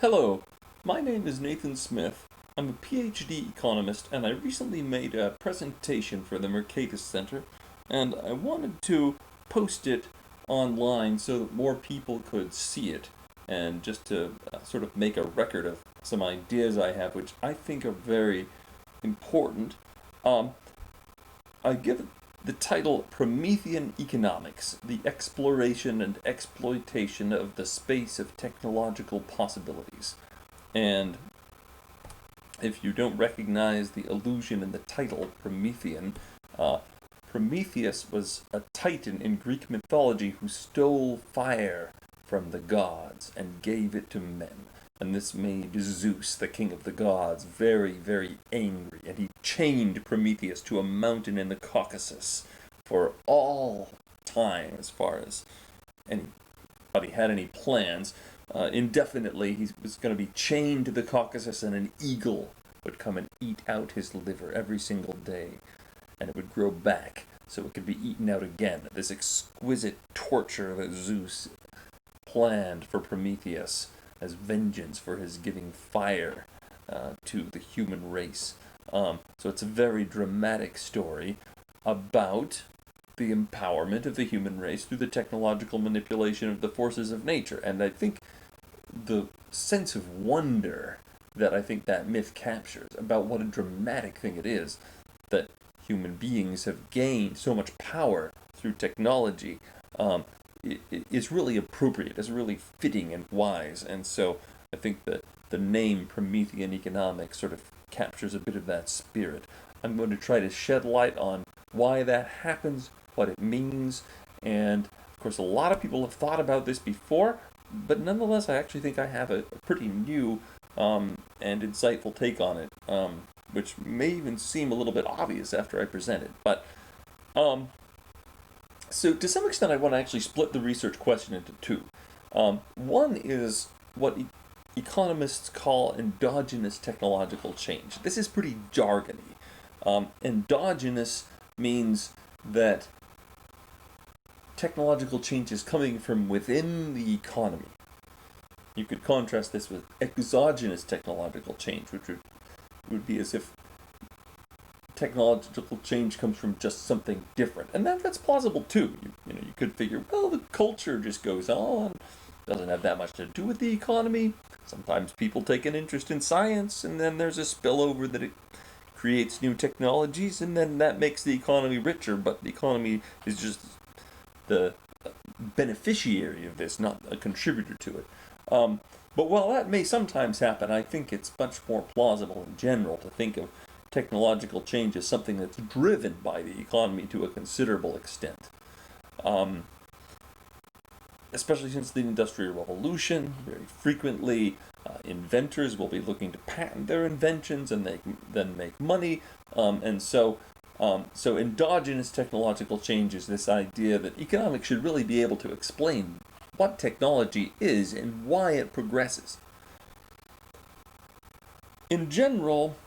Hello, my name is Nathan Smith. I'm a PhD economist, and I recently made a presentation for the Mercatus Center, and I wanted to post it online so that more people could see it, and just to sort of make a record of some ideas I have, which I think are very important. I give it the title Promethean Economics, the Exploration and Exploitation of the Space of Technological Possibilities. And if you don't recognize the allusion in the title, Promethean, Prometheus was a titan in Greek mythology who stole fire from the gods and gave it to men. And this made Zeus, the king of the gods, very, very angry. And he chained Prometheus to a mountain in the Caucasus for all time, as far as anybody had any plans. Indefinitely, he was going to be chained to the Caucasus, and an eagle would come and eat out his liver every single day. And it would grow back, so it could be eaten out again. This exquisite torture that Zeus planned for Prometheus as vengeance for his giving fire to the human race. So it's a very dramatic story about the empowerment of the human race through the technological manipulation of the forces of nature. And I think the sense of wonder that I think that myth captures about what a dramatic thing it is that human beings have gained so much power through technology is really appropriate, is really fitting and wise. And so I think that the name Promethean Economics sort of captures a bit of that spirit. I'm going to try to shed light on why that happens, what it means, and of course a lot of people have thought about this before, but nonetheless I actually think I have a pretty new and insightful take on it, which may even seem a little bit obvious after I present it. But so to some extent I want to actually split the research question into two. One is what economists call endogenous technological change. This is pretty jargony. Endogenous means that technological change is coming from within the economy. You could contrast this with exogenous technological change, which would be as if technological change comes from just something different. And that's plausible too. You could figure, well, the culture just goes on, doesn't have that much to do with the economy. Sometimes people take an interest in science, and then there's a spillover that it creates new technologies, and then that makes the economy richer, but the economy is just the beneficiary of this, not a contributor to it. But while that may sometimes happen, I think it's much more plausible in general to think of technological change as something that's driven by the economy to a considerable extent. Especially since the Industrial Revolution, very frequently inventors will be looking to patent their inventions and then make money. So endogenous technological change is this idea that economics should really be able to explain what technology is and why it progresses. In general,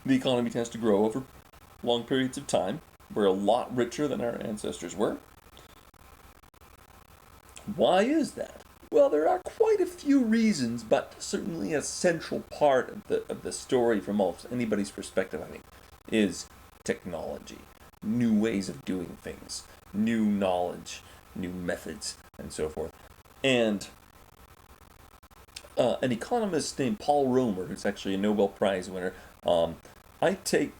the economy tends to grow over long periods of time. We're a lot richer than our ancestors were. Why is that? Well, there are quite a few reasons, but certainly a central part of the story from almost anybody's perspective, I think, is technology. New ways of doing things, new knowledge, new methods, and so forth. And an economist named Paul Romer, who's actually a Nobel Prize winner, I take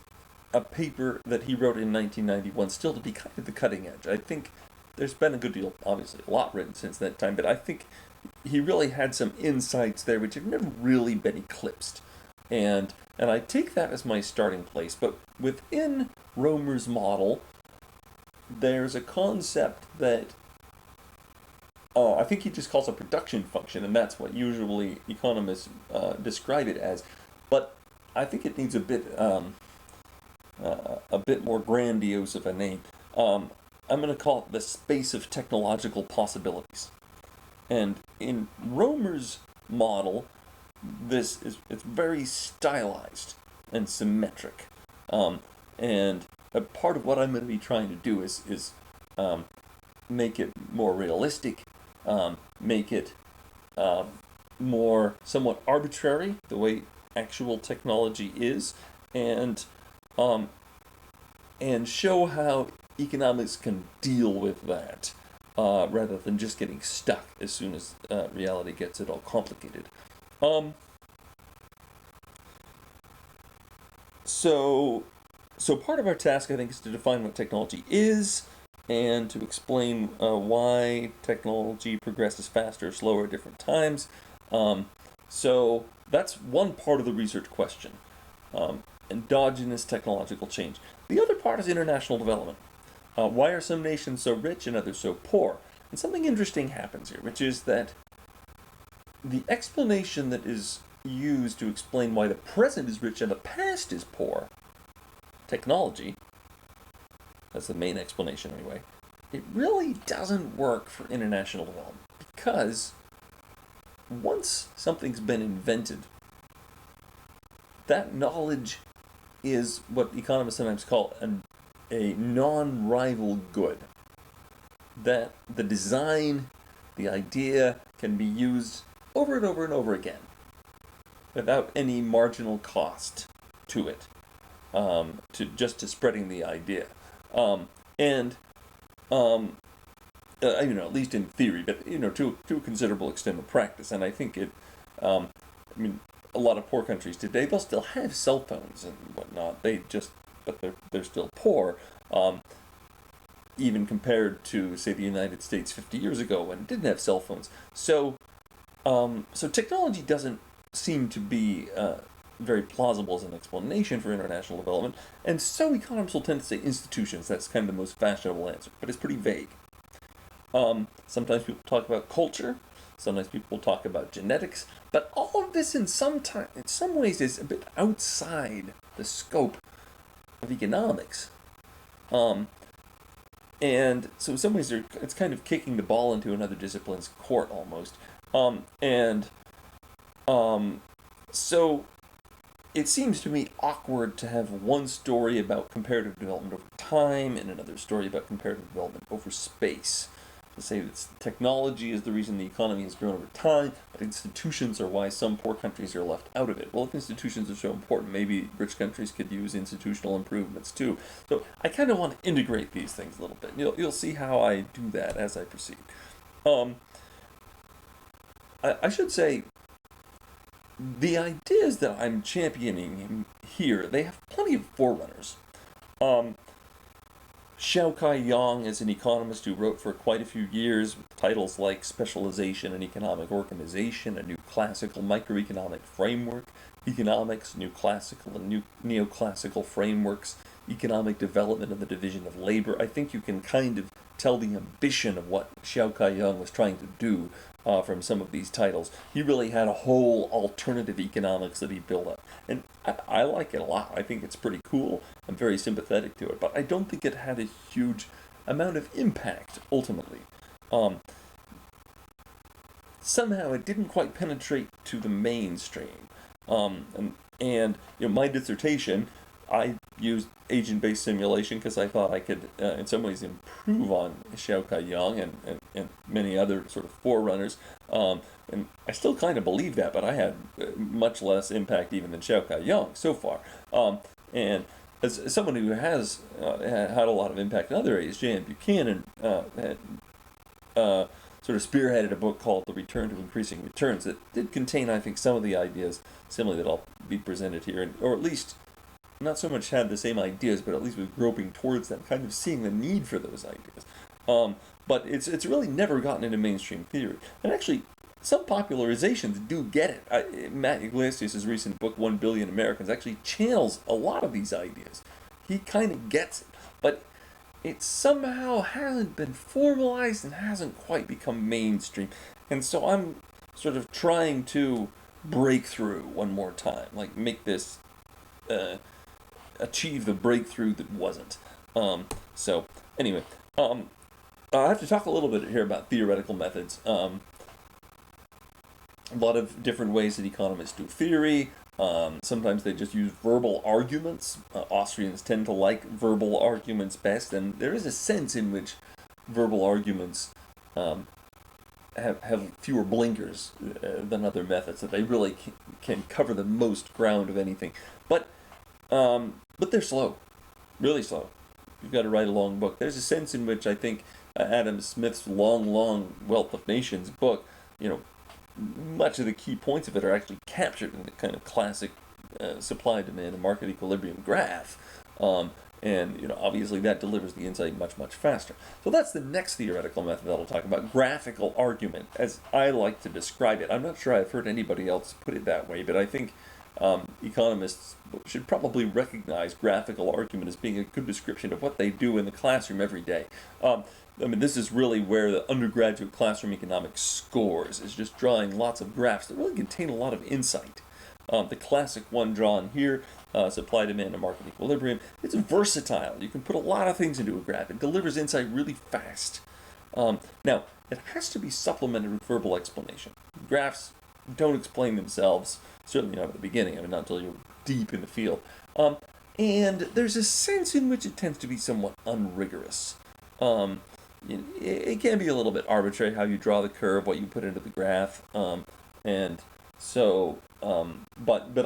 a paper that he wrote in 1991 still to be kind of the cutting edge. I think there's been a good deal, obviously a lot written since that time, but I think he really had some insights there which have never really been eclipsed. And I take that as my starting place. But within Romer's model, there's a concept that I think he just calls a production function, and that's what usually economists describe it as. But I think it needs a bit more grandiose of a name. I'm going to call it the space of technological possibilities. And in Romer's model, it's very stylized and symmetric. And a part of what I'm going to be trying to do is make it more realistic, make it more somewhat arbitrary, the way actual technology is, and um, and show how economics can deal with that, rather than just getting stuck as soon as reality gets it all complicated. Um, so, so part of our task, I think, is to define what technology is and to explain why technology progresses faster or slower at different times. So that's one part of the research question. Endogenous technological change. The other part is international development. Why are some nations so rich and others so poor? And something interesting happens here, which is that the explanation that is used to explain why the present is rich and the past is poor, technology, that's the main explanation anyway, it really doesn't work for international development, because once something's been invented, that knowledge is what economists sometimes call a non-rival good. That the design, the idea, can be used over and over and over again without any marginal cost to it, to spreading the idea, and at least in theory, but to a considerable extent of practice. And I think I mean, a lot of poor countries today, they'll still have cell phones and whatnot. But they're still poor, even compared to, say, the United States 50 years ago when it didn't have cell phones. So technology doesn't seem to be very plausible as an explanation for international development, and so economists will tend to say institutions. That's kind of the most fashionable answer, but it's pretty vague. Sometimes people talk about culture, sometimes people talk about genetics, but all of this in some ways is a bit outside the scope of economics. And so in some ways it's kind of kicking the ball into another discipline's court almost. So it seems to me awkward to have one story about comparative development over time and another story about comparative development over space. To say that technology is the reason the economy has grown over time, but institutions are why some poor countries are left out of it. Well, if institutions are so important, maybe rich countries could use institutional improvements too. So I kind of want to integrate these things a little bit. You'll see how I do that as I proceed. I should say, the ideas that I'm championing here, they have plenty of forerunners. Xiao Kai-yang is an economist who wrote for quite a few years with titles like Specialization and Economic Organization, a new classical microeconomic framework, economics, new classical and neoclassical frameworks, economic development and the division of labor. I think you can kind of tell the ambition of what Xiao Kai-yang was trying to do from some of these titles. He really had a whole alternative economics that he built up. And I like it a lot. I think it's pretty cool. I'm very sympathetic to it. But I don't think it had a huge amount of impact, ultimately. Somehow it didn't quite penetrate to the mainstream. And my dissertation, I used agent-based simulation because I thought I could, in some ways, improve on Xiao Kai-yang and many other sort of forerunners. And I still kind of believe that, but I had much less impact even than Xiao Kai-yang so far. And as someone who has had a lot of impact in other areas, J.M. Buchanan had sort of spearheaded a book called The Return to Increasing Returns that did contain, I think, some of the ideas similarly that I'll be presented here, or at least not so much had the same ideas, but at least was groping towards them, kind of seeing the need for those ideas. But it's really never gotten into mainstream theory. And actually, some popularizations do get it. Matt Iglesias' recent book, 1 Billion Americans, actually channels a lot of these ideas. He kind of gets it. But it somehow hasn't been formalized and hasn't quite become mainstream. And so I'm sort of trying to break through one more time, like make this achieve the breakthrough that wasn't. So anyway, I have to talk a little bit here about theoretical methods. A lot of different ways that economists do theory. Sometimes they just use verbal arguments. Austrians tend to like verbal arguments best, and there is a sense in which verbal arguments have fewer blinkers than other methods, that they really can cover the most ground of anything. But they're slow, really slow. You've got to write a long book. There's a sense in which I think Adam Smith's long Wealth of Nations book, much of the key points of it are actually captured in the kind of classic supply, demand, and market equilibrium graph. And obviously that delivers the insight much faster. So that's the next theoretical method that I'll talk about, graphical argument, as I like to describe it. I'm not sure I've heard anybody else put it that way, but I think economists should probably recognize graphical argument as being a good description of what they do in the classroom every day. This is really where the undergraduate classroom economics scores, is just drawing lots of graphs that really contain a lot of insight. The classic one drawn here, supply, demand, and market equilibrium, it's versatile. You can put a lot of things into a graph. It delivers insight really fast. Now, it has to be supplemented with verbal explanation. Graphs don't explain themselves, certainly not at the beginning, not until you're deep in the field. And there's a sense in which it tends to be somewhat unrigorous. It can be a little bit arbitrary how you draw the curve, what you put into the graph, but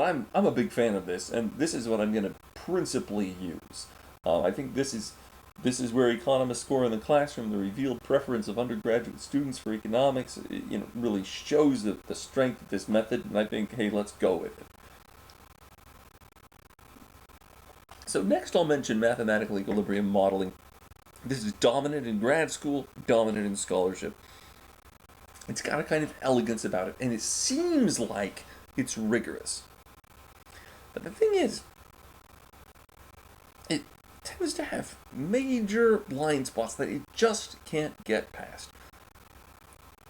I'm a big fan of this, and this is what I'm going to principally use. I think this is where economists score in the classroom. The revealed preference of undergraduate students for economics, really shows the strength of this method, and I think, hey, let's go with it. So next I'll mention mathematical equilibrium modeling. This is dominant in grad school, dominant in scholarship. It's got a kind of elegance about it, and it seems like it's rigorous. But the thing is, it tends to have major blind spots that it just can't get past.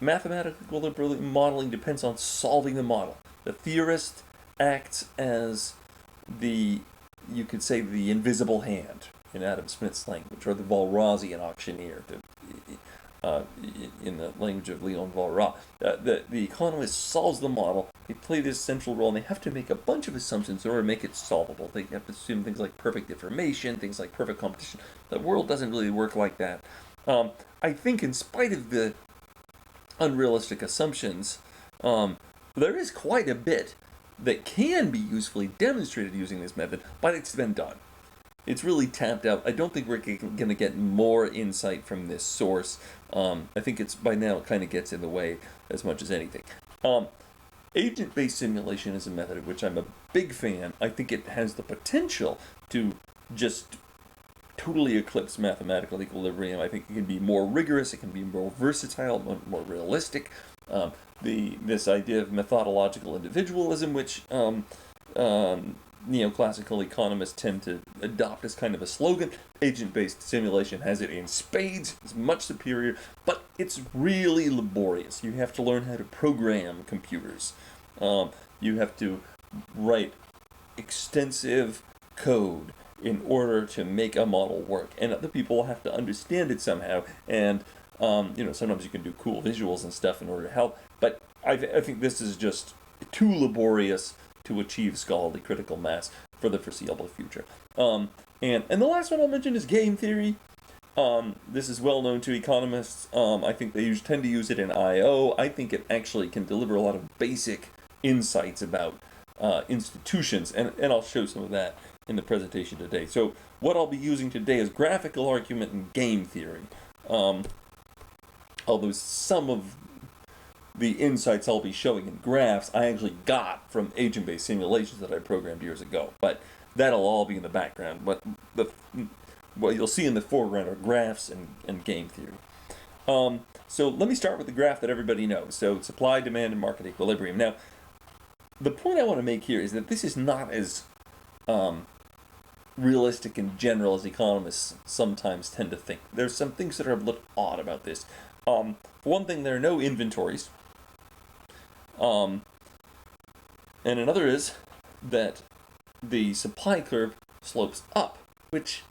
Mathematical equilibrium modeling depends on solving the model. The theorist acts as you could say, the invisible hand, in Adam Smith's language, or the Walrasian auctioneer, in the language of Leon Walras. The economist solves the model. They play this central role, and they have to make a bunch of assumptions in order to make it solvable. They have to assume things like perfect information, things like perfect competition. The world doesn't really work like that. I think in spite of the unrealistic assumptions, there is quite a bit that can be usefully demonstrated using this method, but it's been done. It's really tapped out. I don't think we're going to get more insight from this source. I think it's by now it kind of gets in the way as much as anything. Agent-based simulation is a method of which I'm a big fan. I think it has the potential to just totally eclipse mathematical equilibrium. I think it can be more rigorous. It can be more versatile, more realistic. This idea of methodological individualism, which neoclassical economists tend to adopt as kind of a slogan. Agent-based simulation has it in spades. It's much superior, but it's really laborious. You have to learn how to program computers. You have to write extensive code in order to make a model work, and other people have to understand it somehow. And sometimes you can do cool visuals and stuff in order to help, but I think this is just too laborious to achieve scholarly critical mass for the foreseeable future. And the last one I'll mention is game theory. This is well known to economists. I think they tend to use it in I.O. I think it actually can deliver a lot of basic insights about institutions, and I'll show some of that in the presentation today. So what I'll be using today is graphical argument and game theory. Although some of the insights I'll be showing in graphs I actually got from agent-based simulations that I programmed years ago, but that'll all be in the background. But what you'll see in the foreground are graphs and game theory. So let me start with the graph that everybody knows. So supply, demand, and market equilibrium. Now, the point I want to make here is that this is not as realistic in general as economists sometimes tend to think. There's some things that are a little odd about this. For one thing, there are no inventories. And another is that the supply curve slopes up, which,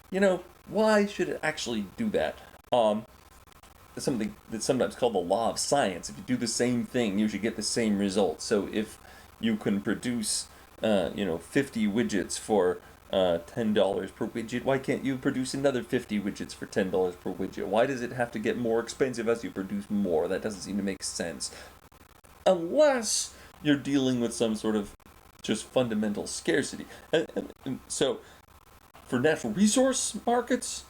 why should it actually do that? It's something that's sometimes called the law of science. If you do the same thing, you should get the same result. So if you can produce, 50 widgets for $10 per widget. Why can't you produce another 50 widgets for $10 per widget? Why does it have to get more expensive as you produce more? That doesn't seem to make sense. Unless you're dealing with some sort of just fundamental scarcity. And so, for natural resource markets,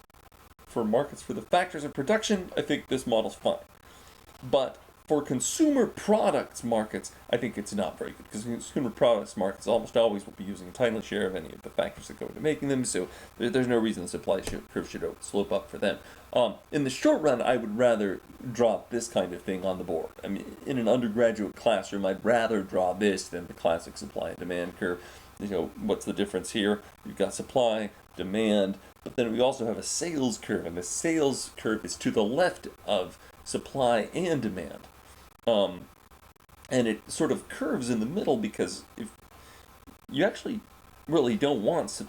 for markets for the factors of production, I think this model's fine. But for consumer products markets, I think it's not very good, because consumer products markets almost always will be using a tiny share of any of the factors that go into making them, so there's no reason the supply curve should slope up for them. In the short run, I would rather drop this kind of thing on the board. I mean, in an undergraduate classroom, I'd rather draw this than the classic supply and demand curve. You know, what's the difference here? You've got supply, demand, but then we also have a sales curve, and the sales curve is to the left of supply and demand. And it sort of curves in the middle, because if you actually really don't want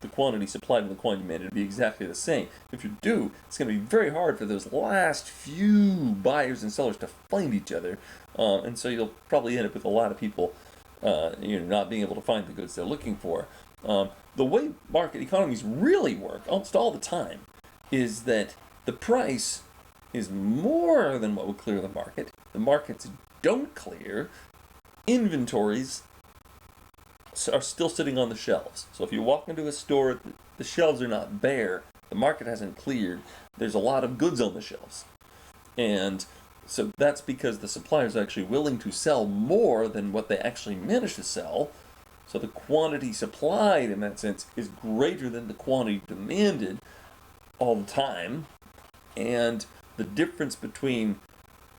the quantity supplied and the quantity demanded to be exactly the same. If you do, it's going to be very hard for those last few buyers and sellers to find each other, and so you'll probably end up with a lot of people not being able to find the goods they're looking for. The way market economies really work, almost all the time, is that the price is more than what would clear the market. The markets don't clear. Inventories are still sitting on the shelves. So if you walk into a store, the shelves are not bare. The market hasn't cleared. There's a lot of goods on the shelves. And so that's because the suppliers are actually willing to sell more than what they actually manage to sell. So the quantity supplied, in that sense, is greater than the quantity demanded all the time. And the difference between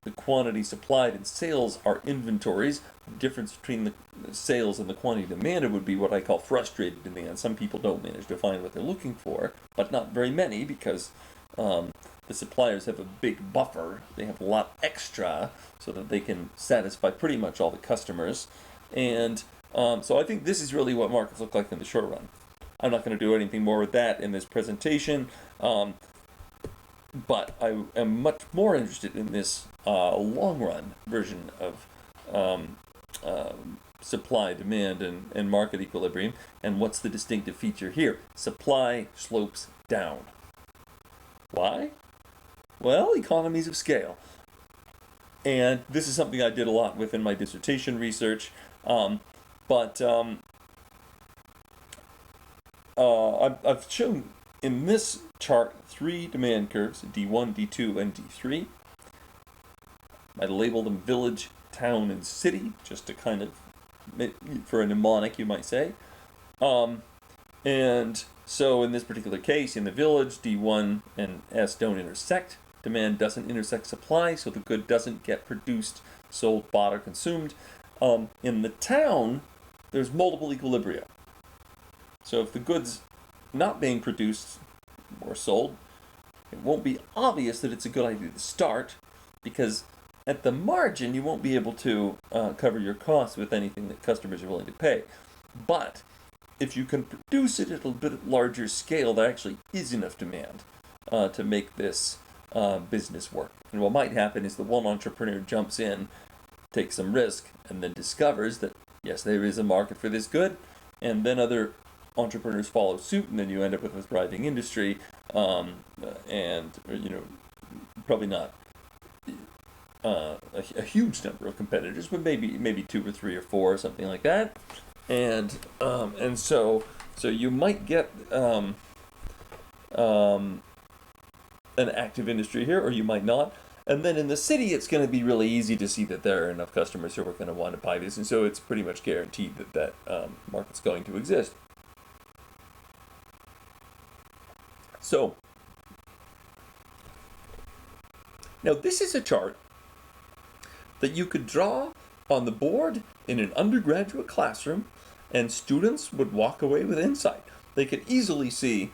the quantity supplied and sales are inventories. The difference between the sales and the quantity demanded would be what I call frustrated demand. Some people don't manage to find what they're looking for, but not very many, because the suppliers have a big buffer. They have a lot extra so that they can satisfy pretty much all the customers. And so I think this is really what markets look like in the short run. I'm not going to do anything more with that in this presentation. But I am much more interested in this long-run version of supply, demand, and market equilibrium. And what's the distinctive feature here? Supply slopes down. Why? Well, economies of scale. And this is something I did a lot with in my dissertation research. I've shown in this chart 3 demand curves, D1, D2, and D3. I label them village, town, and city, just to kind of, for a mnemonic, you might say. And so in this particular case, in the village, D1 and S don't intersect. Demand doesn't intersect supply, so the good doesn't get produced, sold, bought, or consumed. In the town, there's multiple equilibria. So if the good's not being produced or sold, it won't be obvious that it's a good idea to start, because at the margin you won't be able to cover your costs with anything that customers are willing to pay. But if you can produce it at a bit larger scale, there actually is enough demand to make this business work. And what might happen is the one entrepreneur jumps in, takes some risk, and then discovers that yes, there is a market for this good, and then other entrepreneurs follow suit, and then you end up with a thriving industry, and probably not a huge number of competitors, but maybe 2 or 3 or 4 or something like that, and so you might get an active industry here, or you might not. And then in the city, it's going to be really easy to see that there are enough customers who are going to want to buy this, and so it's pretty much guaranteed that market's going to exist. So, now this is a chart that you could draw on the board in an undergraduate classroom, and students would walk away with insight. They could easily see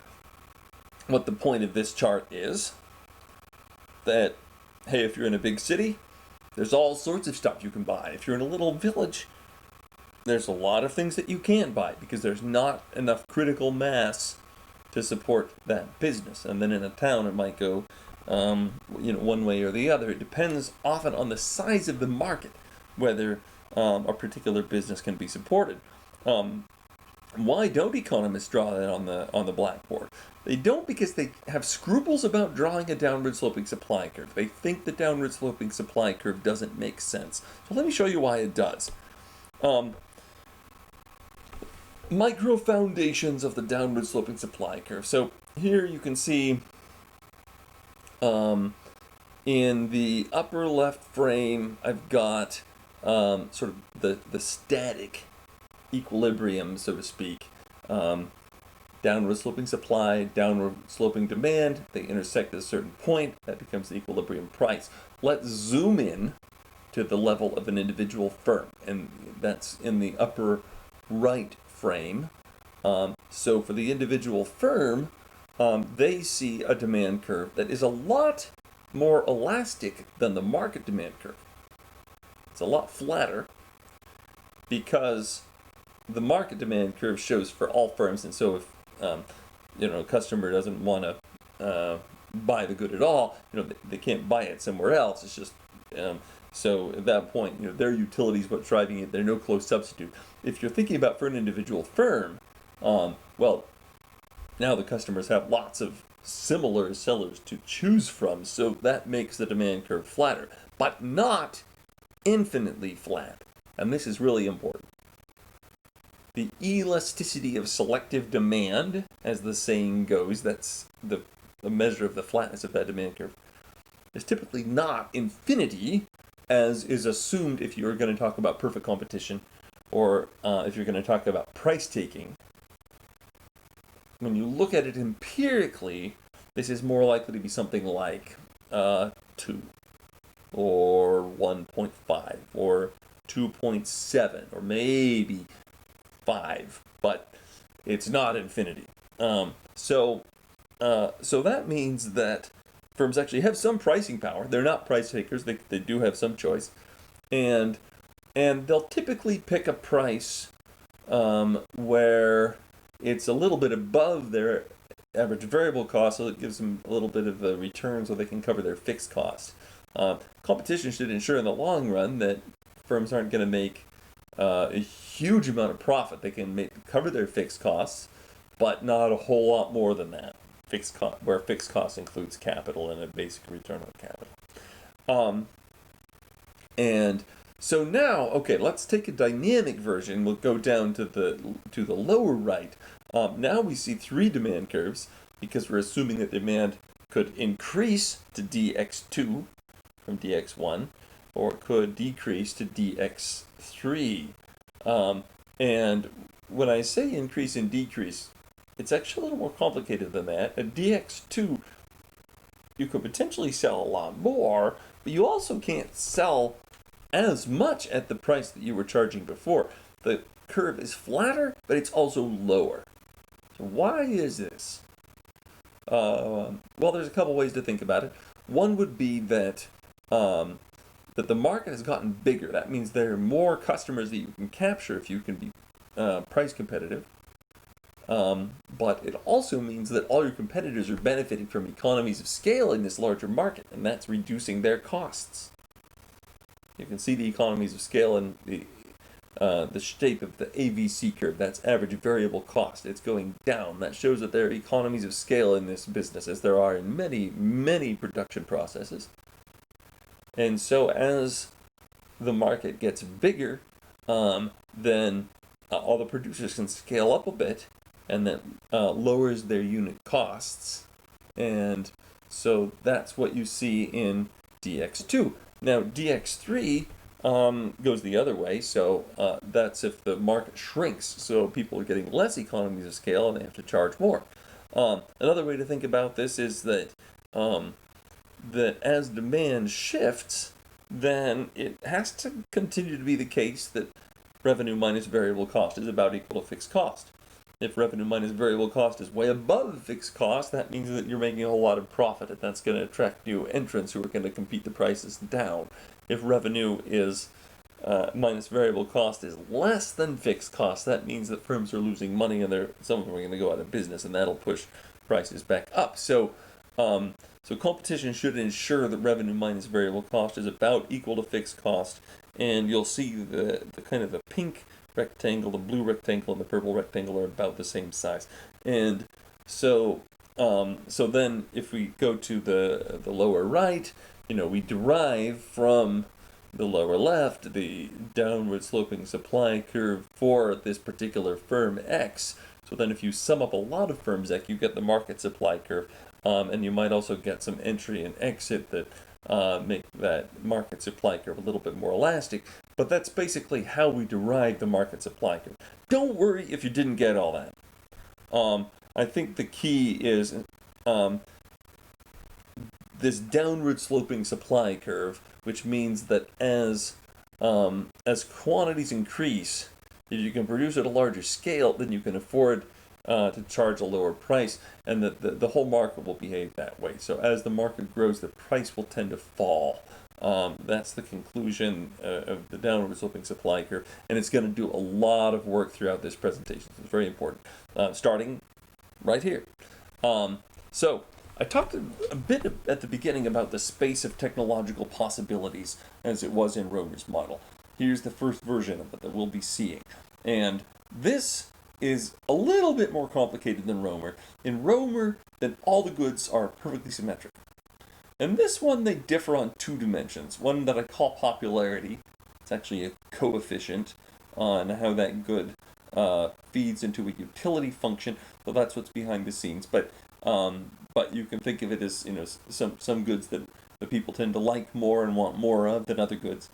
what the point of this chart is, that, hey, if you're in a big city, there's all sorts of stuff you can buy. If you're in a little village, there's a lot of things that you can't buy because there's not enough critical mass to support that business. And then in a town, it might go, one way or the other. It depends often on the size of the market, whether a particular business can be supported. Why don't economists draw that on the blackboard? They don't because they have scruples about drawing a downward sloping supply curve. They think the downward sloping supply curve doesn't make sense. So let me show you why it does. Microfoundations of the downward sloping supply curve. So here you can see in the upper left frame, I've got sort of the static equilibrium, so to speak. Downward sloping supply, downward sloping demand, they intersect at a certain point, that becomes the equilibrium price. Let's zoom in to the level of an individual firm, and that's in the upper right frame. So for the individual firm, they see a demand curve that is a lot more elastic than the market demand curve. It's a lot flatter because the market demand curve shows for all firms, and so if a customer doesn't want to buy the good at all, they can't buy it somewhere else. It's just so at that point, their utility is what's driving it. They're no close substitute. If you're thinking about for an individual firm, well, now the customers have lots of similar sellers to choose from, so that makes the demand curve flatter, but not infinitely flat. And this is really important. The elasticity of selective demand, as the saying goes, that's the measure of the flatness of that demand curve, is typically not infinity, as is assumed if you're going to talk about perfect competition, or if you're going to talk about price taking. When you look at it empirically, this is more likely to be something like 2, or 1.5, or 2.7, or maybe 5, but it's not infinity. So that means that firms actually have some pricing power. They're not price takers. They do have some choice, and they'll typically pick a price where it's a little bit above their average variable cost, so it gives them a little bit of a return so they can cover their fixed costs. Competition should ensure in the long run that firms aren't going to make a huge amount of profit. They can cover their fixed costs, but not a whole lot more than that. Where fixed cost includes capital and a basic return on capital. And so now, okay, let's take a dynamic version. We'll go down to the lower right. Now we see 3 demand curves because we're assuming that demand could increase to dx2 from dx1, or it could decrease to dx3. And when I say increase and decrease, it's actually a little more complicated than that. At dx2, you could potentially sell a lot more, but you also can't sell as much at the price that you were charging before. The curve is flatter, but it's also lower. So why is this? Well, there's a couple ways to think about it. One would be that the market has gotten bigger. That means there are more customers that you can capture if you can be price competitive. But it also means that all your competitors are benefiting from economies of scale in this larger market, and that's reducing their costs. You can see the economies of scale in the shape of the AVC curve. That's average variable cost. It's going down. That shows that there are economies of scale in this business, as there are in many, many production processes. And so as the market gets bigger, then all the producers can scale up a bit, and that lowers their unit costs. And so that's what you see in dx2. Now dx3 goes the other way, so that's if the market shrinks, so people are getting less economies of scale and they have to charge more. Another way to think about this is that that as demand shifts, then it has to continue to be the case that revenue minus variable cost is about equal to fixed cost. If revenue minus variable cost is way above fixed cost, that means that you're making a whole lot of profit, and that's going to attract new entrants who are going to compete the prices down. If revenue is minus variable cost is less than fixed cost, that means that firms are losing money, and some of them are going to go out of business, and that'll push prices back up. So competition should ensure that revenue minus variable cost is about equal to fixed cost, and you'll see the kind of the pink rectangle, the blue rectangle and the purple rectangle are about the same size. And so then if we go to the lower right, we derive from the lower left the downward sloping supply curve for this particular firm X. So then if you sum up a lot of firms X, you get the market supply curve, and you might also get some entry and exit that make that market supply curve a little bit more elastic. But that's basically how we derive the market supply curve. Don't worry if you didn't get all that. I think the key is this downward sloping supply curve, which means that as quantities increase, if you can produce at a larger scale, then you can afford to charge a lower price, and that the whole market will behave that way. So as the market grows, the price will tend to fall. That's the conclusion of the downward sloping supply curve, and it's going to do a lot of work throughout this presentation. So it's very important. Starting right here. So I talked a bit at the beginning about the space of technological possibilities as it was in Romer's model. Here's the first version of it that we'll be seeing. And this is a little bit more complicated than Romer. In Romer, then all the goods are perfectly symmetric. In this one, they differ on two dimensions. One that I call popularity. It's actually a coefficient on how that good feeds into a utility function. So that's what's behind the scenes. But you can think of it as some goods that the people tend to like more and want more of than other goods.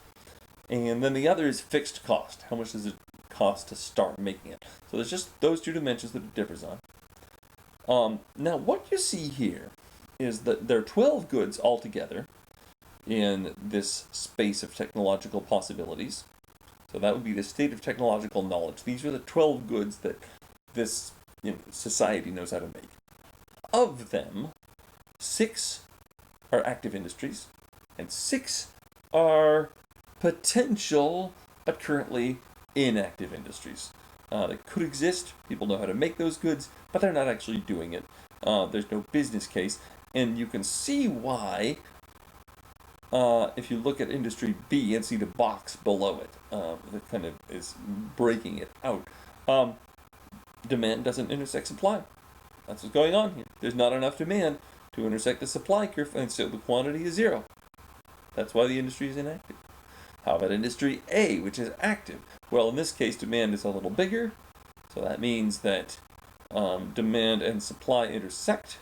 And then the other is fixed cost. How much does it cost to start making it? So there's just those two dimensions that it differs on. Now what you see here is that there are 12 goods altogether in this space of technological possibilities. So that would be the state of technological knowledge. These are the 12 goods that this society knows how to make. Of them, 6 are active industries, and 6 are potential but currently inactive industries. They could exist, people know how to make those goods, but they're not actually doing it. There's no business case, and you can see why if you look at industry B and see the box below it that kind of is breaking it out. Demand doesn't intersect supply. That's what's going on here. There's not enough demand to intersect the supply curve, and so the quantity is zero. That's why the industry is inactive. How about industry A, which is active? Well, in this case, demand is a little bigger, so that means that demand and supply intersect,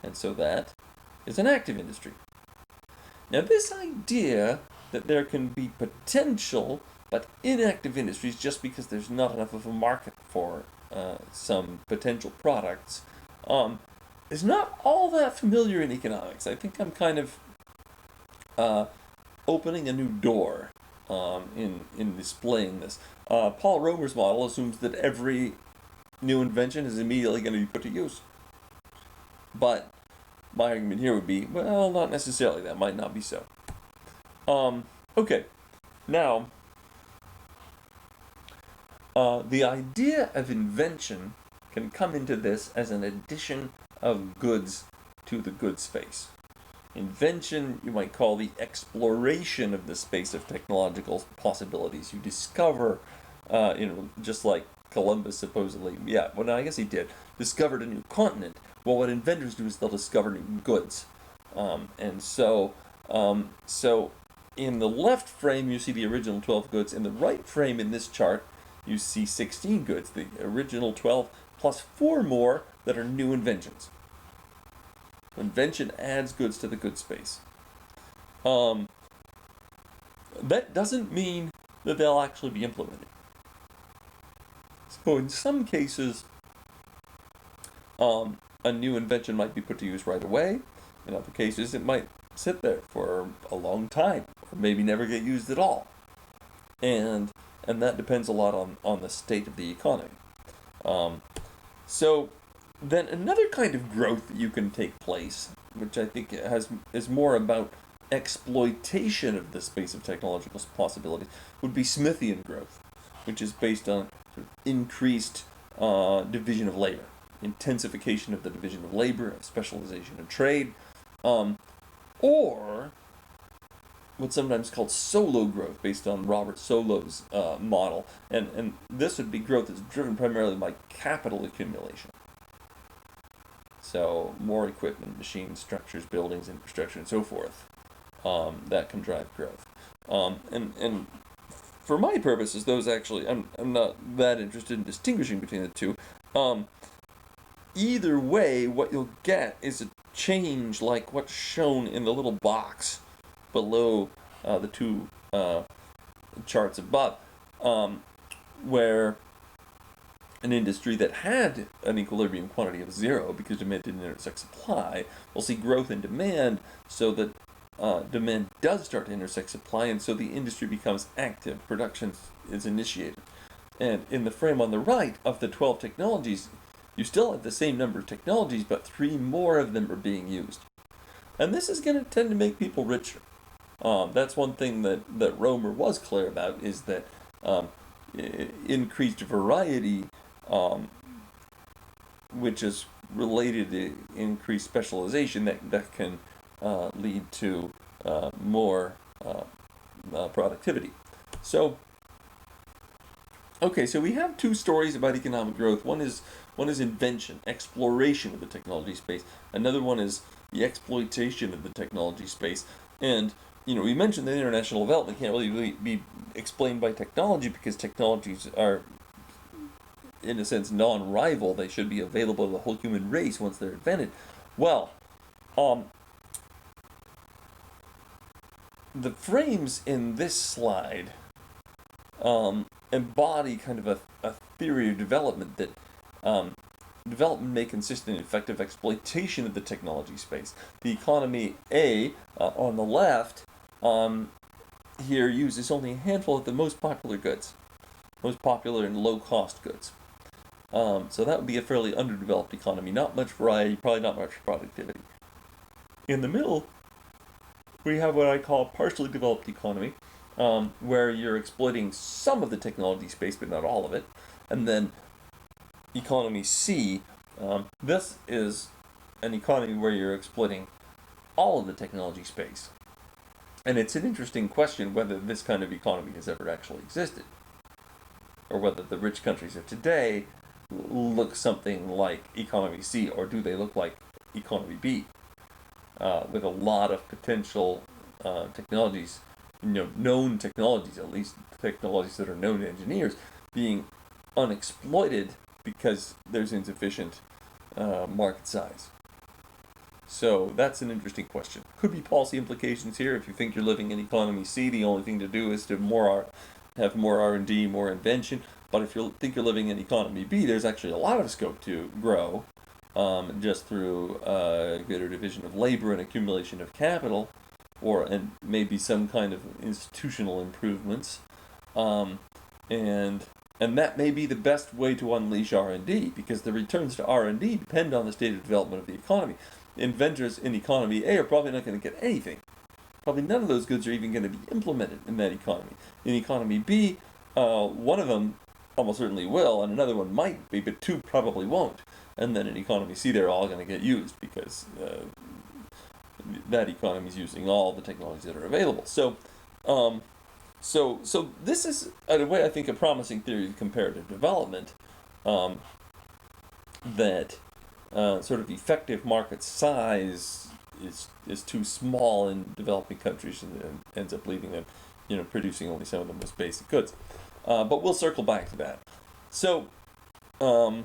and so that is an active industry. Now, this idea that there can be potential but inactive industries just because there's not enough of a market for some potential products is not all that familiar in economics. I think I'm kind of opening a new door in displaying this. Paul Romer's model assumes that every new invention is immediately going to be put to use. But my argument here would be, well, not necessarily. That might not be so. Okay, now the idea of invention can come into this as an addition of goods to the good space. Invention, you might call the exploration of the space of technological possibilities. You discover, just like Columbus supposedly, I guess he did, discovered a new continent. Well, what inventors do is they'll discover new goods. So in the left frame, you see the original 12 goods. In the right frame in this chart, you see 16 goods, the original 12 plus 4 more that are new inventions. Invention adds goods to the good space. That doesn't mean that they'll actually be implemented. So in some cases, a new invention might be put to use right away. In other cases, it might sit there for a long time, or maybe never get used at all. And that depends a lot on the state of the economy. So then another kind of growth that you can take place, which I think is more about exploitation of the space of technological possibilities, would be Smithian growth, which is based on sort of increased division of labor, intensification of the division of labor, of specialization of trade, or what's sometimes called Solow growth, based on Robert Solow's model, and this would be growth that's driven primarily by capital accumulation. So more equipment, machines, structures, buildings, infrastructure, and so forth, that can drive growth. And for my purposes, those actually, I'm not that interested in distinguishing between the two. Either way, what you'll get is a change like what's shown in the little box below the two charts above, where an industry that had an equilibrium quantity of 0 because demand didn't intersect supply will see growth in demand, so that demand does start to intersect supply, and so the industry becomes active, production is initiated. And in the frame on the right of the 12 technologies, you still have the same number of technologies, but 3 more of them are being used. And this is going to tend to make people richer. That's one thing that Romer was clear about, is that increased variety, which is related to increased specialization, that can lead to more productivity. So, okay, so we have 2 stories about economic growth. One is invention, exploration of the technology space. Another one is the exploitation of the technology space. And we mentioned that international development can't really be explained by technology, because technologies are, in a sense, non-rival. They should be available to the whole human race once they're invented. Well, the frames in this slide embody kind of a theory of development that development may consist in effective exploitation of the technology space. The economy A, on the left, here uses only a handful of the most popular goods, most popular and low-cost goods. So that would be a fairly underdeveloped economy. Not much variety, probably not much productivity. In the middle, we have what I call a partially developed economy, where you're exploiting some of the technology space, but not all of it. And then economy C, this is an economy where you're exploiting all of the technology space. And it's an interesting question whether this kind of economy has ever actually existed, or whether the rich countries of today look something like economy C, or do they look like economy B, with a lot of potential technologies, known technologies, at least technologies that are known to engineers, being unexploited because there's insufficient market size. So that's an interesting question. Could be policy implications here. If you think you're living in economy C, the only thing to do is to have more R&D, more invention. But if you think you're living in economy B, there's actually a lot of scope to grow, just through greater division of labor and accumulation of capital, and maybe some kind of institutional improvements, and that may be the best way to unleash R&D, because the returns to R&D depend on the state of development of the economy. Inventors in economy A are probably not going to get anything. Probably none of those goods are even going to be implemented in that economy. In economy B, one of them almost certainly will, and another one might be, but 2 probably won't. And then in economy C, they're all going to get used, because that economy is using all the technologies that are available. So this is, in a way, I think, a promising theory of comparative development, that sort of effective market size is too small in developing countries, and ends up leaving them, producing only some of the most basic goods. But we'll circle back to that. So one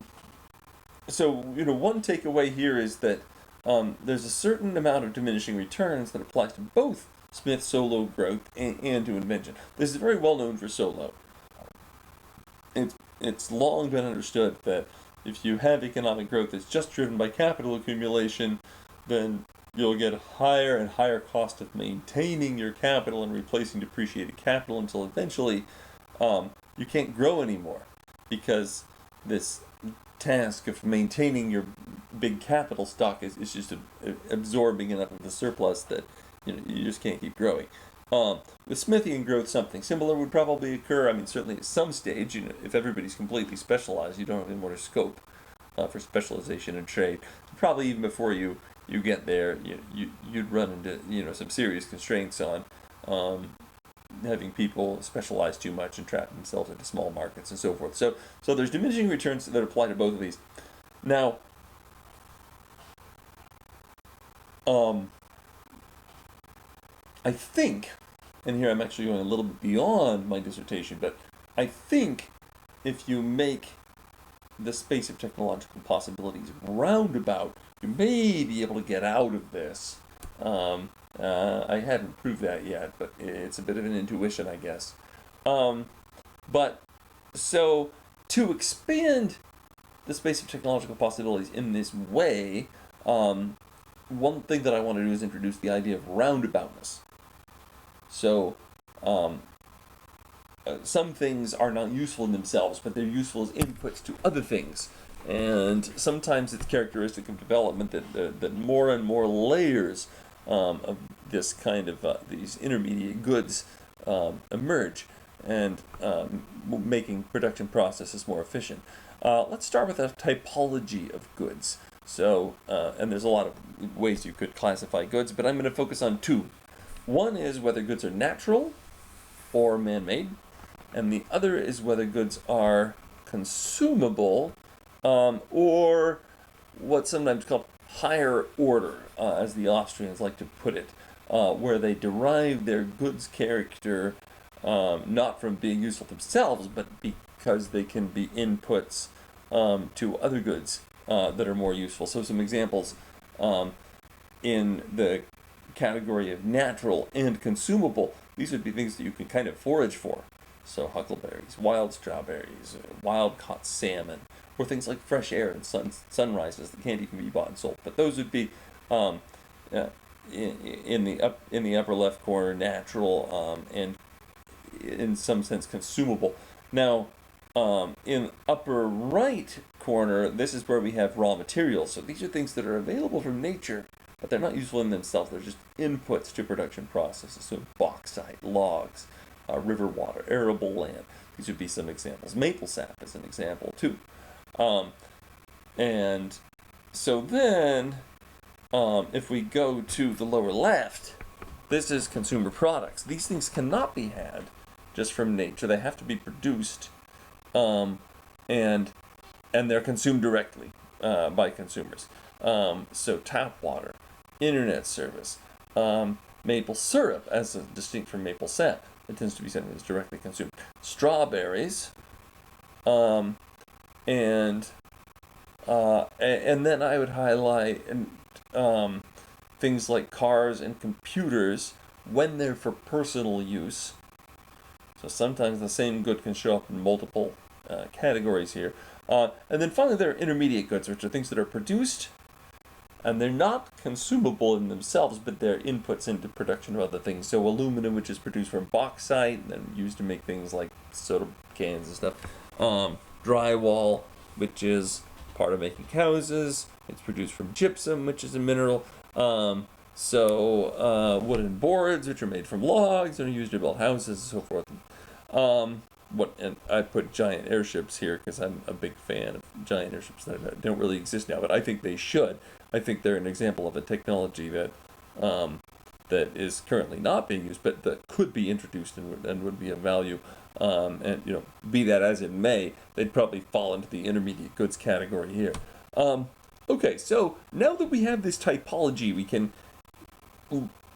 takeaway here is that there's a certain amount of diminishing returns that applies to both Smith-Solow growth and to invention. This is very well known for Solow. It's long been understood that if you have economic growth that's just driven by capital accumulation, then you'll get a higher and higher cost of maintaining your capital and replacing depreciated capital, until eventually you can't grow anymore, because this task of maintaining your big capital stock is just absorbing enough of the surplus that you just can't keep growing. With Smithian growth, something similar would probably occur. I mean, certainly at some stage, if everybody's completely specialized, you don't have any more scope for specialization and trade. Probably even before you get there, you'd run into some serious constraints on having people specialize too much and trap themselves into small markets and so forth. So there's diminishing returns that apply to both of these. Now, I think, and here I'm actually going a little bit beyond my dissertation, but I think if you make the space of technological possibilities roundabout, you may be able to get out of this. I hadn't proved that yet, but it's a bit of an intuition, I guess. But so to expand the space of technological possibilities in this way, one thing that I want to do is introduce the idea of roundaboutness. So, some things are not useful in themselves, but they're useful as inputs to other things. And sometimes it's characteristic of development that more and more layers of this kind of these intermediate goods emerge, and making production processes more efficient. Let's start with a typology of goods. So, and there's a lot of ways you could classify goods, but I'm going to focus on two. One is whether goods are natural or man-made, and the other is whether goods are consumable or what's sometimes called higher order, as the Austrians like to put it, where they derive their goods character not from being useful themselves, but because they can be inputs to other goods that are more useful. So some examples in the category of natural and consumable, these would be things that you can kind of forage for. So huckleberries, wild strawberries, wild caught salmon, or things like fresh air and sunrises that can't even be bought and sold. But those would be in the upper left corner, natural and in some sense consumable. Now, in upper right corner, this is where we have raw materials. So these are things that are available from nature, but they're not useful in themselves. They're just inputs to production processes. So bauxite, logs, river water, arable land. These would be some examples. Maple sap is an example too. And so then, if we go to the lower left, this is consumer products. These things cannot be had just from nature. They have to be produced, and they're consumed directly by consumers. So tap water, internet service, maple syrup, as distinct from maple sap, it tends to be something that's directly consumed. Strawberries, and then I would highlight things like cars and computers when they're for personal use. So sometimes the same good can show up in multiple categories here. And then finally there are intermediate goods, which are things that are produced, and they're not consumable in themselves, but they're inputs into production of other things. So aluminum, which is produced from bauxite, and then used to make things like soda cans and stuff. Drywall, which is part of making houses. It's produced from gypsum, which is a mineral. Wooden boards, which are made from logs and are used to build houses and so forth. And I put giant airships here because I'm a big fan of giant airships that don't really exist now, but I think they should. I think they're an example of a technology that is currently not being used, but that could be introduced and would be of value. Be that as it may, they'd probably fall into the intermediate goods category here. Okay, so now that we have this typology, we can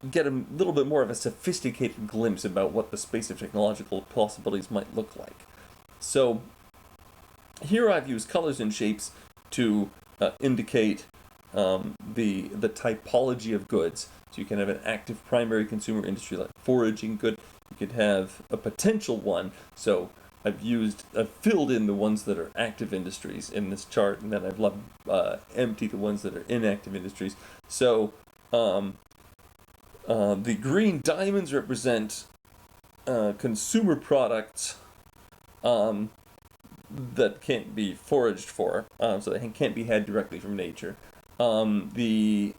get a little bit more of a sophisticated glimpse about what the space of technological possibilities might look like. So here I've used colors and shapes to indicate the typology of goods. So you can have an active primary consumer industry like foraging good. You could have a potential one. So I've filled in the ones that are active industries in this chart, and then I've left empty the ones that are inactive industries. So the green diamonds represent consumer products that can't be foraged for, so they can't be had directly from nature. The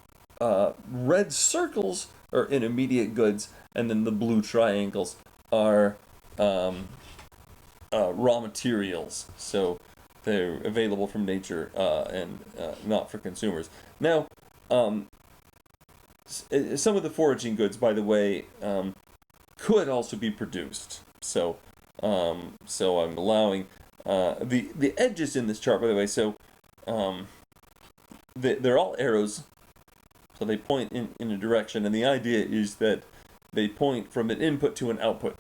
red circles are intermediate goods, and then the blue triangles are raw materials, so they're available from nature and not for consumers. Now, some of the foraging goods, by the way, could also be produced. So I'm allowing the edges in this chart, by the way. So they're all arrows, so they point in a direction, and the idea is that they point from an input to an output.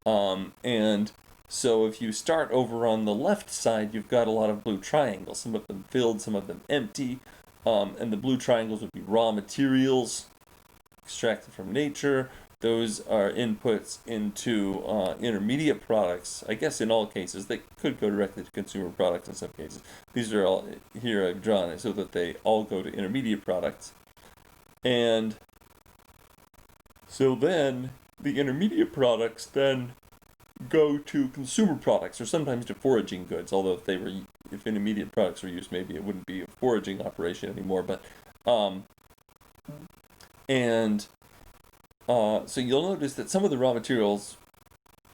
And so if you start over on the left side, you've got a lot of blue triangles, some of them filled, some of them empty, and the blue triangles would be raw materials extracted from nature. Those are inputs into intermediate products. I guess in all cases, they could go directly to consumer products in some cases. These are all, here I've drawn it so that they all go to intermediate products. And so then the intermediate products then go to consumer products, or sometimes to foraging goods, although if intermediate products were used, maybe it wouldn't be a foraging operation anymore. But so you'll notice that some of the raw materials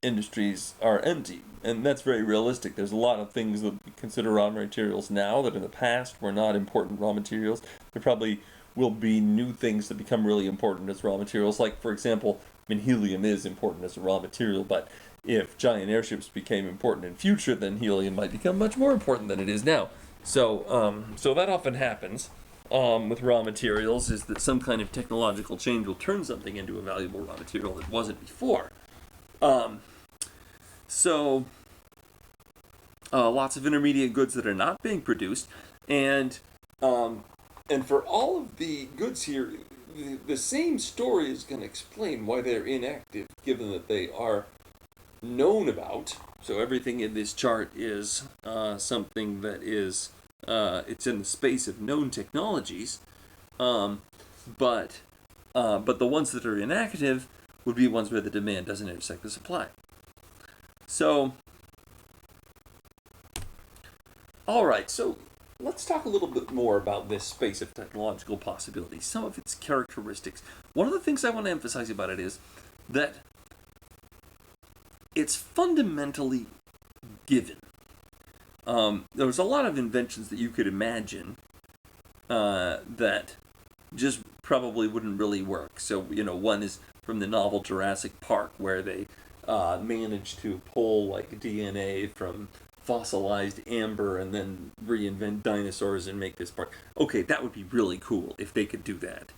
industries are empty, and that's very realistic. There's a lot of things that we consider raw materials now that in the past were not important raw materials. There probably will be new things that become really important as raw materials, like, for example, helium is important as a raw material, but if giant airships became important in future, then helium might become much more important than it is now. So that often happens with raw materials, is that some kind of technological change will turn something into a valuable raw material that wasn't before. Lots of intermediate goods that are not being produced, and for all of the goods here, the same story is going to explain why they're inactive, given that they are known about. So everything in this chart is something that is it's in the space of known technologies, but the ones that are inactive would be ones where the demand doesn't intersect the supply. So, all right, so let's talk a little bit more about this space of technological possibilities, some of its characteristics. One of the things I want to emphasize about it is that it's fundamentally given. There's a lot of inventions that you could imagine that just probably wouldn't really work. So, one is from the novel Jurassic Park, where they managed to pull like DNA from fossilized amber and then reinvent dinosaurs and make this part. Okay, that would be really cool if they could do that.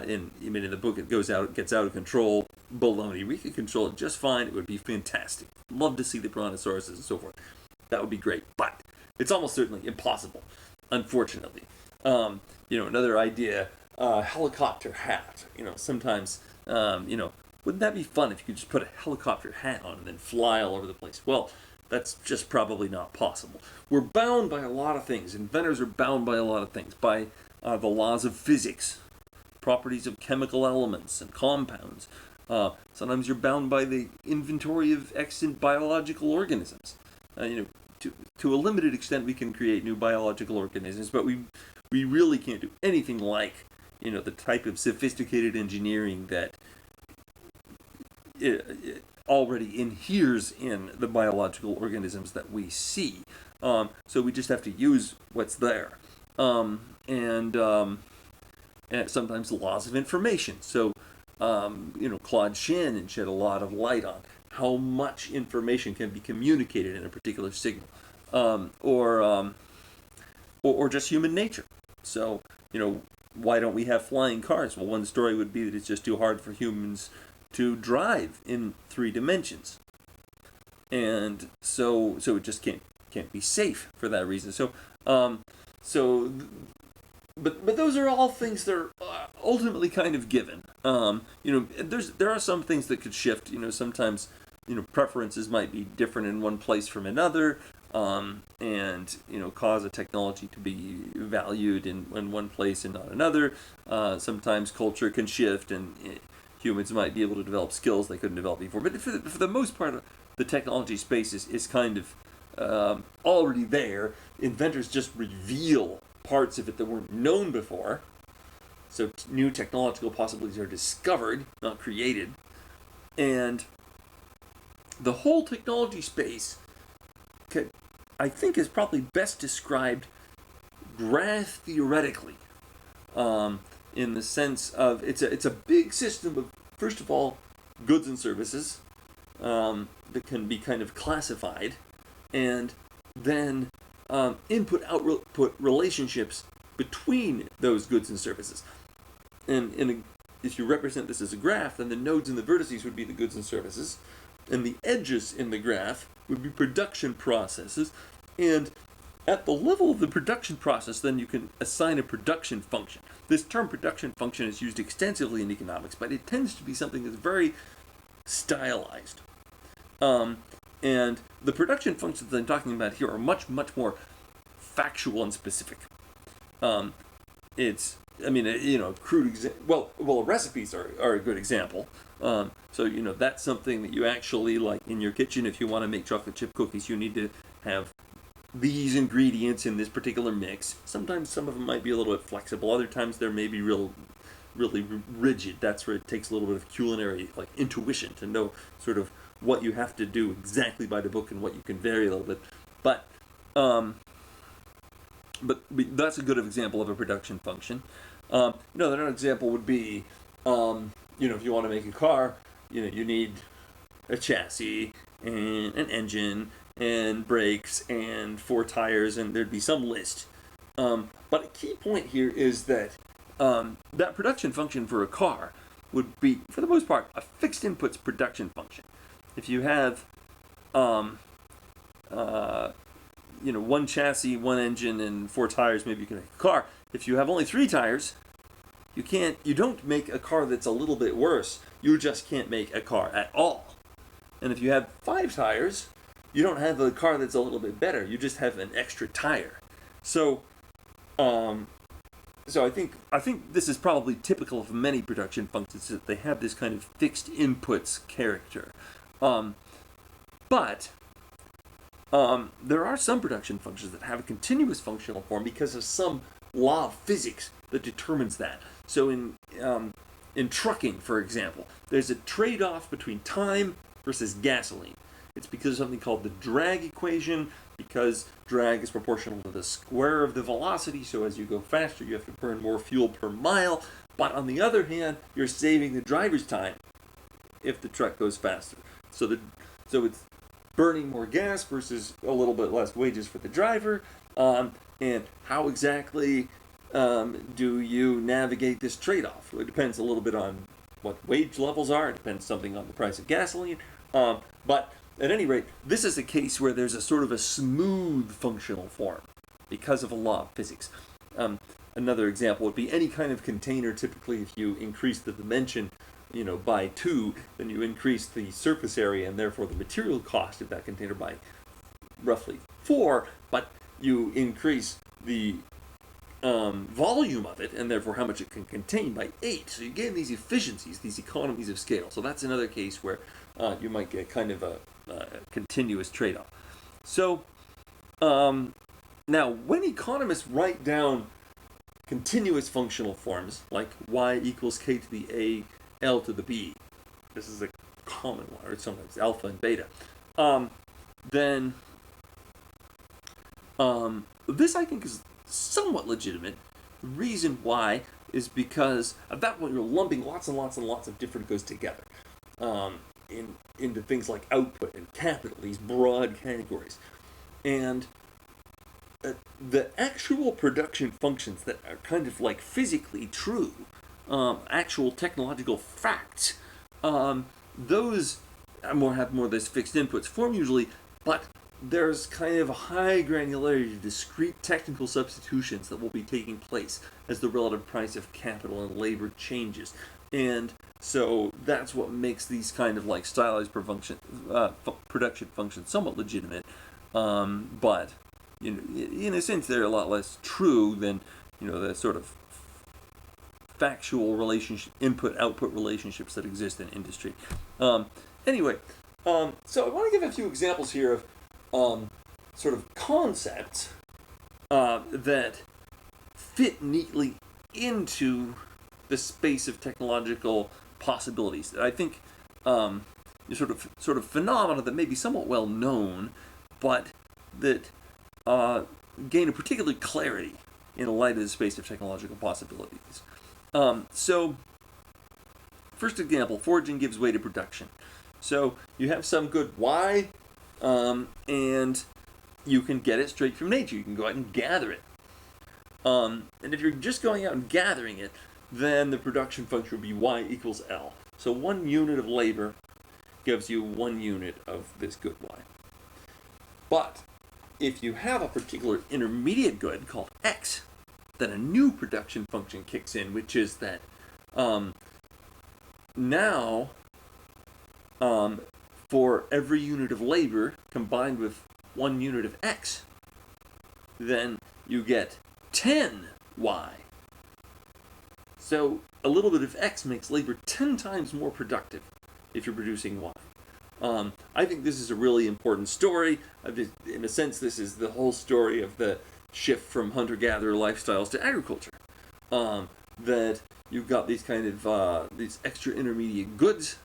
In the book it gets out of control. Baloney. We could control it just fine. It would be fantastic. Love to see the brontosauruses and so forth. That would be great. But it's almost certainly impossible, unfortunately. Another idea, helicopter hat. Sometimes, wouldn't that be fun if you could just put a helicopter hat on and then fly all over the place? Well, that's just probably not possible. We're bound by a lot of things. Inventors are bound by a lot of things. By the laws of physics, properties of chemical elements and compounds. Sometimes you're bound by the inventory of extant biological organisms. To a limited extent, we can create new biological organisms, but we really can't do anything like, the type of sophisticated engineering that it already inheres in the biological organisms that we see. So we just have to use what's there. And sometimes laws of information. So, Claude Shannon shed a lot of light on how much information can be communicated in a particular signal, or just human nature. So, why don't we have flying cars? Well, one story would be that it's just too hard for humans to drive in 3 dimensions, and so it just can't be safe for that reason. But those are all things that are ultimately kind of given. There are some things that could shift. Sometimes preferences might be different in one place from another, and cause a technology to be valued in one place and not another. Sometimes culture can shift, and humans might be able to develop skills they couldn't develop before. But for the most part, the technology space is kind of already there. Inventors just reveal parts of it that weren't known before. So new technological possibilities are discovered, not created. And the whole technology space, I think, is probably best described graph theoretically, in the sense of it's a big system of first of all, goods and services that can be kind of classified, and then input-output relationships between those goods and services. And if you represent this as a graph, then the nodes and the vertices would be the goods and services, and the edges in the graph would be production processes, and at the level of the production process, then you can assign a production function. This term production function is used extensively in economics, but it tends to be something that's very stylized. And the production functions that I'm talking about here are much, much more factual and specific. Crude recipes are a good example. So, that's something that you actually, like in your kitchen, if you want to make chocolate chip cookies, you need to have these ingredients in this particular mix. Sometimes some of them might be a little bit flexible. Other times they may be really rigid. That's where it takes a little bit of culinary intuition to know sort of what you have to do exactly by the book and what you can vary a little bit. But that's a good example of a production function. Another example would be, if you want to make a car, you need a chassis and an engine and brakes and 4 tires, and there'd be some list. But a key point here is that that production function for a car would be, for the most part, a fixed inputs production function. If you have, one chassis, one engine, and 4 tires, maybe you can make a car. If you have only 3 tires, you don't make a car that's a little bit worse. You just can't make a car at all. And if you have 5 tires, you don't have a car that's a little bit better. You just have an extra tire. So I think this is probably typical of many production functions, that they have this kind of fixed inputs character. But there are some production functions that have a continuous functional form because of some law of physics that determines that. So in trucking, for example, there's a trade-off between time versus gasoline. It's because of something called the drag equation, because drag is proportional to the square of the velocity, so as you go faster, you have to burn more fuel per mile. But on the other hand, you're saving the driver's time if the truck goes faster. So it's burning more gas versus a little bit less wages for the driver. And how exactly do you navigate this trade-off? It depends a little bit on what wage levels are. It depends something on the price of gasoline. But at any rate, this is a case where there's a sort of a smooth functional form because of a law of physics. Another example would be any kind of container. Typically, if you increase the dimension, by 2, then you increase the surface area and therefore the material cost of that container by roughly 4, but you increase the volume of it and therefore how much it can contain by 8. So you gain these efficiencies, these economies of scale. So that's another case where you might get kind of a continuous trade-off. So now when economists write down continuous functional forms like y equals k to the a L to the B, this is a common one, or sometimes alpha and beta, then this I think is somewhat legitimate. The reason why is because at that point you're lumping lots and lots and lots of different goods together into things like output and capital, these broad categories. And the actual production functions that are kind of like physically true, actual technological facts, those have more of this fixed inputs form usually, but there's kind of a high granularity, discrete technical substitutions that will be taking place as the relative price of capital and labor changes. And so that's what makes these kind of like stylized production functions somewhat legitimate. But in a sense, they're a lot less true than the sort of factual relationship, input-output relationships that exist in industry. Anyway, so I want to give a few examples here of sort of concepts that fit neatly into the space of technological possibilities. That I think sort of phenomena that may be somewhat well known, but that gain a particular clarity in the light of the space of technological possibilities. So, first example, foraging gives way to production. So you have some good Y, and you can get it straight from nature. You can go out and gather it. And if you're just going out and gathering it, then the production function would be Y equals L. So 1 unit of labor gives you 1 unit of this good Y. But if you have a particular intermediate good called X, then a new production function kicks in, which is that now for every unit of labor combined with 1 unit of X, then you get 10 Y. So a little bit of X makes labor 10 times more productive if you're producing Y. I think this is a really important story. In a sense, this is the whole story of the shift from hunter-gatherer lifestyles to agriculture. That you've got these kind of these extra intermediate goods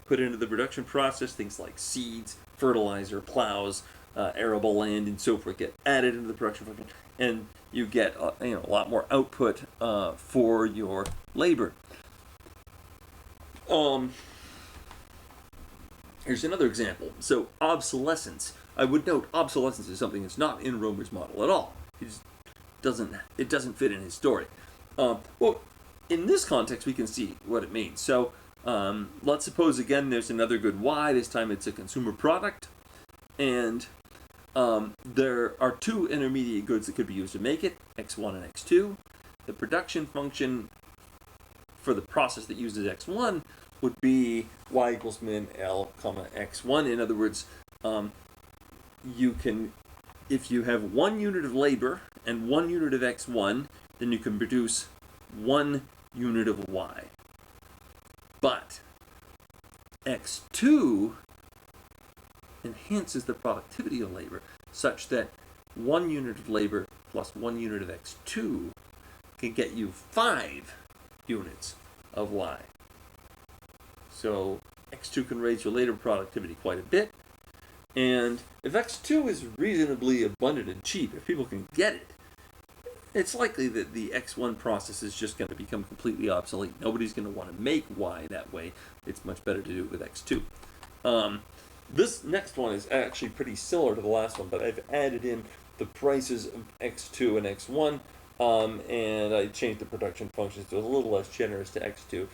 put into the production process, things like seeds, fertilizer, plows, arable land, and so forth get added into the production function, and you get a lot more output for your labor. Here's another example. So obsolescence. I would note obsolescence is something that's not in Romer's model at all. It doesn't fit in his story. Well, in this context, we can see what it means. So let's suppose again there's another good Y. This time it's a consumer product, and there are 2 intermediate goods that could be used to make it, X1 and X2. The production function for the process that uses X1 would be Y equals min L, comma X1. In other words, you can, if you have 1 unit of labor and 1 unit of X1, then you can produce 1 unit of Y. But X2 enhances the productivity of labor such that 1 unit of labor plus 1 unit of X2 can get you 5 units of Y. So X2 can raise your labor productivity quite a bit. And if X2 is reasonably abundant and cheap, if people can get it, it's likely that the X1 process is just going to become completely obsolete. Nobody's going to want to make Y that way. It's much better to do it with X2. This next one is actually pretty similar to the last one, but I've added in the prices of X2 and X1, and I changed the production functions to a little less generous to X2.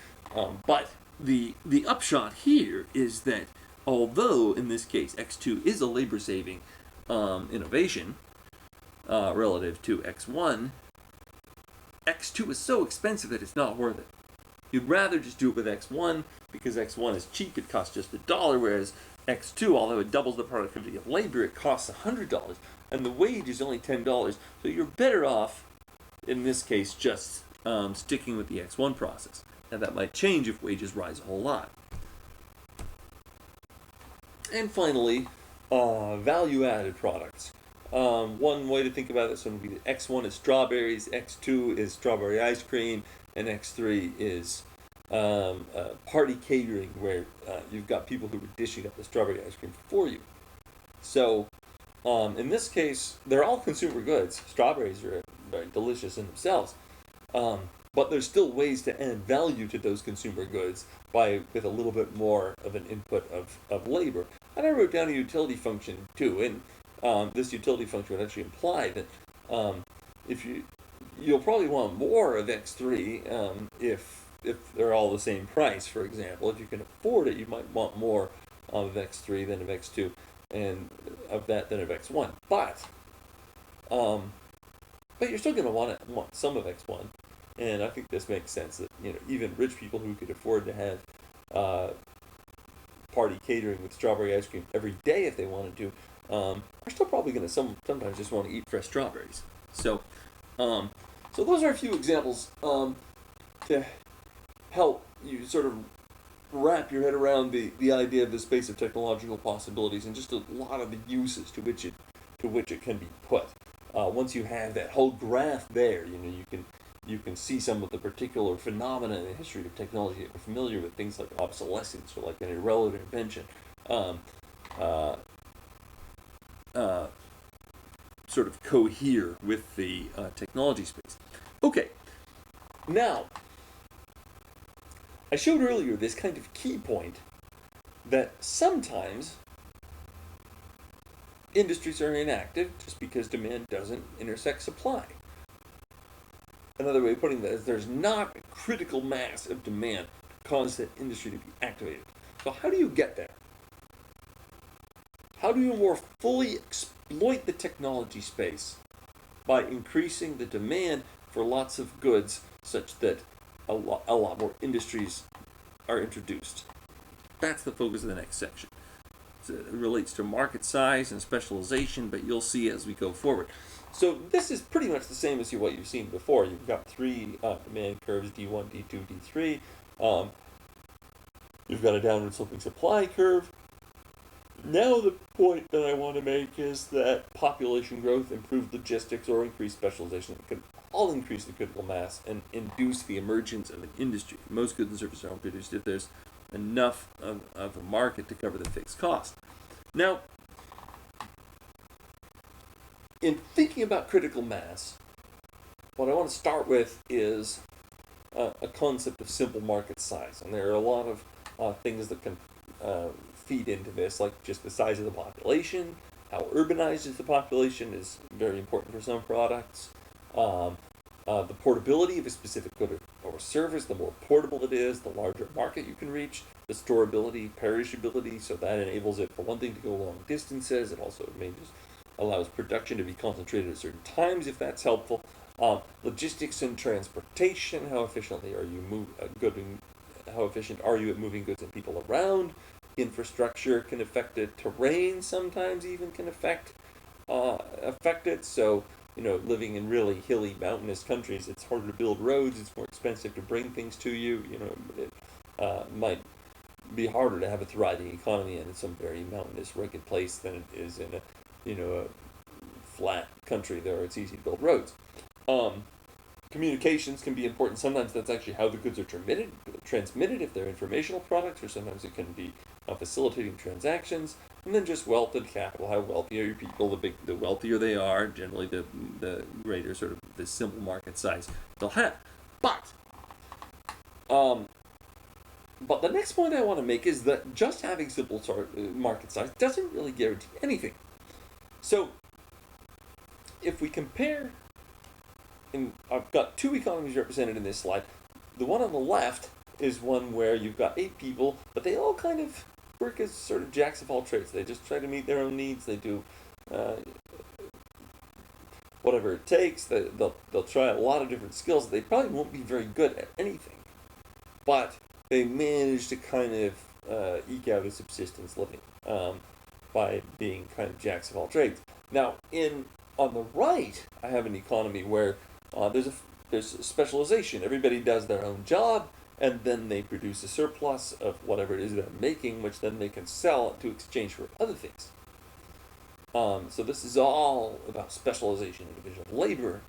But the upshot here is that although in this case X2 is a labor-saving innovation relative to X1, X2 is so expensive that it's not worth it. You'd rather just do it with X1 because X1 is cheap, it costs just $1, whereas X2, although it doubles the productivity of labor, it costs $100, and the wage is only $10, so you're better off, in this case, just sticking with the X1 process. And that might change if wages rise a whole lot. And finally, value-added products. One way to think about this one would be that X1 is strawberries, X2 is strawberry ice cream, and X3 is party catering, where you've got people who are dishing up the strawberry ice cream for you. So, in this case, they're all consumer goods. Strawberries are very delicious in themselves. But there's still ways to add value to those consumer goods with a little bit more of an input of labor. And I wrote down a utility function too, and this utility function would actually imply that you'll probably want more of X3 if they're all the same price, for example. If you can afford it, you might want more of X3 than of X2, and of that than of X1. But you're still going to want some of X1. And I think this makes sense that even rich people who could afford to have party catering with strawberry ice cream every day if they wanted to are still probably going to sometimes just want to eat fresh strawberries. So those are a few examples to help you sort of wrap your head around the idea of the space of technological possibilities and just a lot of the uses to which it can be put. Once you have that whole graph there, you can see some of the particular phenomena in the history of technology that we're familiar with, things like obsolescence or like an irrelevant invention, sort of cohere with the technology space. Okay, now, I showed earlier this kind of key point that sometimes industries are inactive just because demand doesn't intersect supply. Another way of putting that is there's not a critical mass of demand to cause that industry to be activated. So how do you get there? How do you more fully exploit the technology space by increasing the demand for lots of goods such that a lot more industries are introduced? That's the focus of the next section. So it relates to market size and specialization, but you'll see as we go forward. So this is pretty much the same as what you've seen before. You've got three demand curves, D1, D2, D3. You've got a downward sloping supply curve. Now the point that I want to make is that population growth, improved logistics, or increased specialization can all increase the critical mass and induce the emergence of an industry. Most goods and services are produced if there's enough of a market to cover the fixed cost. Now, in thinking about critical mass, what I want to start with is a concept of simple market size. And there are a lot of things that can feed into this, like just the size of the population, how urbanized is the population is very important for some products. The portability of a specific good or service, the more portable it is, the larger market you can reach. The storability, perishability, so that enables it, for one thing, to go long distances. It also allows production to be concentrated at certain times, if that's helpful. Logistics and transportation, how efficiently are you how efficient are you at moving goods and people around? Infrastructure can affect it. Terrain sometimes even can affect it. So, living in really hilly, mountainous countries, it's harder to build roads. It's more expensive to bring things to you. It might be harder to have a thriving economy in some very mountainous, rugged place than it is in a flat country there. It's easy to build roads. Communications can be important. Sometimes that's actually how the goods are transmitted if they're informational products, or sometimes it can be facilitating transactions. And then just wealth and capital. How wealthy are your people? The wealthier they are, generally the greater sort of the simple market size they'll have. But the next point I want to make is that just having simple market size doesn't really guarantee anything. So if we compare, and I've got two economies represented in this slide. The one on the left is one where you've got 8 people, but they all kind of work as sort of jacks of all trades. They just try to meet their own needs. They do whatever it takes. They'll try a lot of different skills. They probably won't be very good at anything, but they manage to kind of eke out a subsistence living by being kind of jacks of all trades. Now, on the right, I have an economy where there's a specialization. Everybody does their own job, and then they produce a surplus of whatever it is they're making, which then they can sell to exchange for other things. So this is all about specialization and division of labor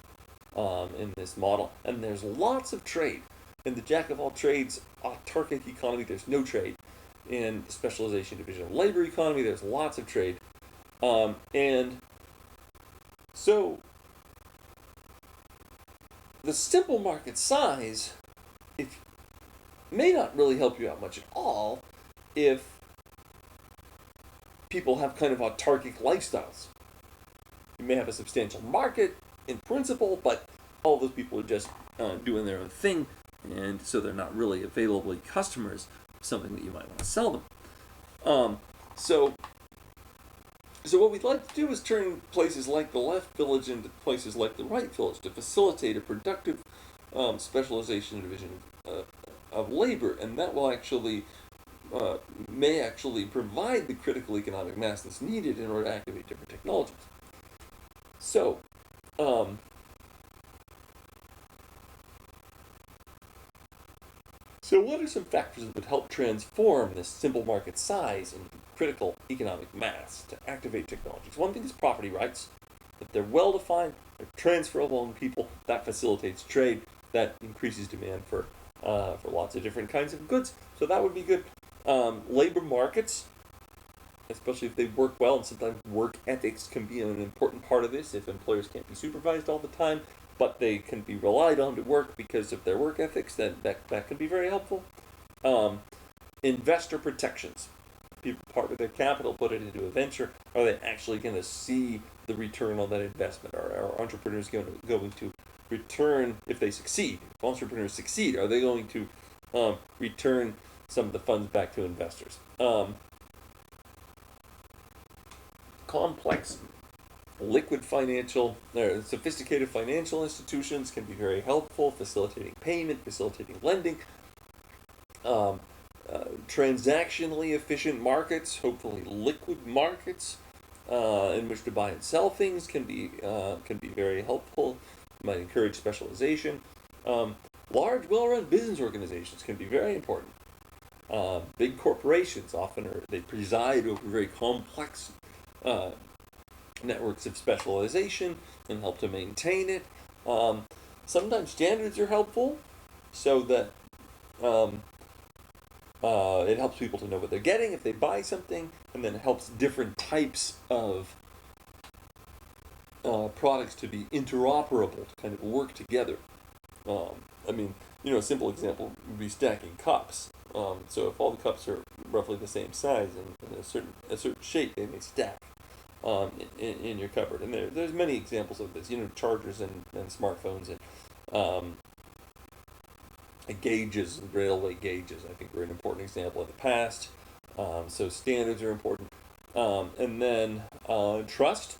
in this model. And there's lots of trade. In the jack of all trades autarkic economy, there's no trade. In the specialization division of labor economy, there's lots of trade. And so the simple market size may not really help you out much at all if people have kind of autarkic lifestyles. You may have a substantial market in principle, but all those people are just doing their own thing, and so they're not really available customers of something that you might want to sell them. So what we'd like to do is turn places like the left village into places like the right village to facilitate a productive specialization division of labor, and that will may actually provide the critical economic mass that's needed in order to activate different technologies. So, what are some factors that would help transform this simple market size into critical economic mass to activate technologies? One thing is property rights. If they're well-defined, they're transferable among people, that facilitates trade, that increases demand for lots of different kinds of goods. So that would be good. Labor markets, especially if they work well, and sometimes work ethics can be an important part of this if employers can't be supervised all the time, but they can be relied on to work because of their work ethics, then that can be very helpful. Investor protections. People part with their capital, put it into a venture. Are they actually going to see the return on that investment? Are entrepreneurs going to return if they succeed? If entrepreneurs succeed, are they going to return some of the funds back to investors? Complex, sophisticated financial institutions can be very helpful, facilitating payment, facilitating lending. Transactionally efficient markets, hopefully liquid markets, in which to buy and sell things can be very helpful. Might encourage specialization. Large, well-run business organizations can be very important. Big corporations they preside over very complex networks of specialization and help to maintain it. Sometimes standards are helpful, so that it helps people to know what they're getting if they buy something, and then it helps different types of products to be interoperable, to kind of work together. A simple example would be stacking cups. So if all the cups are roughly the same size and a certain shape, they may stack in your cupboard. And there's many examples of this. Chargers and smartphones and gauges, railway gauges, I think, were an important example in the past. So standards are important. And then trust.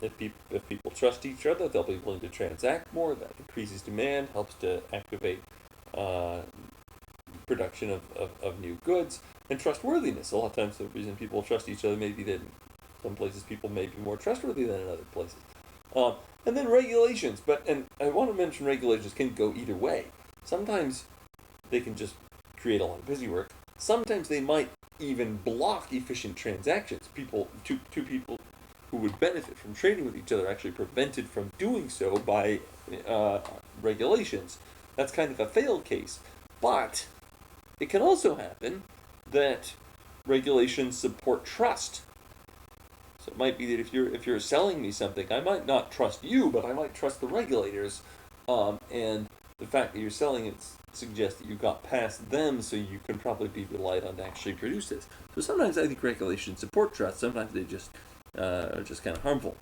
If people trust each other, they'll be willing to transact more. That increases demand, helps to activate production of new goods. And trustworthiness. A lot of times the reason people trust each other may be that in some places people may be more trustworthy than in other places. And then regulations, and I want to mention regulations can go either way. Sometimes they can just create a lot of busy work. Sometimes they might even block efficient transactions. Two people who would benefit from trading with each other are actually prevented from doing so by regulations. That's kind of a failed case. But it can also happen that regulations support trust. So it might be that if you're selling me something, I might not trust you, but I might trust the regulators. And the fact that you're selling it suggests that you got past them, so you can probably be relied on to actually produce this. So sometimes I think regulations support trust. Sometimes they just are just kind of harmful.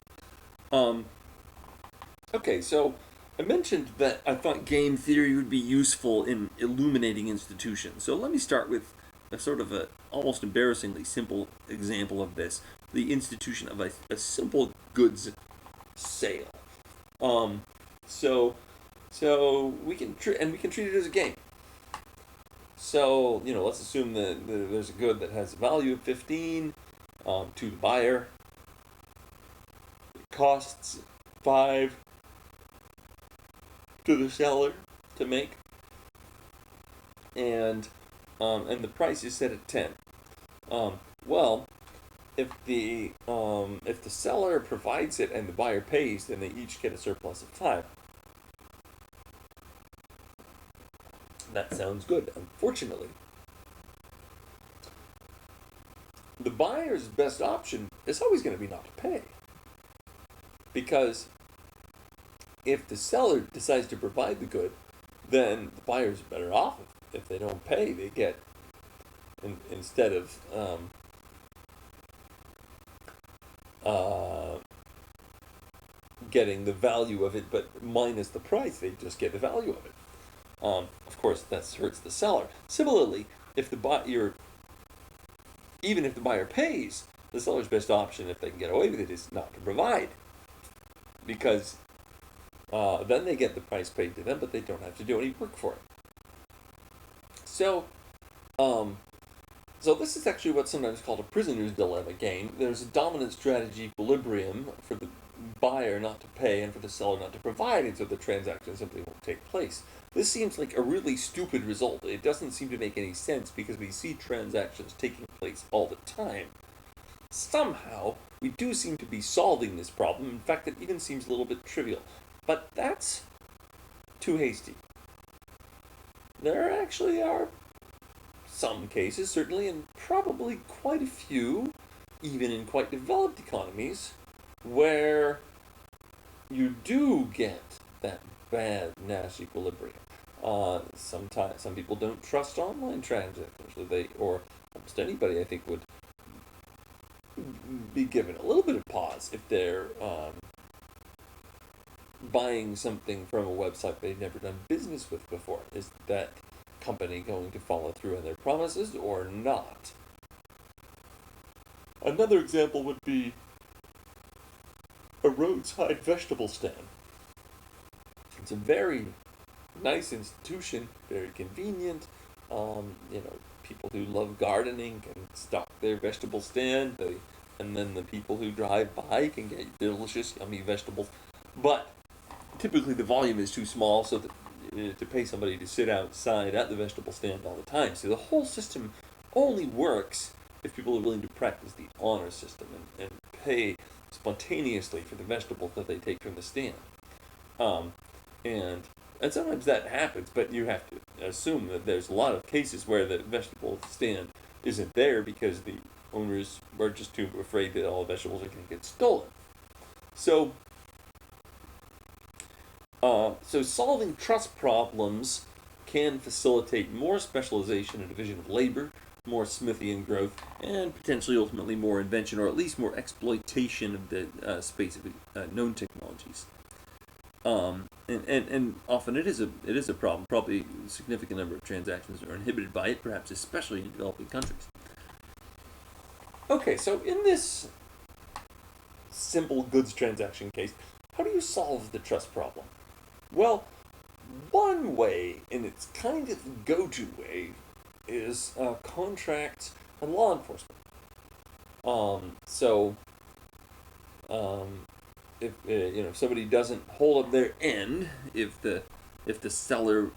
Okay, so I mentioned that I thought game theory would be useful in illuminating institutions. So let me start with a sort of almost embarrassingly simple example of this: the institution of a simple goods sale. So we can treat it as a game. So let's assume that there's a good that has a value of 15 to the buyer. It costs 5 to the seller to make, and the price is set at 10. Well, if the seller provides it and the buyer pays, then they each get a surplus of 5. That sounds good. Unfortunately, the buyer's best option is always going to be not to pay, because if the seller decides to provide the good, then the buyer's better off. If they don't pay, they get, instead of getting the value of it, but minus the price, they just get the value of it. Of course, that hurts the seller. Similarly, even if the buyer pays, the seller's best option, if they can get away with it, is not to provide, because then they get the price paid to them, but they don't have to do any work for it. So this is actually what's sometimes called a prisoner's dilemma game. There's a dominant strategy equilibrium for the buyer not to pay and for the seller not to provide, and so the transaction simply won't take place. This seems like a really stupid result. It doesn't seem to make any sense, because we see transactions taking place all the time. Somehow, we do seem to be solving this problem. In fact, it even seems a little bit trivial. But that's too hasty. There actually are some cases, certainly, and probably quite a few, even in quite developed economies, where you do get that bad Nash equilibrium. Sometimes some people don't trust online transactions. Or almost anybody, I think, would be given a little bit of pause if they're buying something from a website they've never done business with before. Is that company going to follow through on their promises or not? Another example would be a roadside vegetable stand. It's a very nice institution, very convenient. People who love gardening can stock their vegetable stand, and then the people who drive by can get delicious, yummy vegetables. But typically the volume is too small so that to pay somebody to sit outside at the vegetable stand all the time. So the whole system only works if people are willing to practice the honor system and pay spontaneously for the vegetables that they take from the stand. And sometimes that happens, but you have to assume that there's a lot of cases where the vegetable stand isn't there because the owners are just too afraid that all the vegetables are going to get stolen. So solving trust problems can facilitate more specialization and division of labor, more Smithian growth, and potentially ultimately more invention, or at least more exploitation of the space of known technologies. And often it is a problem. Probably a significant number of transactions are inhibited by it, perhaps especially in developing countries. Okay, so in this simple goods transaction case, how do you solve the trust problem? Well, one way, and it's kind of the go-to way, is contracts and law enforcement. If somebody doesn't hold up their end, if the seller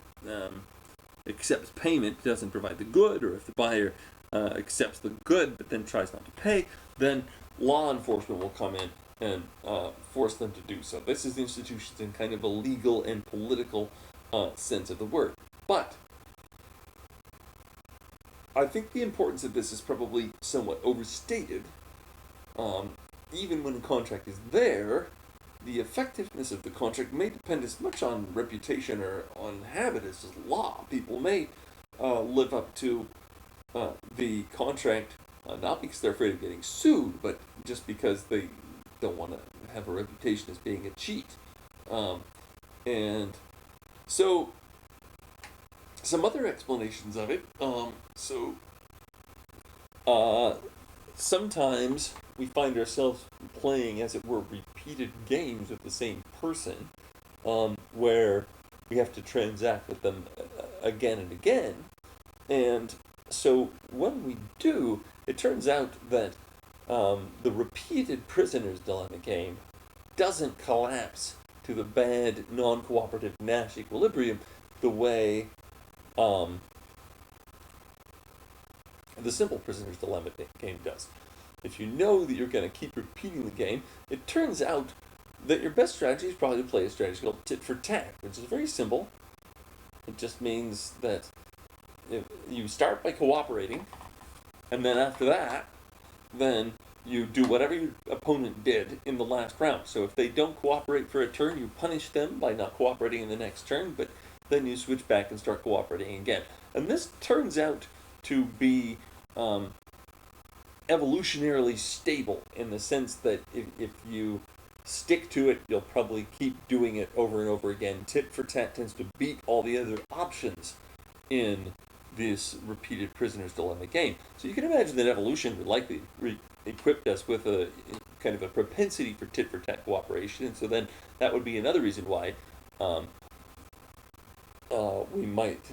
accepts payment, doesn't provide the good, or if the buyer accepts the good but then tries not to pay, then law enforcement will come in and force them to do so. This is institutions in kind of a legal and political sense of the word. But I think the importance of this is probably somewhat overstated. Even when a contract is there, the effectiveness of the contract may depend as much on reputation or on habit as law. People may live up to the contract not because they're afraid of getting sued, but just because they don't want to have a reputation as being a cheat. And so some other explanations of it. Sometimes we find ourselves playing, as it were, repeated games with the same person, where we have to transact with them again and again. And so when we do, it turns out that the repeated prisoner's dilemma game doesn't collapse to the bad, non-cooperative Nash equilibrium the way the simple prisoner's dilemma game does. If you know that you're going to keep repeating the game, it turns out that your best strategy is probably to play a strategy called tit for tat, which is very simple. It just means that if you start by cooperating, and then after that, then you do whatever your opponent did in the last round. So if they don't cooperate for a turn, you punish them by not cooperating in the next turn, but then you switch back and start cooperating again. And this turns out to be evolutionarily stable in the sense that if you stick to it, you'll probably keep doing it over and over again. Tit for tat tends to beat all the other options in this repeated prisoner's dilemma game. So you can imagine that evolution would likely equipped us with a kind of a propensity for tit for tat cooperation, and so then that would be another reason why we might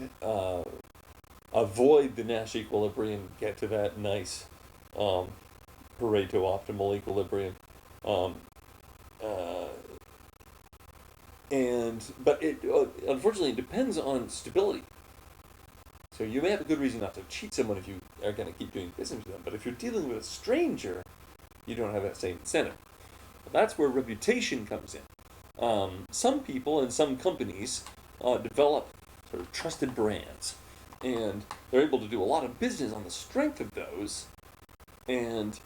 avoid the Nash equilibrium, get to that nice Pareto optimal equilibrium. But it unfortunately depends on stability. So you may have a good reason not to cheat someone if you are going to keep doing business with them, but if you're dealing with a stranger, you don't have that same incentive. But that's where reputation comes in. Some people and some companies develop sort of trusted brands, and they're able to do a lot of business on the strength of those, and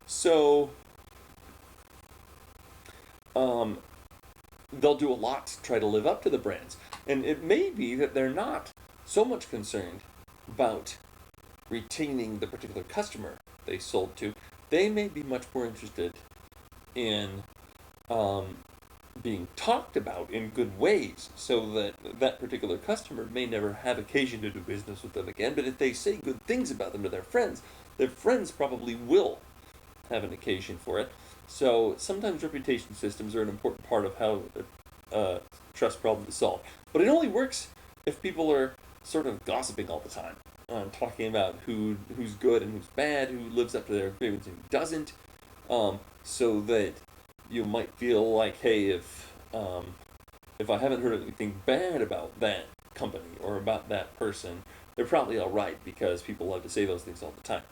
so they'll do a lot to try to live up to the brands. And it may be that they're not so much concerned about retaining the particular customer they sold to. They may be much more interested in being talked about in good ways, so that that particular customer may never have occasion to do business with them again. But if they say good things about them to their friends probably will have an occasion for it. So sometimes reputation systems are an important part of how a trust problem is solved. But it only works if people are sort of gossiping all the time, talking about who's good and who's bad, who lives up to their agreements and who doesn't, so that you might feel like, hey, if I haven't heard anything bad about that company or about that person, they're probably all right, because people love to say those things all the time.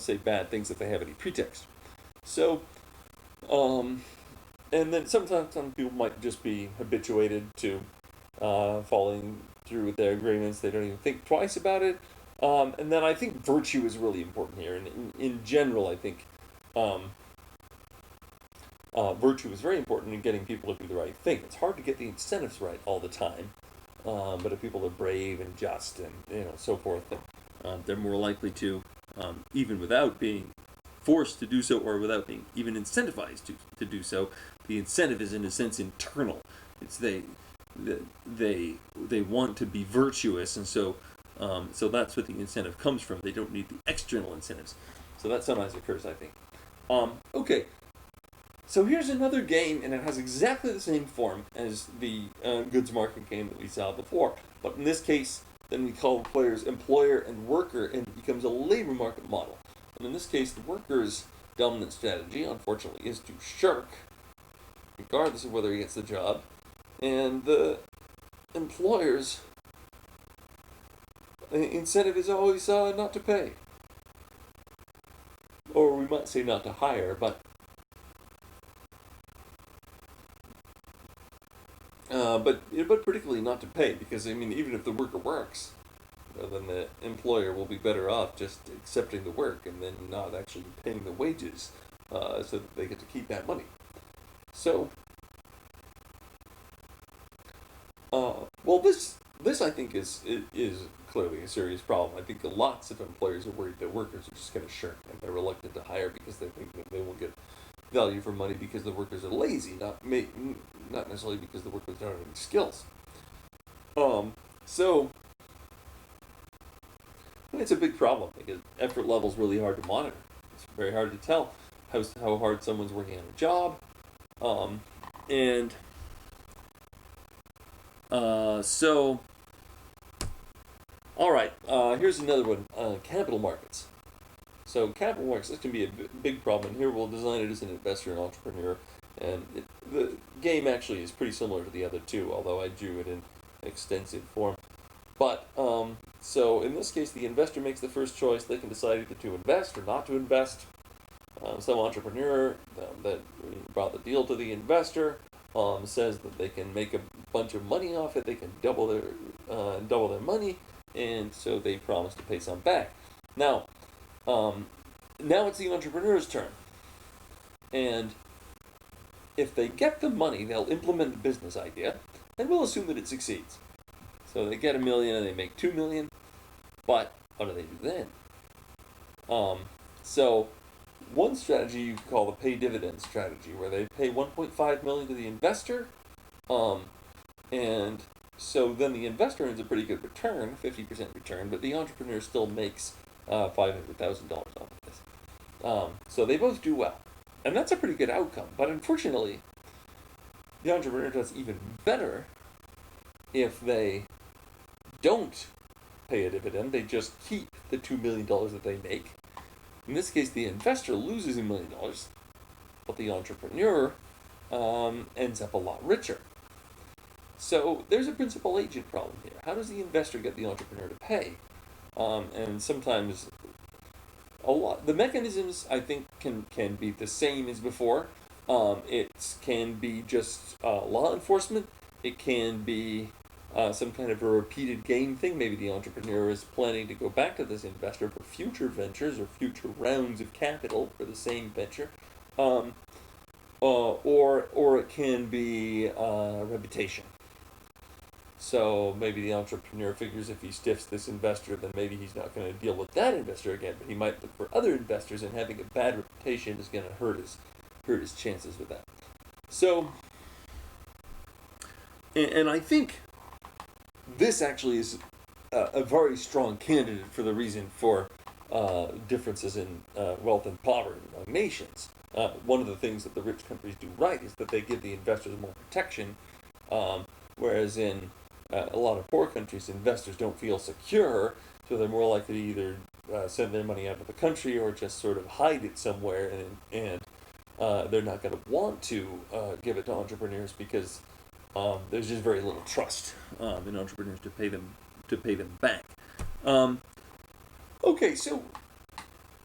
Say bad things if they have any pretext. So, and then sometimes some people might just be habituated to following through with their agreements. They don't even think twice about it. And then I think virtue is really important here. And in general, I think virtue is very important in getting people to do the right thing. It's hard to get the incentives right all the time. But if people are brave and just and so forth, then they're more likely to, even without being forced to do so or without being even incentivized to do so. The incentive is in a sense internal. It's they want to be virtuous, and so that's what the incentive comes from. They don't need the external incentives. So that sometimes occurs, I think. Okay. So here's another game, and it has exactly the same form as the goods market game that we saw before. But in this case, then we call the players employer and worker, and it becomes a labor market model. And in this case, the worker's dominant strategy, unfortunately, is to shirk, regardless of whether he gets the job. And the employer's incentive is always not to pay. Or we might say not to hire, but particularly not to pay, because even if the worker works, then the employer will be better off just accepting the work and then not actually paying the wages, so that they get to keep that money. So, this I think is clearly a serious problem. I think lots of employers are worried that workers are just going to shirk, and they're reluctant to hire because they think that they will get value for money because the workers are lazy, not necessarily because the workers don't have any skills. So it's a big problem because effort level is really hard to monitor. It's very hard to tell how hard someone's working on a job, so all right. Here's another one: capital markets. So capital markets, this can be a big problem. And here we'll design it as an investor and entrepreneur. And the game actually is pretty similar to the other two, although I drew it in extensive form. But, so in this case, the investor makes the first choice. They can decide either to invest or not to invest. Some entrepreneur that brought the deal to the investor says that they can make a bunch of money off it. They can double their money, and so they promise to pay some back. Now it's the entrepreneur's turn. And if they get the money, they'll implement the business idea, and we'll assume that it succeeds. So they get $1 million and they make $2 million, but what do they do then? So one strategy you call the pay dividend strategy, where they pay $1.5 million to the investor, and so then the investor earns a pretty good return, 50% return, but the entrepreneur still makes $500,000 off of this. So they both do well. And that's a pretty good outcome. But unfortunately, the entrepreneur does even better if they don't pay a dividend. They just keep the $2 million that they make. In this case, the investor loses $1 million, but the entrepreneur ends up a lot richer. So there's a principal agent problem here. How does the investor get the entrepreneur to pay? And sometimes the mechanisms, I think, can be the same as before. It can be just law enforcement. It can be some kind of a repeated gain thing. Maybe the entrepreneur is planning to go back to this investor for future ventures or future rounds of capital for the same venture. Or it can be reputation. So maybe the entrepreneur figures if he stiffs this investor, then maybe he's not going to deal with that investor again, but he might look for other investors, and having a bad reputation is going to hurt his chances with that. So, and I think this actually is a very strong candidate for the reason for differences in wealth and poverty among nations. One of the things that the rich countries do right is that they give the investors more protection, whereas in a lot of poor countries, investors don't feel secure, so they're more likely to either send their money out of the country or just sort of hide it somewhere, and they're not going to want to give it to entrepreneurs because there's just very little trust in entrepreneurs to pay them back. Okay, so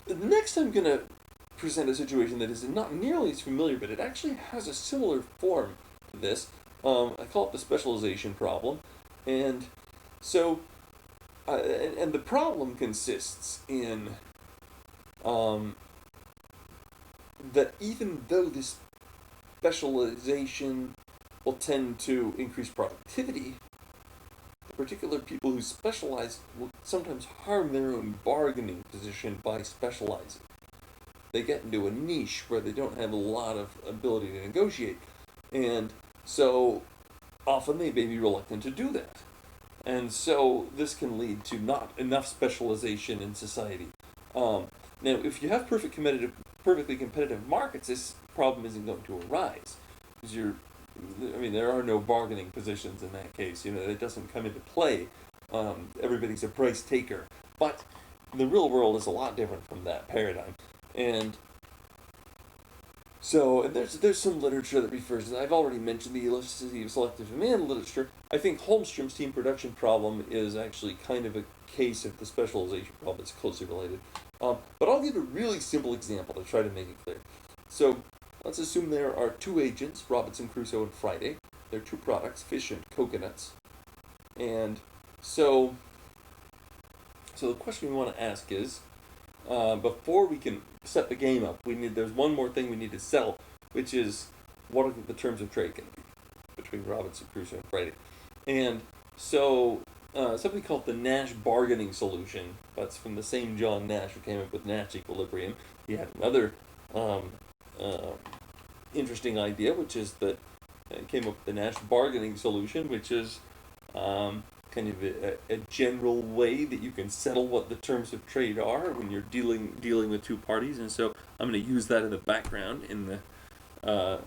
next I'm going to present a situation that is not nearly as familiar, but it actually has a similar form to this. I call it the specialization problem. And so, and the problem consists in that even though this specialization will tend to increase productivity, the particular people who specialize will sometimes harm their own bargaining position by specializing. They get into a niche where they don't have a lot of ability to negotiate, and so often they may be reluctant to do that. And so this can lead to not enough specialization in society. Now, if you have perfectly competitive markets, this problem isn't going to arise. Because there are no bargaining positions in that case. It doesn't come into play. Everybody's a price taker. But the real world is a lot different from that paradigm. And so, and there's some literature that refers to, I've already mentioned the elasticity of selective demand literature. I think Holmstrom's team production problem is actually kind of a case of the specialization problem. It's closely related. But I'll give a really simple example to try to make it clear. So, let's assume there are two agents, Robinson Crusoe and Friday. They're two products, fish and coconuts. And so the question we want to ask is, before we can set the game up, there's one more thing we need to settle, which is what are the terms of trade going to be between Robinson Crusoe and Friday. And so something called the Nash bargaining solution, that's from the same John Nash who came up with Nash Equilibrium. He had another interesting idea, which is that came up with the Nash bargaining solution, which is kind of a general way that you can settle what the terms of trade are when you're dealing with two parties. And so I'm going to use that in the background in the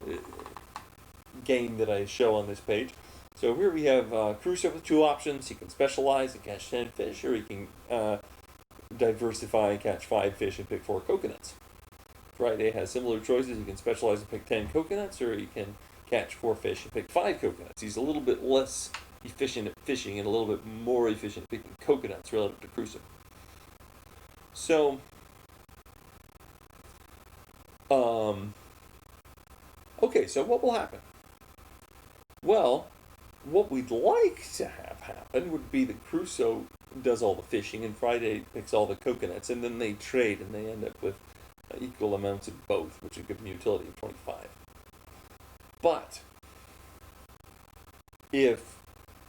game that I show on this page. So here we have Crusoe with two options. He can specialize and catch 10 fish, or he can diversify and catch 5 fish and pick 4 coconuts. Friday has similar choices. He can specialize and pick 10 coconuts, or he can catch 4 fish and pick 5 coconuts. He's a little bit less efficient at fishing and a little bit more efficient at picking coconuts relative to Crusoe. So, okay, so what will happen? Well, what we'd like to have happen would be that Crusoe does all the fishing and Friday picks all the coconuts, and then they trade and they end up with equal amounts of both, which would give them utility of 25. But if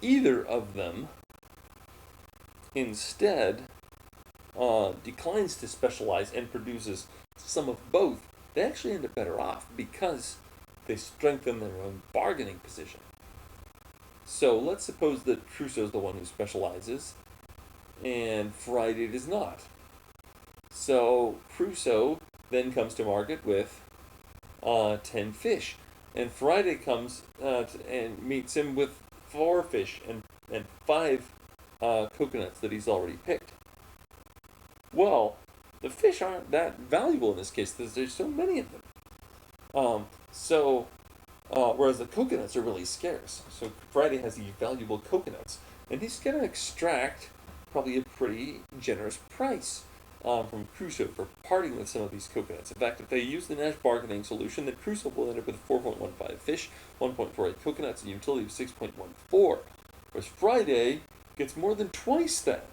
either of them instead declines to specialize and produces some of both, they actually end up better off because they strengthen their own bargaining position. So let's suppose that Crusoe's the one who specializes and Friday does not. So Crusoe then comes to market with 10 fish, and Friday comes and meets him with 4 fish and 5 coconuts that he's already picked. Well, the fish aren't that valuable in this case because there's so many of them. Whereas the coconuts are really scarce. So Friday has these valuable coconuts, and he's going to extract probably a pretty generous price from Crusoe for parting with some of these coconuts. In fact, if they use the Nash bargaining solution, then Crusoe will end up with 4.15 fish, 1.48 coconuts, and a utility of 6.14. Whereas Friday gets more than twice that,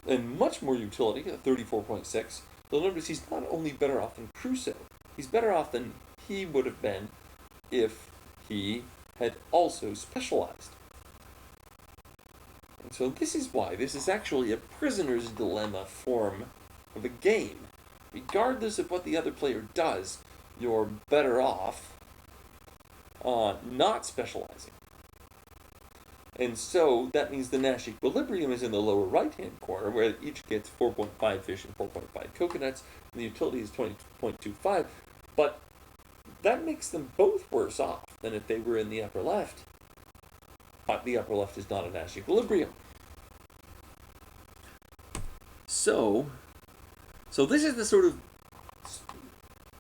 and much more utility at 34.6. You'll notice he's not only better off than Crusoe, he's better off than he would have been if he had also specialized. So this is why this is actually a prisoner's dilemma form of a game. Regardless of what the other player does, you're better off not specializing. And so that means the Nash equilibrium is in the lower right-hand corner, where each gets 4.5 fish and 4.5 coconuts, and the utility is 20.25. But that makes them both worse off than if they were in the upper left. But the upper left is not a Nash equilibrium. So this is the sort of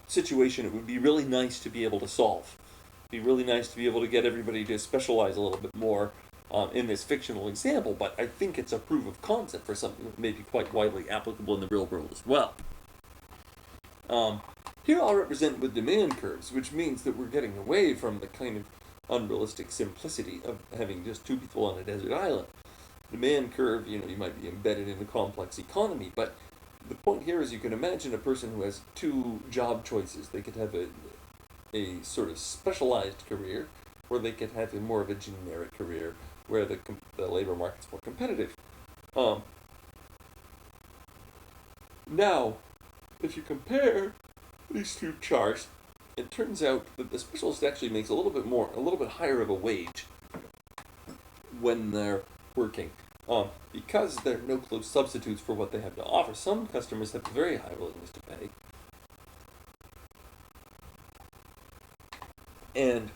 situation it would be really nice to be able to solve. It'd be really nice to be able to get everybody to specialize a little bit more in this fictional example, but I think it's a proof of concept for something that may be quite widely applicable in the real world as well. Here I'll represent with demand curves, which means that we're getting away from the kind of unrealistic simplicity of having just two people on a desert island. Demand curve, you might be embedded in a complex economy, but the point here is you can imagine a person who has two job choices. They could have a sort of specialized career, or they could have more of a generic career where the labor market's more competitive. Now, if you compare these two charts, it turns out that the specialist actually makes a little bit higher of a wage when they're working. Because there are no close substitutes for what they have to offer, some customers have a very high willingness to pay. And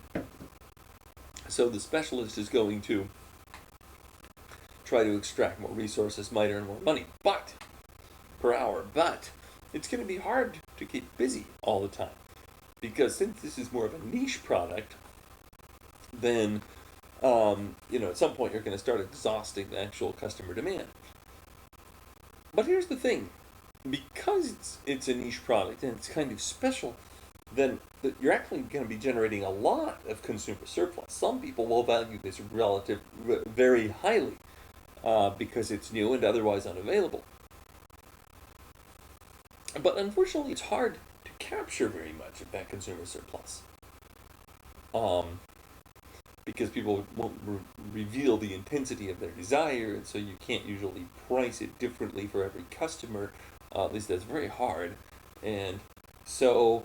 so the specialist is going to try to extract more resources, might earn more money per hour, but it's going to be hard to keep busy all the time. Because since this is more of a niche product, then at some point you're going to start exhausting the actual customer demand. But here's the thing. Because it's a niche product and it's kind of special, then you're actually going to be generating a lot of consumer surplus. Some people will value this very highly because it's new and otherwise unavailable. But unfortunately, it's hard to capture very much of that consumer surplus. Because people won't reveal the intensity of their desire, and so you can't usually price it differently for every customer. At least that's very hard. And so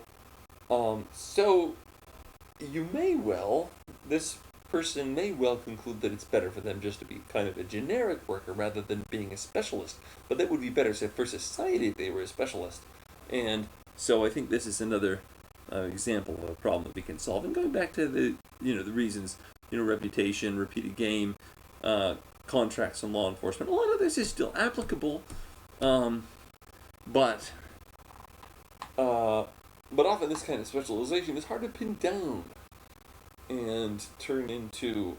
this person may well conclude that it's better for them just to be kind of a generic worker rather than being a specialist. But that would be better for society if they were a specialist. And so I think this is another example of a problem that we can solve. And going back to the reasons, reputation, repeated game, contracts and law enforcement, a lot of this is still applicable, but often this kind of specialization is hard to pin down and turn into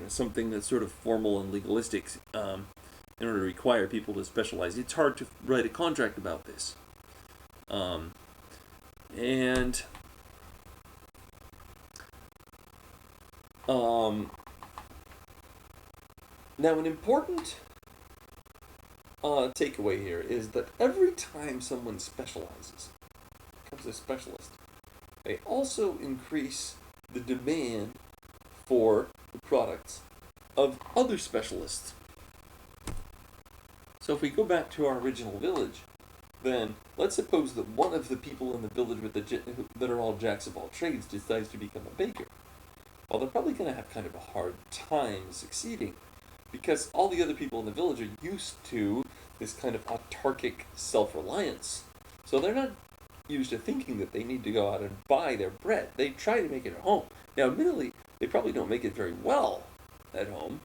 something that's sort of formal and legalistic in order to require people to specialize. It's hard to write a contract about this. Now an important takeaway here is that every time someone specializes, becomes a specialist, they also increase the demand for the products of other specialists. So if we go back to our original village, then let's suppose that one of the people in the village that are all jacks of all trades decides to become a baker. Well, they're probably going to have kind of a hard time succeeding, because all the other people in the village are used to this kind of autarkic self-reliance. So they're not used to thinking that they need to go out and buy their bread. They try to make it at home. Now, admittedly, they probably don't make it very well at home,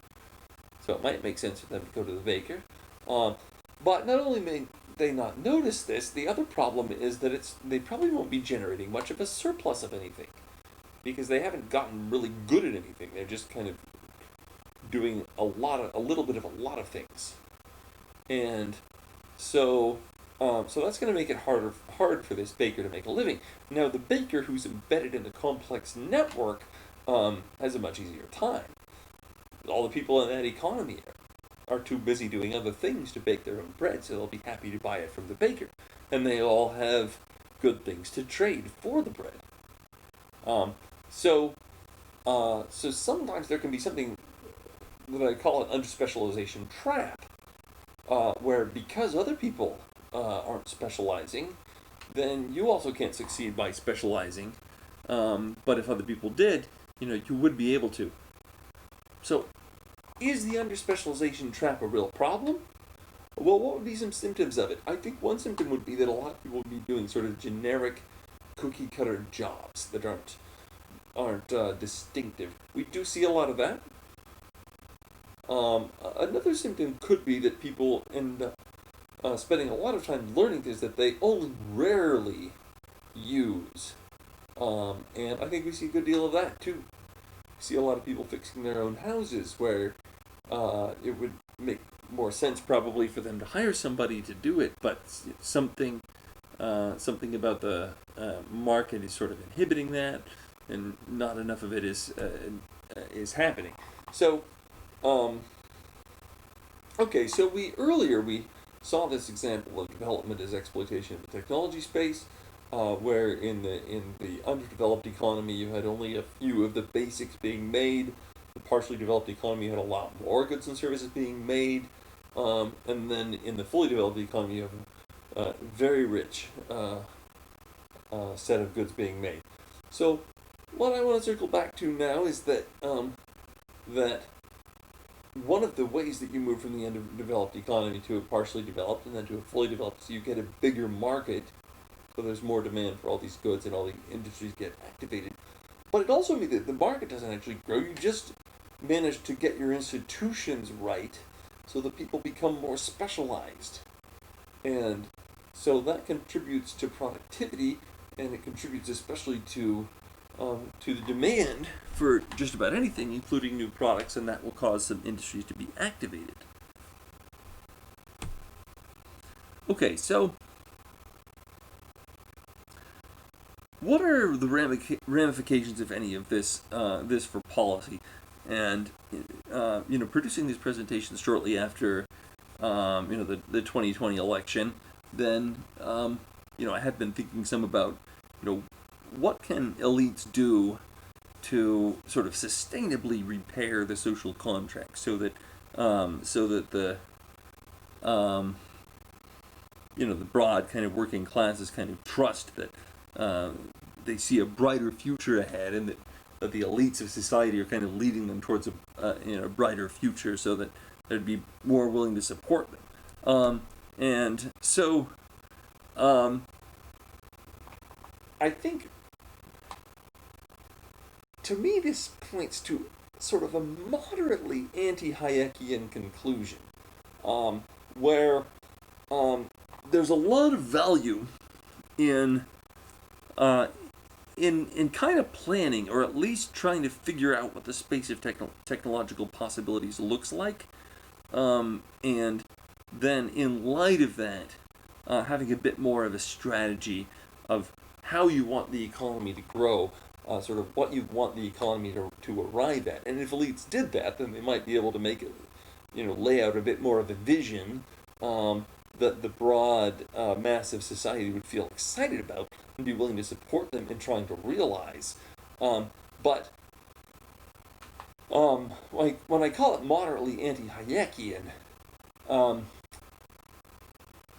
so it might make sense for them to go to the baker. But not only may they not notice this, the other problem is that they probably won't be generating much of a surplus of anything, because they haven't gotten really good at anything. They're just kind of doing a little bit of a lot of things. And so that's going to make it hard for this baker to make a living. Now, the baker who's embedded in the complex network has a much easier time. All the people in that economy are too busy doing other things to bake their own bread, so they'll be happy to buy it from the baker. And they all have good things to trade for the bread. So sometimes there can be something that I call an underspecialization trap, where because other people aren't specializing, then you also can't succeed by specializing. But if other people did, you would be able to. So, is the underspecialization trap a real problem? Well, what would be some symptoms of it? I think one symptom would be that a lot of people would be doing sort of generic cookie cutter jobs that aren't distinctive. We do see a lot of that. Another symptom could be that people end up spending a lot of time learning things that they only rarely use. And I think we see a good deal of that too. We see a lot of people fixing their own houses where it would make more sense probably for them to hire somebody to do it, but something about the market is sort of inhibiting that, and not enough of it is happening. So, okay, so we saw this example of development as exploitation in the technology space, where in the underdeveloped economy you had only a few of the basics being made. The partially developed economy had a lot more goods and services being made, and then in the fully developed economy you have a very rich set of goods being made. So what I want to circle back to now is that that one of the ways that you move from the underdeveloped economy to a partially developed and then to a fully developed, so you get a bigger market, so there's more demand for all these goods and all the industries get activated. But it also means that the market doesn't actually grow. You just manage to get your institutions right so that people become more specialized. And so that contributes to productivity, and it contributes especially to the demand for just about anything, including new products, and that will cause some industries to be activated. Okay, so what are the ramifications, if any, of this for policy? And producing these presentations shortly after the 2020 election, then I have been thinking some about what can elites do to sort of sustainably repair the social contract, so that the the broad kind of working classes kind of trust that they see a brighter future ahead, and that the elites of society are kind of leading them towards a brighter future, so that they'd be more willing to support them. And so I think, to me, this points to sort of a moderately anti-Hayekian conclusion, where there's a lot of value in kind of planning, or at least trying to figure out what the space of technological possibilities looks like, and then in light of that, having a bit more of a strategy of how you want the economy to grow, sort of what you want the economy to arrive at. And if elites did that, then they might be able to make it, lay out a bit more of a vision that the broad mass of society would feel excited about and be willing to support them in trying to realize. But like when I call it moderately anti-Hayekian,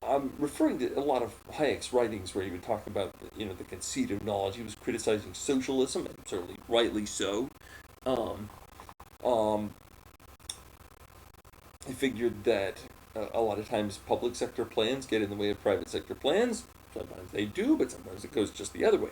I'm referring to a lot of Hayek's writings where he would talk about the conceit of knowledge. He was criticizing socialism, and certainly rightly so. He figured that a lot of times public sector plans get in the way of private sector plans. Sometimes they do, but sometimes it goes just the other way.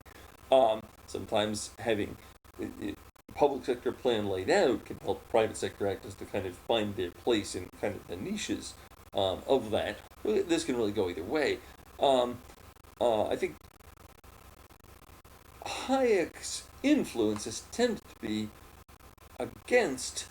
Sometimes having a public sector plan laid out can help private sector actors to kind of find their place in kind of the niches of that. This can really go either way. I think Hayek's influences tend to be against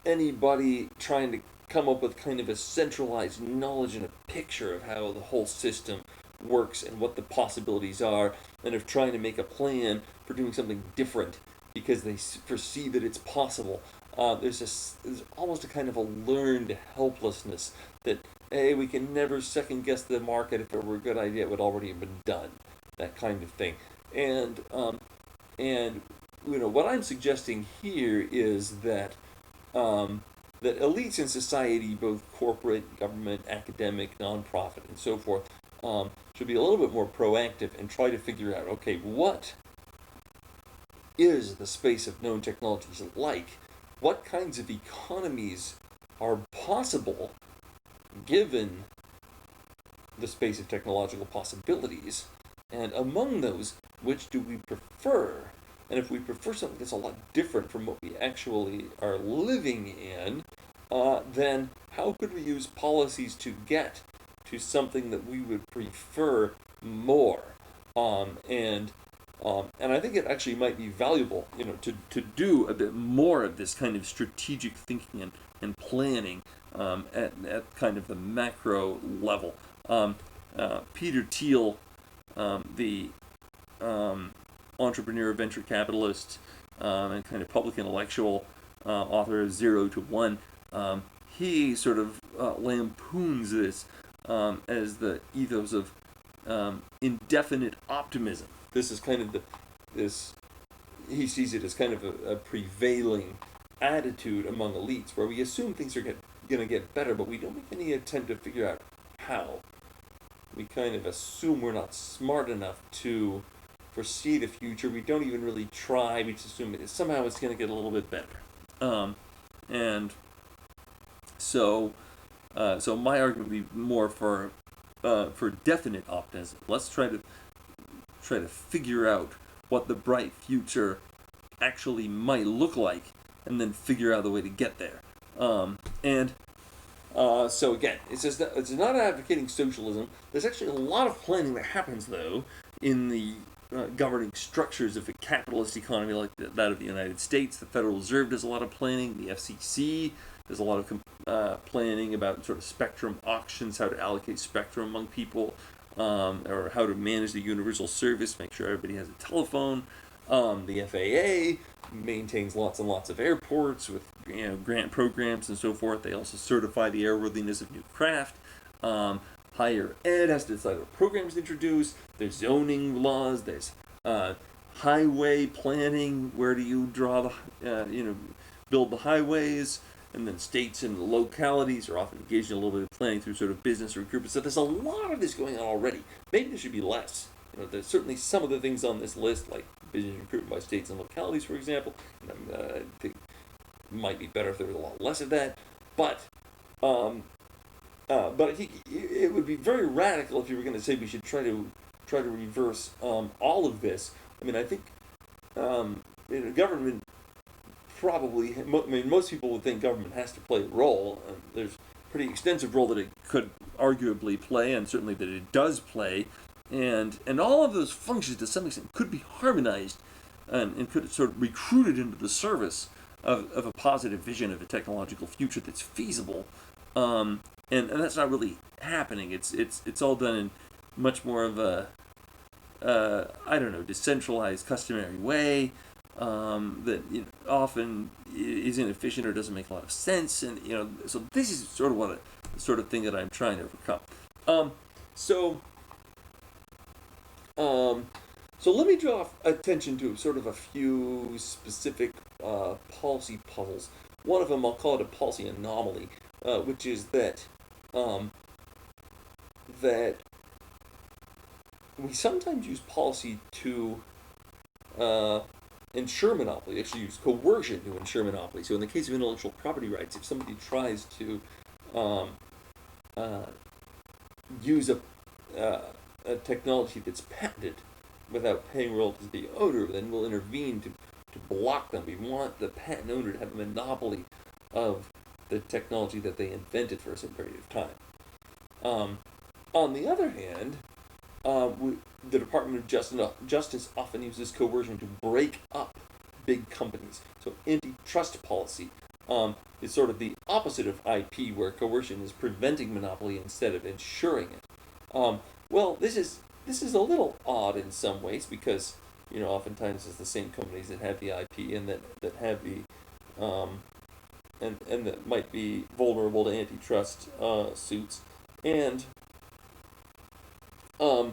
anybody trying to come up with kind of a centralized knowledge and a picture of how the whole system works and what the possibilities are, and of trying to make a plan for doing something different because they foresee that it's possible. There's almost a kind of a learned helplessness that, hey, we can never second guess the market. If it were a good idea, it would already have been done. That kind of thing. And what I'm suggesting here is that that elites in society, both corporate, government, academic, nonprofit, and so forth, should be a little bit more proactive and try to figure out, okay, what is the space of known technologies like? What kinds of economies are possible given the space of technological possibilities? And among those, which do we prefer? And if we prefer something that's a lot different from what we actually are living in, then how could we use policies to get to something that we would prefer more? And I think it actually might be valuable, to do a bit more of this kind of strategic thinking and planning at kind of the macro level. Peter Thiel, the entrepreneur, venture capitalist, and kind of public intellectual, author of 0 to 1, he sort of lampoons this as the ethos of indefinite optimism. This is kind of he sees it as kind of a prevailing attitude among elites, where we assume things are going to get better, but we don't make any attempt to figure out how. We kind of assume we're not smart enough to foresee the future. We don't even really try. We just assume somehow it's going to get a little bit better. And so my argument would be more for definite optimism. Let's try to figure out what the bright future actually might look like, and then figure out the way to get there. So again, it's not advocating socialism. There's actually a lot of planning that happens, though, in the governing structures of a capitalist economy like that of the United States. The Federal Reserve does a lot of planning. The FCC does a lot of planning about sort of spectrum auctions, how to allocate spectrum among people, or how to manage the universal service, make sure everybody has a telephone. The FAA maintains lots and lots of airports with grant programs and so forth. They also certify the airworthiness of new craft. Higher ed has to decide what programs to introduce. There's zoning laws. There's highway planning. Where do you draw build the highways? And then states and localities are often engaged in a little bit of planning through sort of business recruitment. So there's a lot of this going on already. Maybe there should be less. There's certainly some of the things on this list, like business recruitment by states and localities, for example. I think it might be better if there was a lot less of that. But I think it would be very radical if you were going to say we should try to reverse all of this. I mean, I think government probably. Most people would think government has to play a role. There's a pretty extensive role that it could arguably play, and certainly that it does play. And all of those functions, to some extent, could be harmonized and could sort of recruited into the service of a positive vision of a technological future that's feasible. And that's not really happening. It's all done in much more of a decentralized, customary way that often is inefficient or doesn't make a lot of sense. And so this is sort of the sort of thing that I'm trying to overcome. So let me draw attention to sort of a few specific policy puzzles. One of them, I'll call it a policy anomaly, which is that we sometimes use policy to ensure monopoly. Actually, use coercion to ensure monopoly. So in the case of intellectual property rights, if somebody tries to use a technology that's patented without paying royalties to the owner, then we'll intervene to block them. We want the patent owner to have a monopoly of the technology that they invented for a certain period of time. On the other hand, the Department of Justice often uses coercion to break up big companies. So antitrust policy is sort of the opposite of IP, where coercion is preventing monopoly instead of ensuring it. Well, this is a little odd in some ways, because oftentimes it's the same companies that have the IP and that have the and that might be vulnerable to antitrust suits. And I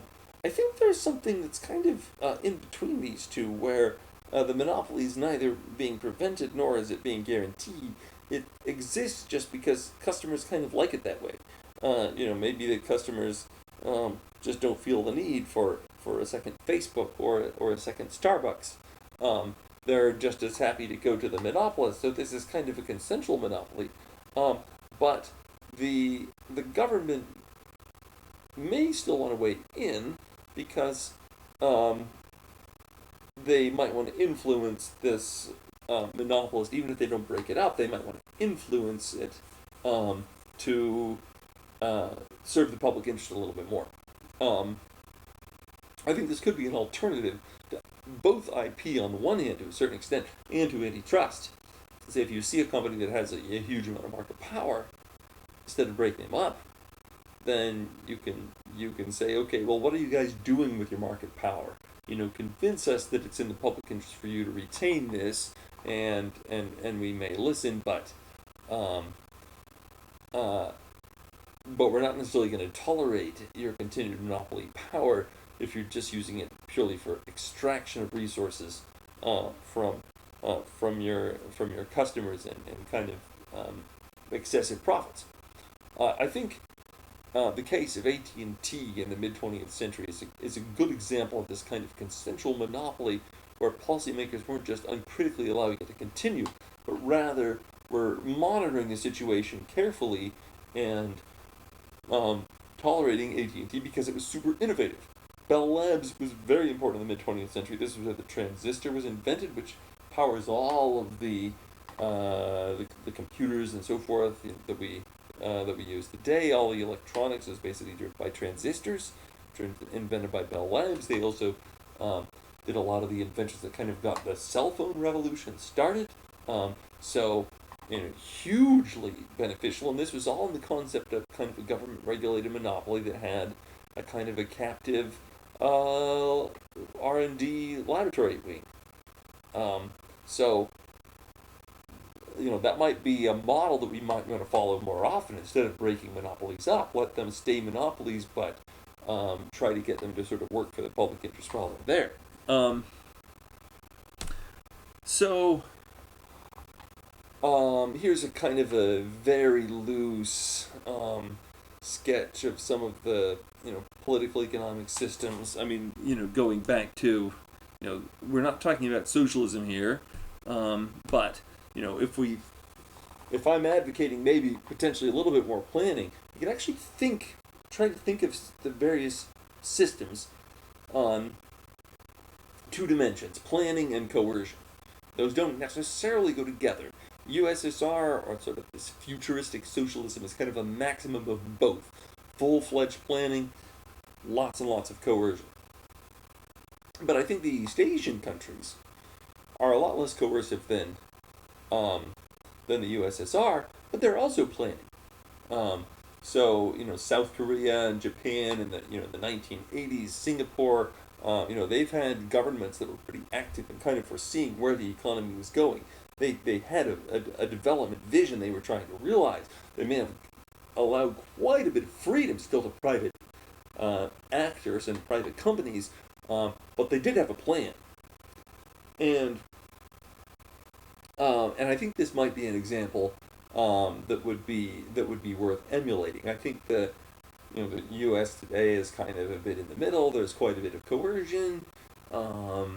think there's something that's kind of in between these two, where the monopoly is neither being prevented nor is it being guaranteed. it exists just because customers kind of like it that way. Maybe the customers just don't feel the need for a second Facebook or a second Starbucks. They're just as happy to go to the monopolist. So this is kind of a consensual monopoly. But the government may still want to weigh in because they might want to influence this monopolist, even if they don't break it up. They might want to influence it to serve the public interest a little bit more. I think this could be an alternative to both IP on the one hand to a certain extent and to antitrust. Say if you see a company that has a huge amount of market power, instead of breaking them up, then you can say, okay, well, what are you guys doing with your market power? Convince us that it's in the public interest for you to retain this, and we may listen, but we're not necessarily going to tolerate your continued monopoly power if you're just using it purely for extraction of resources from your customers and kind of excessive profits. I think the case of AT&T in the mid-20th century is a good example of this kind of consensual monopoly where policymakers weren't just uncritically allowing it to continue, but rather were monitoring the situation carefully and tolerating AT&T because it was super innovative. Bell Labs was very important in the mid-20th century. This was where the transistor was invented, which powers all of the computers and so forth that we use today. All the electronics is basically driven by transistors, invented by Bell Labs. They also did a lot of the inventions that kind of got the cell phone revolution started. Hugely beneficial. And this was all in the concept of kind of a government-regulated monopoly that had a kind of a captive R&D laboratory wing. That might be a model that we might want to follow more often. Instead of breaking monopolies up, let them stay monopolies, but try to get them to sort of work for the public interest while they're there. Here's a kind of a very loose sketch of some of the political economic systems. I mean, going back to, we're not talking about socialism here, but if I'm advocating maybe potentially a little bit more planning, you can actually try to think of the various systems on two dimensions, planning and coercion. Those don't necessarily go together. USSR, or sort of this futuristic socialism, is kind of a maximum of both. Full-fledged planning, lots and lots of coercion. But I think the East Asian countries are a lot less coercive than the USSR, but they're also planning. South Korea and Japan in the 1980s, Singapore, they've had governments that were pretty active in kind of foreseeing where the economy was going. They had a development vision they were trying to realize. They may have allowed quite a bit of freedom still to private actors and private companies, but they did have a plan. And I think this might be an example that would be worth emulating. I think the U.S. today is kind of a bit in the middle. There's quite a bit of coercion.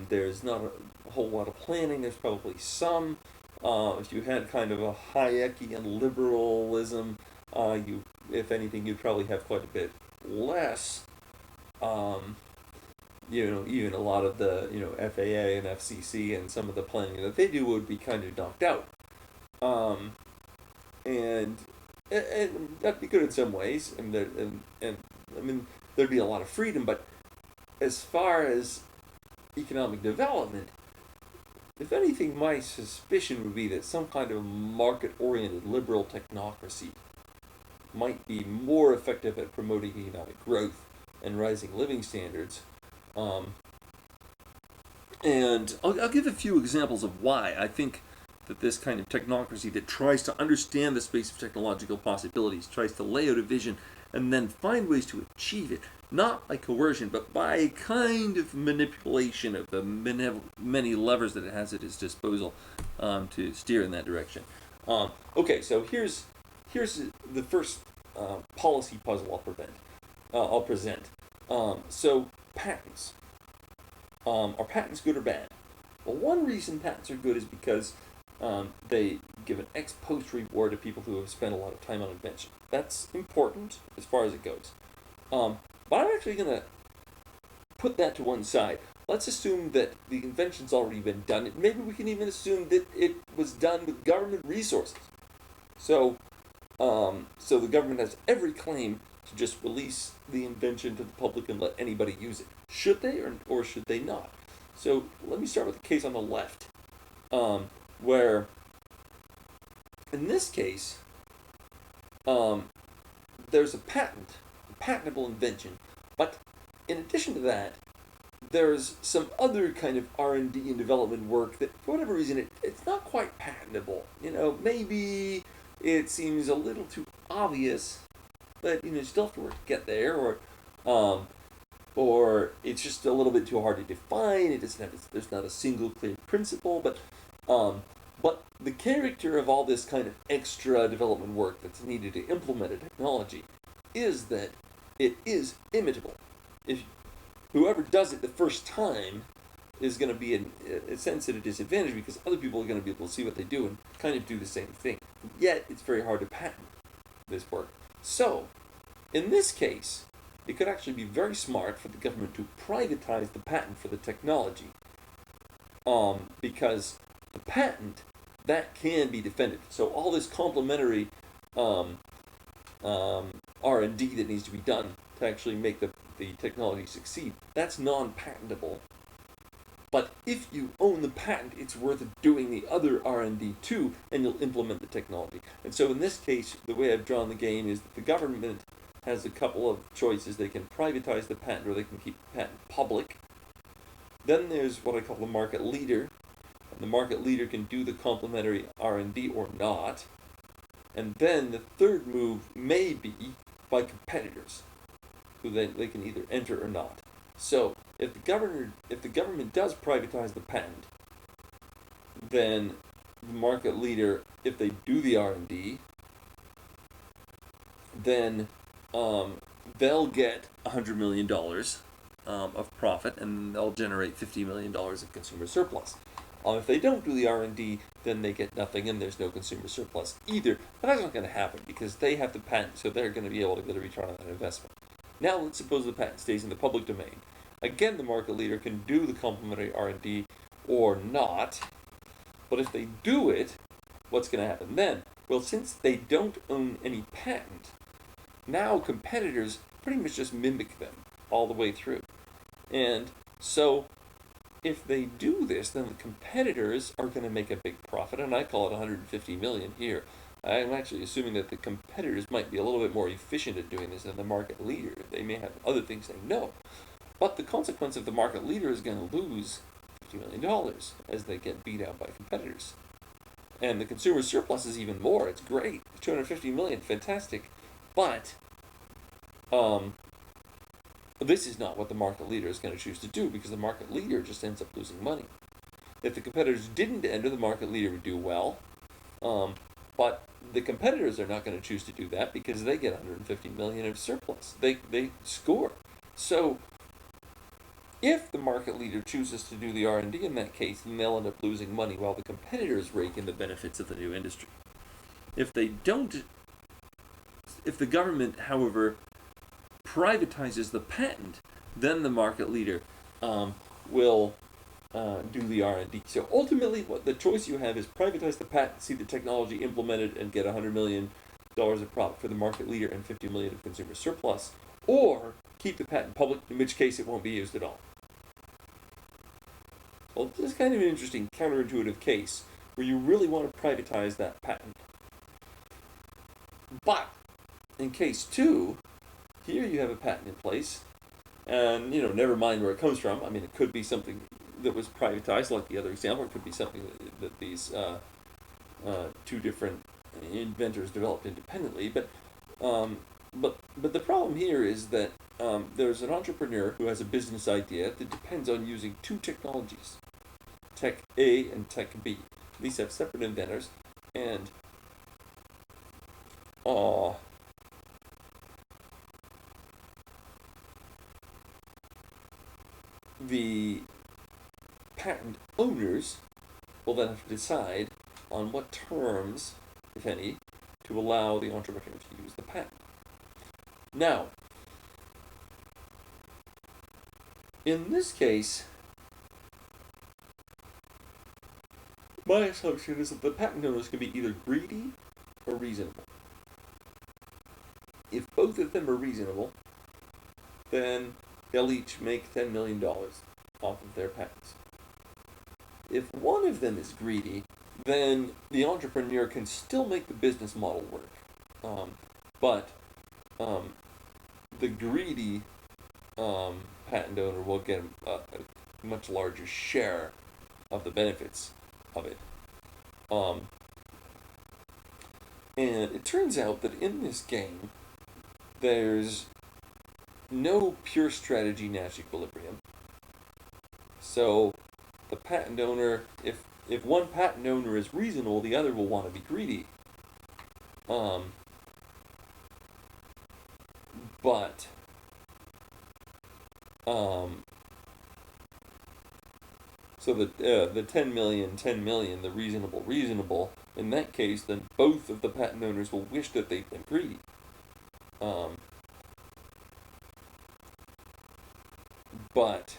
There's not a whole lot of planning. There's probably some. If you had kind of a Hayekian liberalism, if anything, you'd probably have quite a bit less. Even a lot of the FAA and FCC and some of the planning that they do would be kind of knocked out. And that'd be good in some ways, and I mean there'd be a lot of freedom. But as far as economic development, if anything, my suspicion would be that some kind of market-oriented liberal technocracy might be more effective at promoting economic growth and rising living standards. And I'll give a few examples of why I think that this kind of technocracy that tries to understand the space of technological possibilities, tries to lay out a vision, and then find ways to achieve it, not by coercion, but by a kind of manipulation of the many levers that it has at its disposal to steer in that direction. Okay, so here's the first policy puzzle I'll present. So patents. Are patents good or bad? Well, one reason patents are good is because they give an ex post reward to people who have spent a lot of time on invention. That's important as far as it goes. But I'm actually going to put that to one side. Let's assume that the invention's already been done. Maybe we can even assume that it was done with government resources. So the government has every claim to just release the invention to the public and let anybody use it. Should they or should they not? So let me start with the case on the left, where in this case, there's a patentable invention, but in addition to that, there's some other kind of R&D and development work that, for whatever reason, it's not quite patentable. Maybe it seems a little too obvious, but you still have to work to get there, or it's just a little bit too hard to define. There's not a single clear principle, but the character of all this kind of extra development work that's needed to implement a technology is that it is imitable. If whoever does it the first time is going to be in a sense at a disadvantage because other people are going to be able to see what they do and kind of do the same thing. Yet it's very hard to patent this work. So, in this case, it could actually be very smart for the government to privatize the patent for the technology, because the patent, that can be defended. So all this complementary R&D that needs to be done to actually make the technology succeed, that's non-patentable. But if you own the patent, it's worth doing the other R&D too, and you'll implement the technology. And so in this case, the way I've drawn the game is that the government has a couple of choices. They can privatize the patent, or they can keep the patent public. Then there's what I call the market leader. And the market leader can do the complementary R&D or not. And then the third move may be by competitors, who they can either enter or not. So if the government does privatize the patent, then the market leader, if they do the R&D, then they'll get $100 million of profit, and they'll generate $50 million of consumer surplus. If they don't do the R&D, then they get nothing, and there's no consumer surplus either. But that's not going to happen because they have the patent, so they're going to be able to get a return on that investment. Now let's suppose the patent stays in the public domain. Again, the market leader can do the complementary R&D or not. But if they do it, what's going to happen then? Well, since they don't own any patent, now competitors pretty much just mimic them all the way through. And so if they do this, then the competitors are going to make a big profit, and I call it 150 million here. I'm actually assuming that the competitors might be a little bit more efficient at doing this than the market leader. They may have other things they know. But the consequence of the market leader is going to lose $50 million as they get beat out by competitors. And the consumer surplus is even more. It's great. $250 million, fantastic. But this is not what the market leader is going to choose to do, because the market leader just ends up losing money. If the competitors didn't enter, the market leader would do well. But the competitors are not going to choose to do that because they get $150 million of surplus. They score. So if the market leader chooses to do the R&D in that case, then they'll end up losing money while the competitors rake in the benefits of the new industry. If they don't, if the government, however, privatizes the patent, then the market leader will do the R&D. So ultimately, what the choice you have is privatize the patent, see the technology implemented, and get $100 million of profit for the market leader and $50 million of consumer surplus, or keep the patent public, in which case it won't be used at all. Well, this is kind of an interesting counterintuitive case where you really want to privatize that patent. But in case 2, here you have a patent in place, and never mind where it comes from. I mean, it could be something that was privatized, like the other example. It could be something that these 2 different inventors developed independently. But the problem here is that there's an entrepreneur who has a business idea that depends on using 2 technologies, Tech A and Tech B. These have separate inventors, and the patent owners will then have to decide on what terms, if any, to allow the entrepreneur to use the patent. Now, in this case, my assumption is that the patent owners can be either greedy or reasonable. If both of them are reasonable, then they'll each make $10 million off of their patents. If one of them is greedy, then the entrepreneur can still make the business model work. But the greedy patent owner will get a much larger share of the benefits of it. And it turns out that in this game, there's no pure strategy Nash equilibrium. So the patent owner, if one patent owner is reasonable, the other will want to be greedy. So the 10 million, the reasonable, in that case, then both of the patent owners will wish that they'd been greedy. But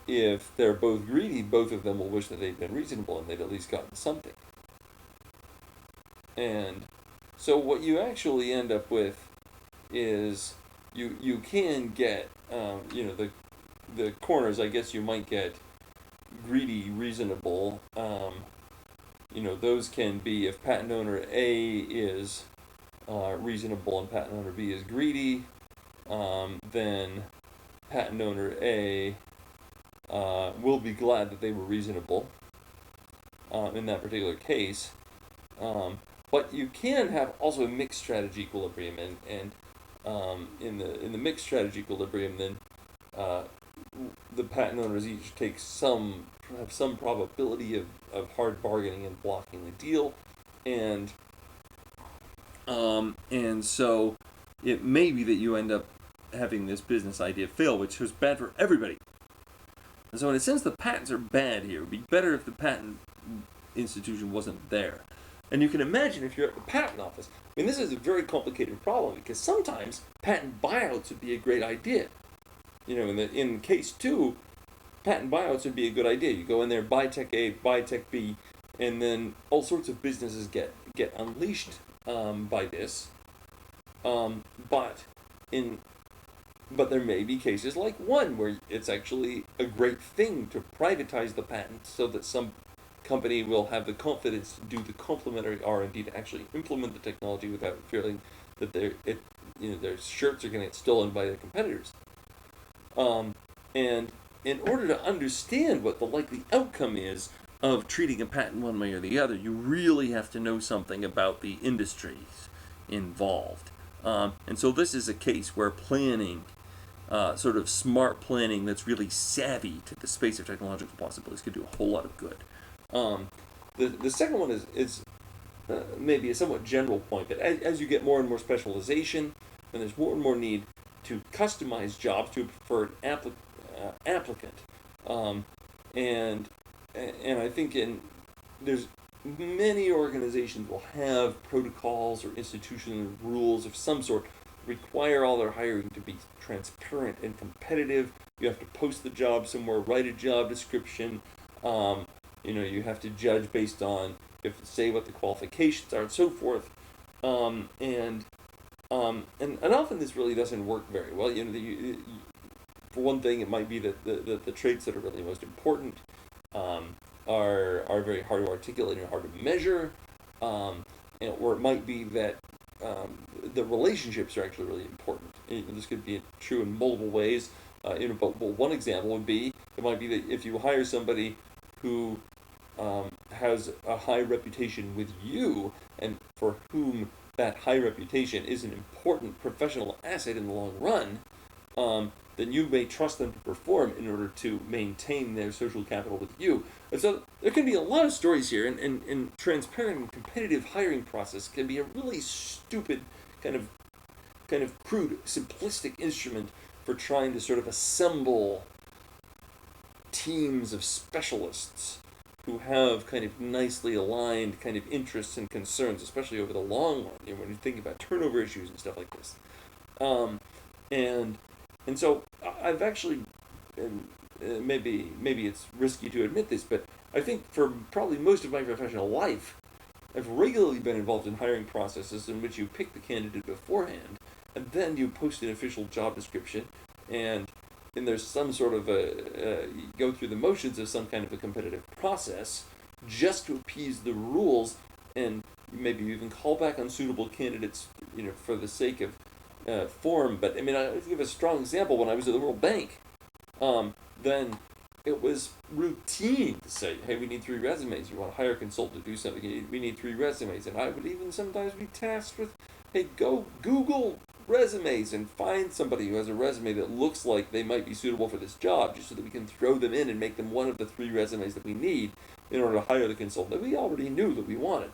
if they're both greedy, both of them will wish that they'd been reasonable and they'd at least gotten something. And so what you actually end up with is you can get, the corners, I guess you might get greedy, reasonable. Those can be if patent owner A is reasonable and patent owner B is greedy, then patent owner A will be glad that they were reasonable in that particular case. But you can have also a mixed strategy equilibrium, and in the mixed strategy equilibrium, then the patent owners each take have some probability of hard bargaining and blocking the deal, and so it may be that you end up having this business idea fail, which is bad for everybody. And so in a sense, the patents are bad here. It would be better if the patent institution wasn't there. And you can imagine if you're at the patent office, I mean, this is a very complicated problem because sometimes patent buyouts would be a great idea. In case 2, patent buyouts would be a good idea. You go in there, buy tech A, buy tech B, and then all sorts of businesses get unleashed by this. But there may be cases like one where it's actually a great thing to privatize the patent so that some company will have the confidence to do the complementary R&D to actually implement the technology without feeling that their shirts are going to get stolen by their competitors. And in order to understand what the likely outcome is of treating a patent one way or the other, you really have to know something about the industries involved. And so this is a case where planning, sort of smart planning that's really savvy to the space of technological possibilities could do a whole lot of good. The second one is maybe a somewhat general point, that as you get more and more specialization, and there's more and more need to customize jobs to a preferred applicant. And I think there's many organizations will have protocols or institutional rules of some sort require all their hiring to be transparent and competitive. You have to post the job somewhere, write a job description. You have to judge based on, you have to say what the qualifications are and so forth. And often this really doesn't work very well. For one thing, it might be that the traits that are really most important are very hard to articulate and hard to measure, or it might be that the relationships are actually really important. This could be true in multiple ways. But one example would be, it might be that if you hire somebody who has a high reputation with you, and for whom that high reputation is an important professional asset in the long run, then you may trust them to perform in order to maintain their social capital with you. And so there can be a lot of stories here, and transparent and competitive hiring process can be a really stupid kind of crude, simplistic instrument for trying to sort of assemble teams of specialists who have kind of nicely aligned kind of interests and concerns, especially over the long run, when you're thinking about turnover issues and stuff like this. And so I've actually, and maybe it's risky to admit this, but I think for probably most of my professional life, I've regularly been involved in hiring processes in which you pick the candidate beforehand, and then you post an official job description, and there's some sort of you go through the motions of some kind of a competitive process just to appease the rules, and maybe you even call back unsuitable candidates, for the sake of form. But I mean, I'll give a strong example. When I was at the World Bank, then it was routine to say, hey, we need 3 resumes. You want to hire a consultant to do something, we need 3 resumes. And I would even sometimes be tasked with, hey, go Google resumes and find somebody who has a resume that looks like they might be suitable for this job, just so that we can throw them in and make them one of the 3 resumes that we need in order to hire the consultant that we already knew that we wanted.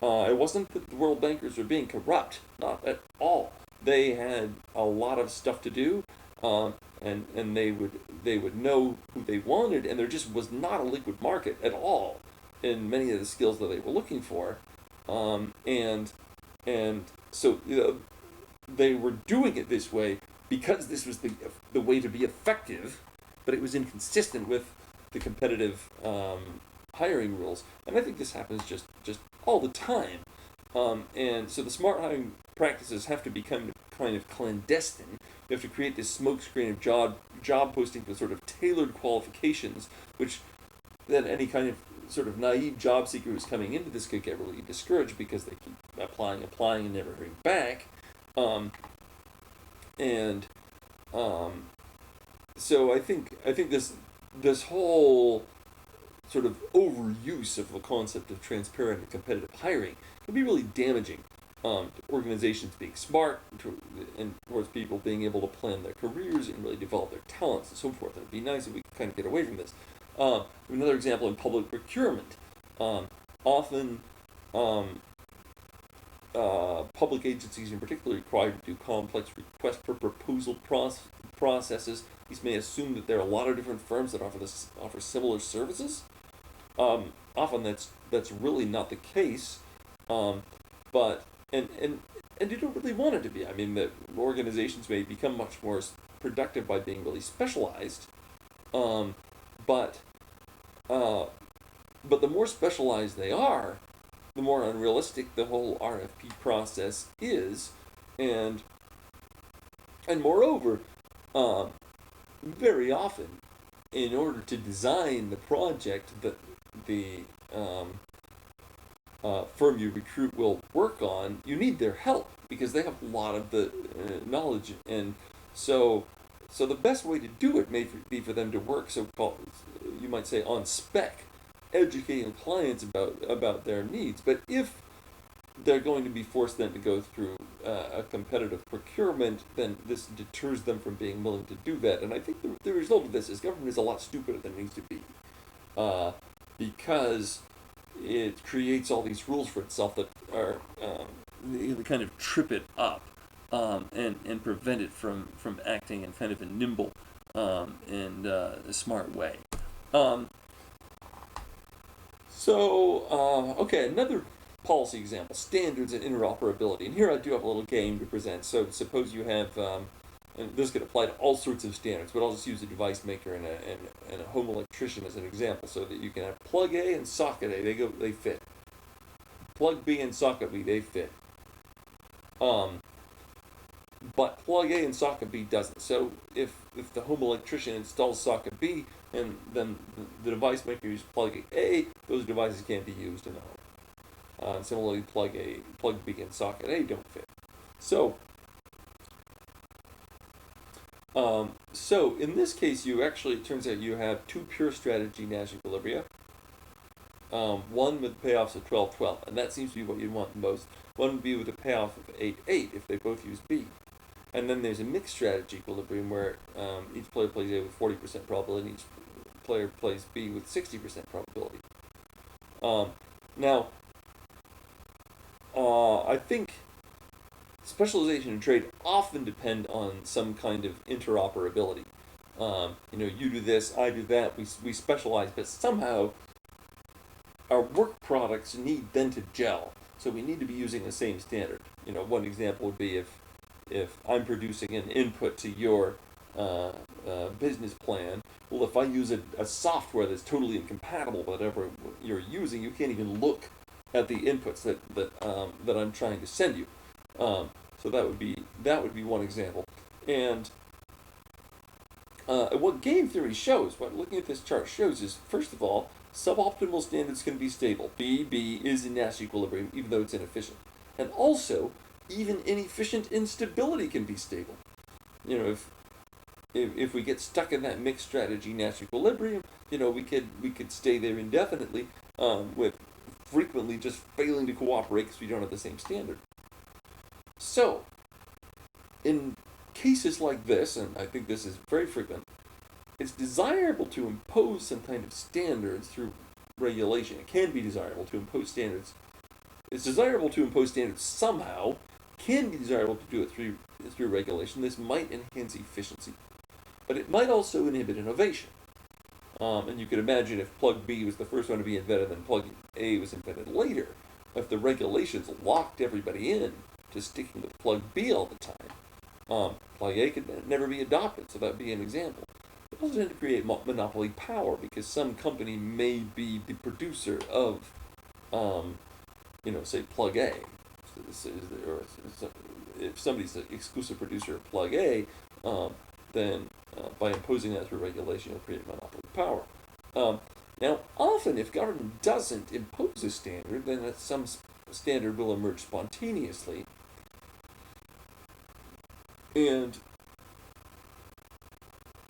It wasn't that the World Bankers were being corrupt, not at all. They had a lot of stuff to do, and they would know who they wanted, and there just was not a liquid market at all in many of the skills that they were looking for, and so they were doing it this way because this was the way to be effective, but it was inconsistent with the competitive hiring rules, and I think this happens just all the time, and so the smart hiring practices have to become kind of clandestine. You have to create this smokescreen of job posting with sort of tailored qualifications, which then any kind of sort of naive job seeker who's coming into this could get really discouraged because they keep applying and never hearing back, so I think this whole sort of overuse of the concept of transparent and competitive hiring can be really damaging to organizations being smart and towards people being able to plan their careers and really develop their talents and so forth. And it'd be nice if we could kind of get away from this. Another example in public procurement. Often public agencies in particular are required to do complex request for proposal processes. These may assume that there are a lot of different firms that offer similar services. Often that's really not the case, but you don't really want it to be. I mean, the organizations may become much more productive by being really specialized, but the more specialized they are, the more unrealistic the whole RFP process is, and moreover, very often, in order to design the project that the firm you recruit will work on, you need their help because they have a lot of the knowledge, and so the best way to do it may be for them to work so-called, you might say, on spec, educating clients about their needs. But if they're going to be forced then to go through a competitive procurement, then this deters them from being willing to do that. And I think the result of this is government is a lot stupider than it needs to be, because it creates all these rules for itself that are they kind of trip it up and prevent it from acting in kind of a nimble and a smart way. Okay, another policy example, standards and interoperability. And here I do have a little game to present. So suppose you have, and this could apply to all sorts of standards, but I'll just use a device maker and a home electrician as an example, so that you can have plug A and socket A, they fit. Plug B and socket B, they fit. But plug A and socket B doesn't. So if the home electrician installs socket B, and then the device maker uses plug A, those devices can't be used in the home. Similarly, plug B and socket A don't fit. So in this case, it turns out you have 2 pure strategy Nash equilibria. One with payoffs of 12-12, and that seems to be what you'd want the most. One would be with a payoff of 8-8 if they both use B. And then there's a mixed strategy equilibrium where each player plays A with 40% probability and each player plays B with 60% probability. Now, I think specialization and trade often depend on some kind of interoperability. You do this, I do that, we specialize, but somehow our work products need then to gel. So we need to be using the same standard. One example would be if I'm producing an input to your business plan, well, if I use a software that's totally incompatible with whatever you're using, you can't even look at the inputs that I'm trying to send you. So that would be one example. And what game theory shows, what looking at this chart shows, is first of all, suboptimal standards can be stable. B is in Nash equilibrium, even though it's inefficient. And also, even inefficient instability can be stable. If we get stuck in that mixed strategy Nash equilibrium, we could stay there indefinitely, with frequently just failing to cooperate because we don't have the same standard. So, in cases like this, and I think this is very frequent, it's desirable to impose some kind of standards through regulation. It can be desirable to impose standards. It's desirable to impose standards somehow. Can be desirable to do it through regulation. This might enhance efficiency, but it might also inhibit innovation. And you could imagine if plug B was the first one to be invented and plug A was invented later, if the regulations locked everybody in to sticking with plug B all the time, plug A could never be adopted, so that would be an example. It also tend to create monopoly power because some company may be the producer of, say, plug A. Or if somebody's the exclusive producer of plug A, then by imposing that through regulation, it'll create monopoly power. Now, often, if government doesn't impose a standard, then some standard will emerge spontaneously. And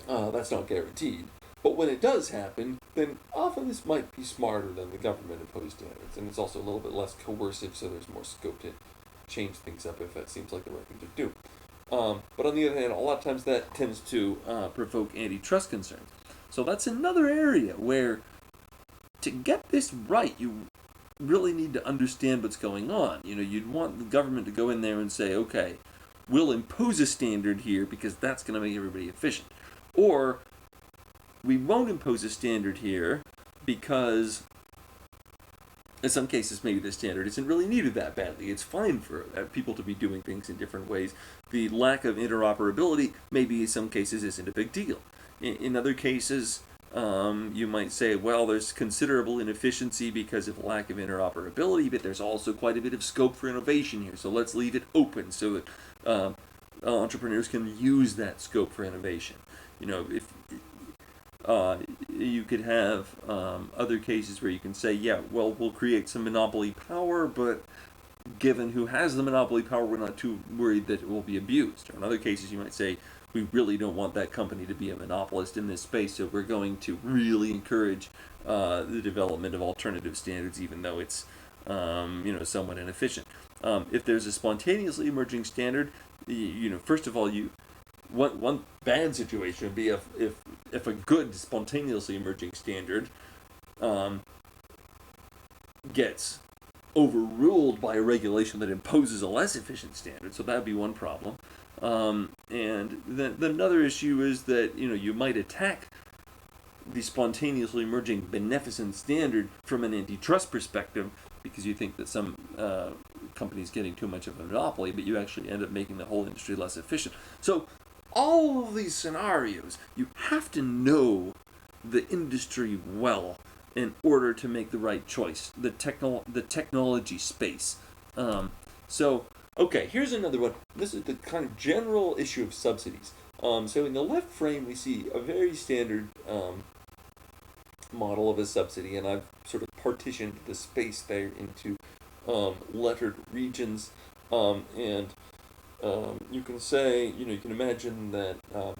that's not guaranteed. But when it does happen, then often this might be smarter than the government-imposed standards. And it's also a little bit less coercive, so there's more scope to change things up if that seems like the right thing to do. But on the other hand, a lot of times that tends to provoke antitrust concerns. So that's another area where, to get this right, you really need to understand what's going on. You'd want the government to go in there and say, okay, we'll impose a standard here because that's going to make everybody efficient. Or, we won't impose a standard here because in some cases maybe the standard isn't really needed that badly. It's fine for people to be doing things in different ways. The lack of interoperability maybe in some cases isn't a big deal. In other cases, you might say, well, there's considerable inefficiency because of lack of interoperability, but there's also quite a bit of scope for innovation here, so let's leave it open so that entrepreneurs can use that scope for innovation. If you could have other cases where you can say, yeah, well, we'll create some monopoly power, but given who has the monopoly power, we're not too worried that it will be abused. Or in other cases, you might say, we really don't want that company to be a monopolist in this space, so we're going to really encourage the development of alternative standards, even though it's somewhat inefficient. If there's a spontaneously emerging standard, first of all, one bad situation would be if a good spontaneously emerging standard gets overruled by a regulation that imposes a less efficient standard. So that would be one problem. And then another issue is that you might attack the spontaneously emerging beneficent standard from an antitrust perspective because you think that some company's getting too much of a monopoly, but you actually end up making the whole industry less efficient. So all of these scenarios, you have to know the industry well in order to make the right choice, the technology space. Okay, here's another one. This is the kind of general issue of subsidies. So in the left frame, we see a very standard model of a subsidy, and I've sort of partitioned the space there into lettered regions, and you can say, you can imagine that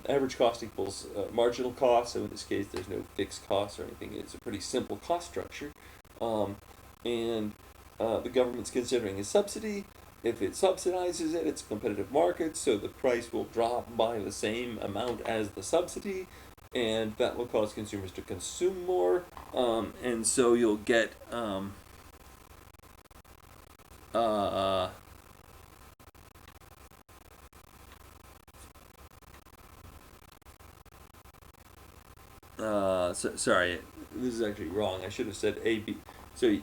average cost equals marginal cost, so in this case there's no fixed cost or anything, it's a pretty simple cost structure, and the government's considering a subsidy, If it subsidizes it, it's a competitive market, so the price will drop by the same amount as the subsidy, and that will cause consumers to consume more, and so you'll get sorry, this is actually wrong. I should have said A, B. So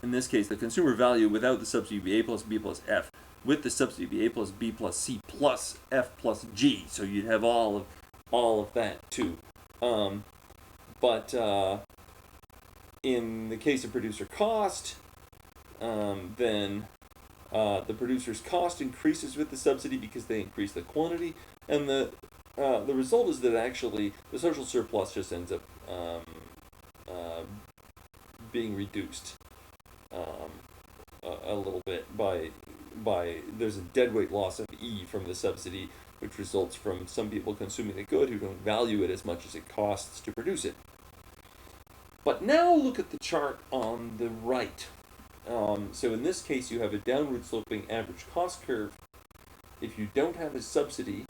in this case, the consumer value without the subsidy would be A plus B plus F. With the subsidy, would be A plus B plus C plus F plus G. So you'd have all of that too. But in the case of producer cost, then the producer's cost increases with the subsidy because they increase the quantity, and the result is that actually the social surplus just ends up being reduced a little bit by there's a deadweight loss of E from the subsidy, which results from some people consuming the good who don't value it as much as it costs to produce it. But now look at the chart on the right. So in this case, you have a downward sloping average cost curve. If you don't have a subsidy,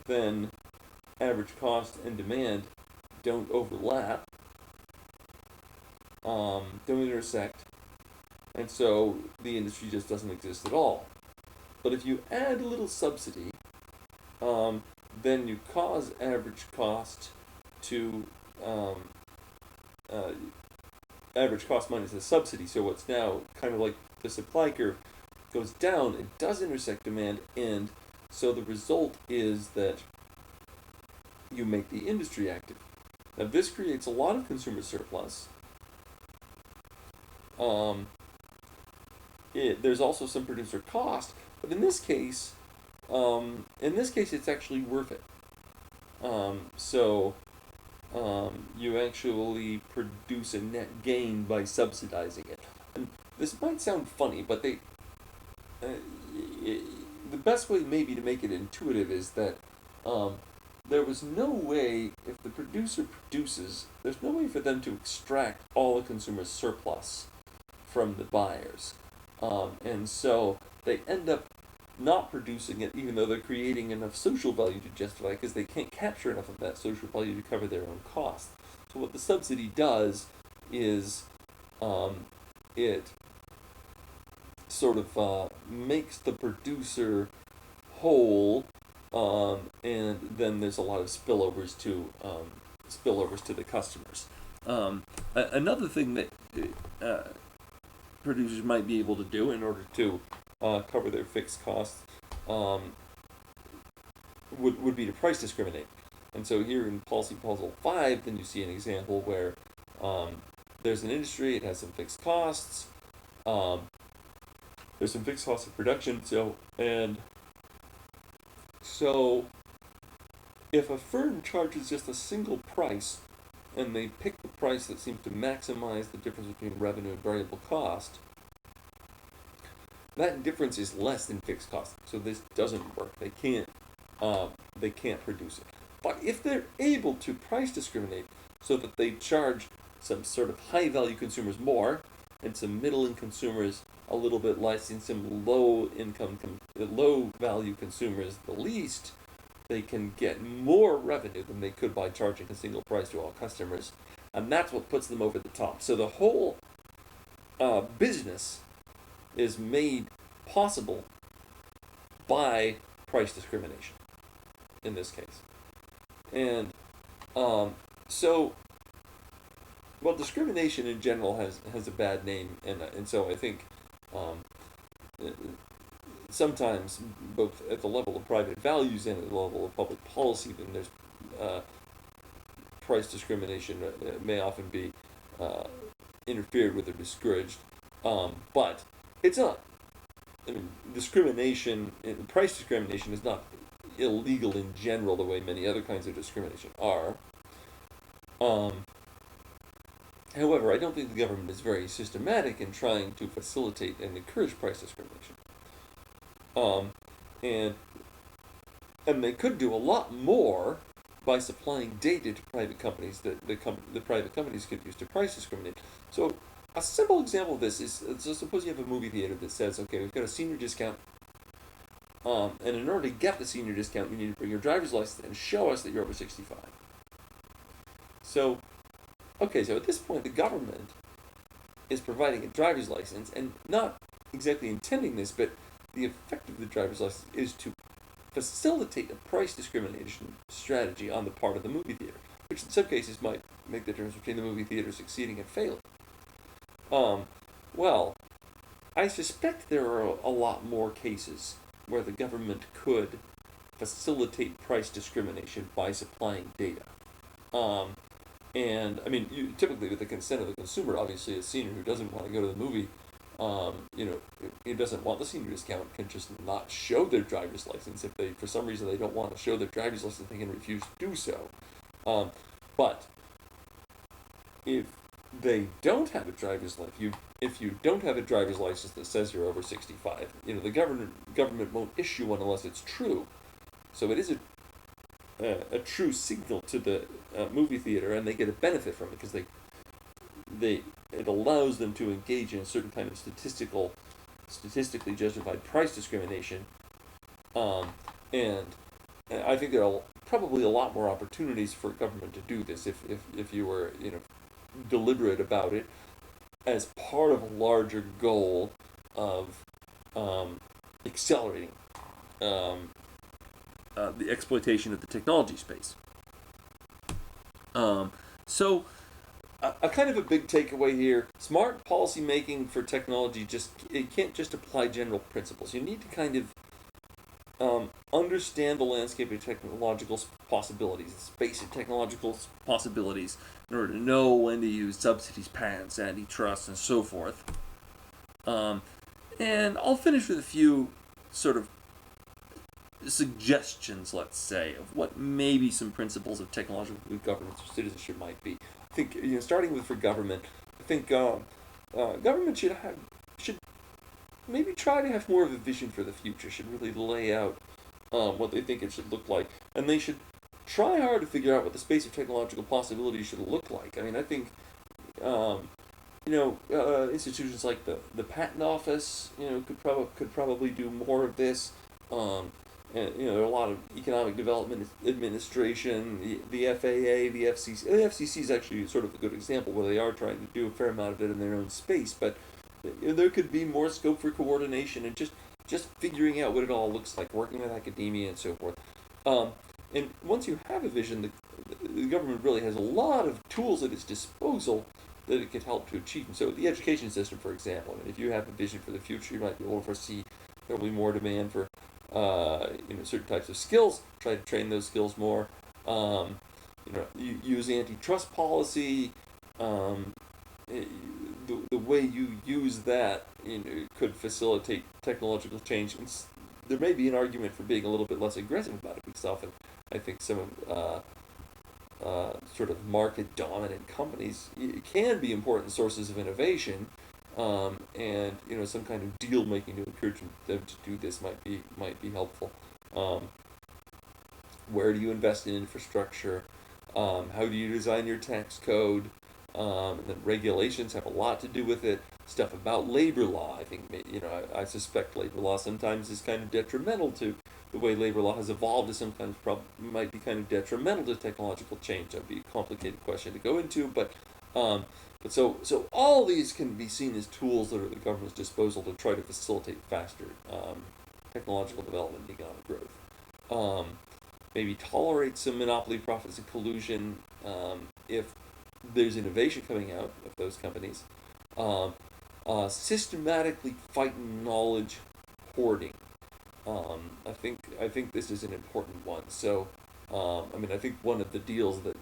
then average cost and demand don't overlap, don't intersect, and so the industry just doesn't exist at all. But if you add a little subsidy, then you cause average cost to average cost minus the subsidy. So what's now kind of like the supply curve goes down, it does intersect demand, and so the result is that you make the industry active. Now this creates a lot of consumer surplus. There's also some producer cost, but in this case it's actually worth it. You actually produce a net gain by subsidizing it. And this might sound funny, but the best way maybe to make it intuitive is that there was no way, if the producer produces, there's no way for them to extract all the consumer surplus from the buyers. And so they end up not producing it, even though they're creating enough social value to justify it, because they can't capture enough of that social value to cover their own costs. So what the subsidy does is it sort of makes the producer whole, and then there's a lot of spillovers to the customers. Another thing that producers might be able to do in order to cover their fixed costs would be to price discriminate. And so here in Policy Puzzle 5, then you see an example where there's an industry, it has some fixed costs, there's some fixed costs of production, so if a firm charges just a single price, and they pick the price that seems to maximize the difference between revenue and variable cost, that difference is less than fixed cost. So this doesn't work. They can't produce it. But if they're able to price discriminate so that they charge some sort of high value consumers more, and some middle-income consumers a little bit less, and some low value consumers the least, they can get more revenue than they could by charging a single price to all customers, and that's what puts them over the top. So the whole business is made possible by price discrimination in this case. And discrimination in general has a bad name, and so I think sometimes, both at the level of private values and at the level of public policy, then there's price discrimination may often be interfered with or discouraged. But it's not. I mean, price discrimination is not illegal in general the way many other kinds of discrimination are. However, I don't think the government is very systematic in trying to facilitate and encourage price discrimination. And they could do a lot more by supplying data to private companies that the private companies could use to price discriminate. So a simple example of this is, so suppose you have a movie theater that says, okay, we've got a senior discount, and in order to get the senior discount, you need to bring your driver's license and show us that you're over 65. So, okay, so at this point, the government is providing a driver's license, and not exactly intending this, but the effect of the driver's license is to facilitate a price discrimination strategy on the part of the movie theater, which in some cases might make the difference between the movie theater succeeding and failing. Well, I suspect there are a lot more cases where the government could facilitate price discrimination by supplying data. And, I mean, typically with the consent of the consumer, obviously a senior who doesn't want to go to the movie, he doesn't want the senior discount, can just not show their driver's license. If they, for some reason, they don't want to show their driver's license, they can refuse to do so. But if they don't have a driver's license, if you don't have a driver's license that says you're over 65, the government won't issue one unless it's true. So it is a true signal to the movie theater, and they get a benefit from it because it allows them to engage in a certain kind of statistically justified price discrimination. And I think there are probably a lot more opportunities for government to do this if you were deliberate about it as part of a larger goal of accelerating the exploitation of the technology space. So a kind of a big takeaway here: smart policy making for technology it can't just apply general principles. You need to kind of understand the landscape of technological possibilities, the space of technological possibilities, in order to know when to use subsidies, patents, antitrust, and so forth. And I'll finish with a few sort of suggestions, let's say, of what maybe some principles of technological governance or citizenship might be. I think, starting with for government, I think government should maybe try to have more of a vision for the future, should really lay out what they think it should look like, and they should try hard to figure out what the space of technological possibilities should look like. I mean, I think, institutions like the Patent Office, could probably do more of this. And there are a lot of economic development administration, the FAA, the FCC. The FCC is actually sort of a good example where they are trying to do a fair amount of it in their own space, but there could be more scope for coordination and just figuring out what it all looks like, working with academia and so forth. And once you have a vision, the government really has a lot of tools at its disposal that it could help to achieve. And so the education system, for example, if you have a vision for the future, you might be able to foresee there will be more demand for certain types of skills, try to train those skills more, use antitrust policy, the way you use that could facilitate technological change. And there may be an argument for being a little bit less aggressive about it, because often I think some of sort of market dominant companies can be important sources of innovation. And some kind of deal making to encourage them to do this might be helpful. Where do you invest in infrastructure? How do you design your tax code? And then regulations have a lot to do with it. Stuff about labor law, I think, I suspect labor law sometimes is kind of detrimental to the way labor law has evolved. Is sometimes might be kind of detrimental to technological change. That'd be a complicated question to go into, but so all these can be seen as tools that are at the government's disposal to try to facilitate faster technological development and economic growth. Maybe tolerate some monopoly profits and collusion if there's innovation coming out of those companies. Systematically fight knowledge hoarding. I think this is an important one. So, I think one of the deals that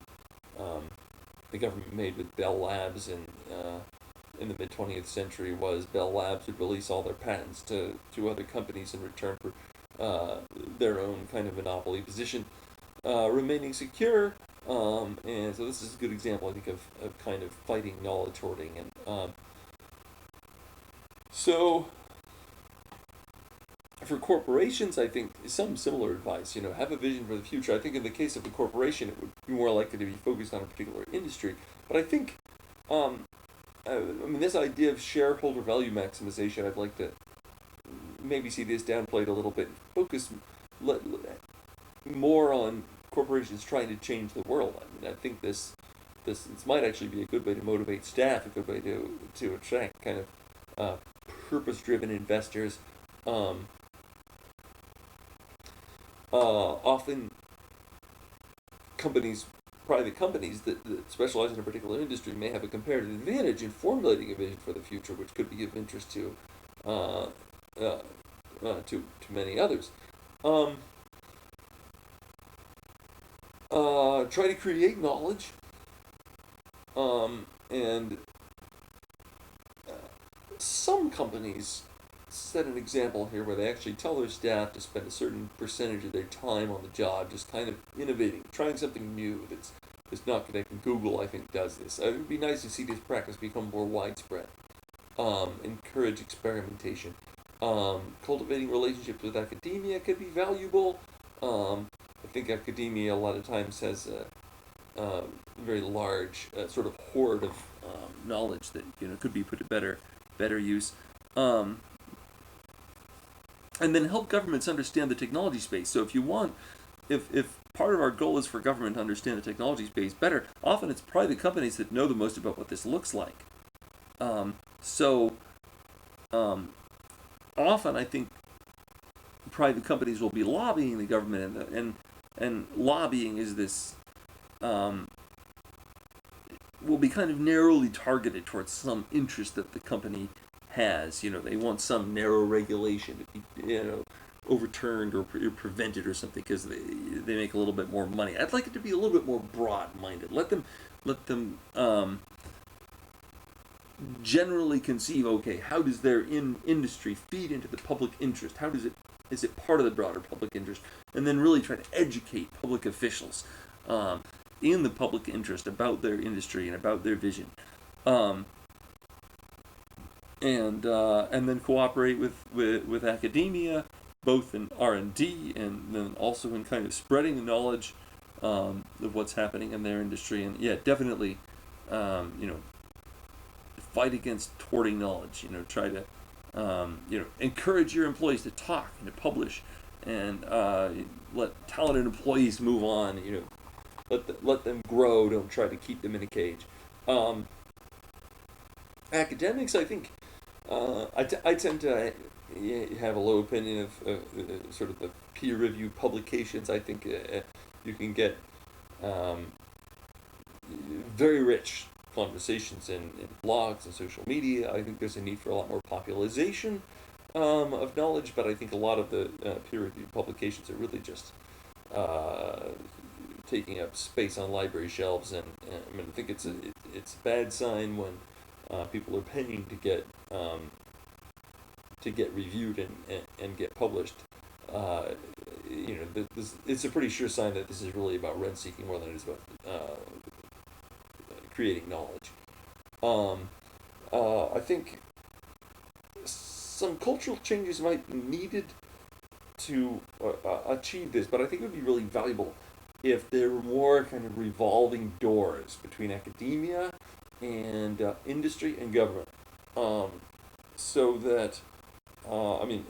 the government made with Bell Labs in the mid-20th century was Bell Labs would release all their patents to other companies in return for their own kind of monopoly position remaining secure. And so this is a good example, I think, of kind of fighting knowledge hoarding. And so for corporations, I think some similar advice. Have a vision for the future. I think in the case of a corporation, it would be more likely to be focused on a particular industry. But I think I mean, this idea of shareholder value maximization, I'd like to maybe see this downplayed a little bit. Focus more on corporations trying to change the world. I mean, I think this might actually be a good way to motivate staff, a good way to attract kind of purpose-driven investors. Often private companies that specialize in a particular industry may have a comparative advantage in formulating a vision for the future, which could be of interest to many others. Try to create knowledge, and some companies set an example here where they actually tell their staff to spend a certain percentage of their time on the job just kind of innovating, trying something new that's not connected. Google, I think, does this. It would be nice to see this practice become more widespread. Encourage experimentation. Cultivating relationships with academia could be valuable. I think academia a lot of times has a very large sort of hoard of knowledge that could be put to better use. And then help governments understand the technology space. So if part of our goal is for government to understand the technology space better, often it's private companies that know the most about what this looks like. Often I think private companies will be lobbying the government, and lobbying is this will be kind of narrowly targeted towards some interest that the company has. They want some narrow regulation to be overturned or prevented or something because they make a little bit more money. I'd like it to be a little bit more broad-minded. Let them generally conceive, okay, how does their industry feed into the public interest? Is it part of the broader public interest? And then really try to educate public officials in the public interest about their industry and about their vision. And then cooperate with academia, both in R&D and then also in kind of spreading the knowledge of what's happening in their industry. And yeah, definitely, fight against hoarding knowledge. Try to, encourage your employees to talk and to publish, and let talented employees move on. Let them grow. Don't try to keep them in a cage. Academics, I think, I tend to have a low opinion of sort of the peer-reviewed publications. I think you can get very rich conversations in blogs and social media. I think there's a need for a lot more popularization of knowledge, but I think a lot of the peer-reviewed publications are really just taking up space on library shelves, and I think it's a bad sign when people are paying to get reviewed and get published. It's a pretty sure sign that this is really about rent-seeking more than it is about creating knowledge. I think some cultural changes might be needed to achieve this, but I think it would be really valuable if there were more kind of revolving doors between academia and industry and government, so that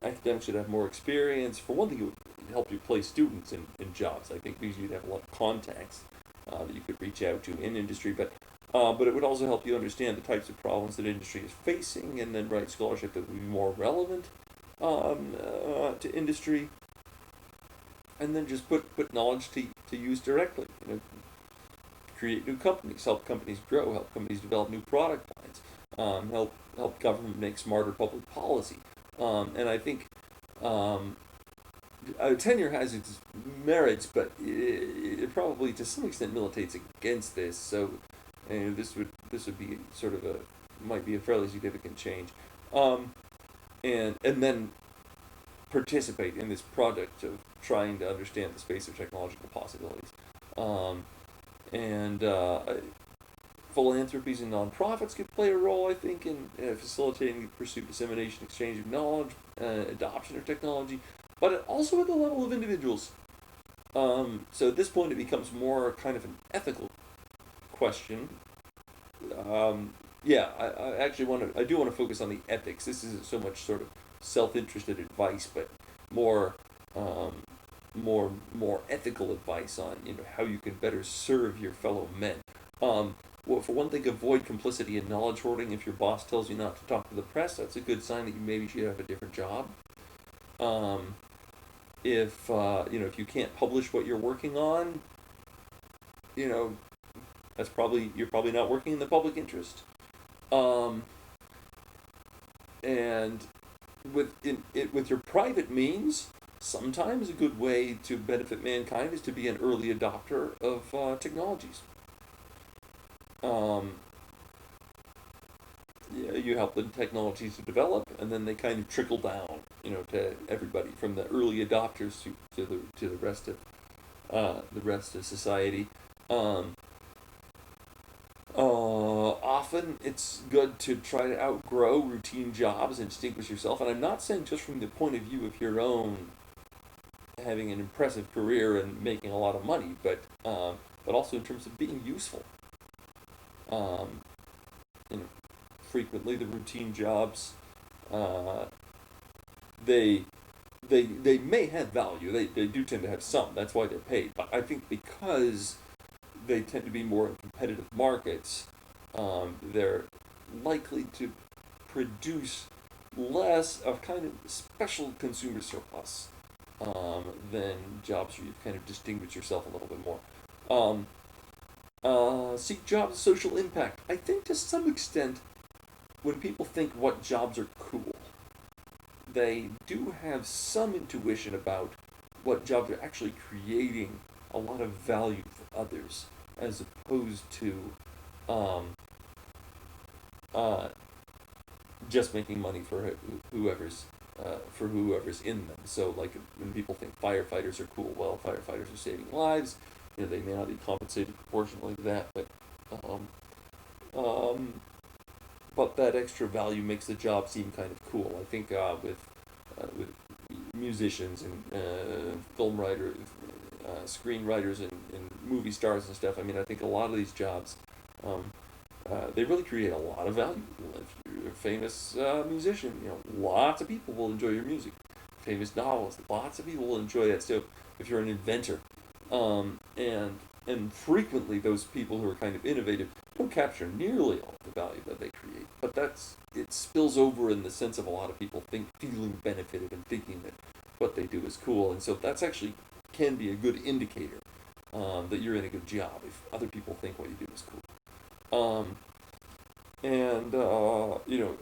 academics should have more experience. For one thing, it would help you place students in jobs. I think because you'd have a lot of contacts that you could reach out to in industry, but it would also help you understand the types of problems that industry is facing, and then write scholarship that would be more relevant to industry, and then just put knowledge to use directly. Create new companies, help companies grow, help companies develop new product lines, help government make smarter public policy. And I think tenure has its merits, but it probably to some extent militates against this. So this would be sort of might be a fairly significant change, and then participate in this project of trying to understand the space of technological possibilities. Philanthropies and nonprofits could play a role, I think, in facilitating the pursuit, dissemination, exchange of knowledge, adoption of technology, but also at the level of individuals. So at this point, it becomes more kind of an ethical question. yeah, I actually I do want to focus on the ethics. This isn't so much sort of self-interested advice, but more, um, more ethical advice on, how you can better serve your fellow men. Well, for one thing, avoid complicity and knowledge hoarding. If your boss tells you not to talk to the press, that's a good sign that you maybe should have a different job. If you can't publish what you're working on, you're probably not working in the public interest. And with your private means, sometimes a good way to benefit mankind is to be an early adopter of technologies. You help the technologies to develop, and then they kind of trickle down, to everybody, from the early adopters to the rest of society. Often it's good to try to outgrow routine jobs and distinguish yourself. And I'm not saying just from the point of view of your own having an impressive career and making a lot of money, but also in terms of being useful. Frequently the routine jobs, they may have value. They do tend to have some. That's why they're paid. But I think because they tend to be more in competitive markets, they're likely to produce less of kind of special consumer surplus than jobs where you kind of distinguish yourself a little bit more. Seek jobs of social impact. I think to some extent, when people think what jobs are cool, they do have some intuition about what jobs are actually creating a lot of value for others, as opposed to just making money for whoever's in them. So, like, when people think firefighters are cool, well, firefighters are saving lives. They may not be compensated proportionally to that, but that extra value makes the job seem kind of cool. I think with musicians and film writers, screenwriters, and movie stars and stuff. I mean, I think a lot of these jobs, they really create a lot of value. If you're a famous musician, lots of people will enjoy your music. Famous novelist, lots of people will enjoy that stuff. If you're an inventor, and frequently those people who are kind of innovative don't capture nearly all the value that they create. But it spills over in the sense of a lot of people feeling benefited and thinking that what they do is cool, and so that's actually can be a good indicator that you're in a good job if other people think what you do is cool.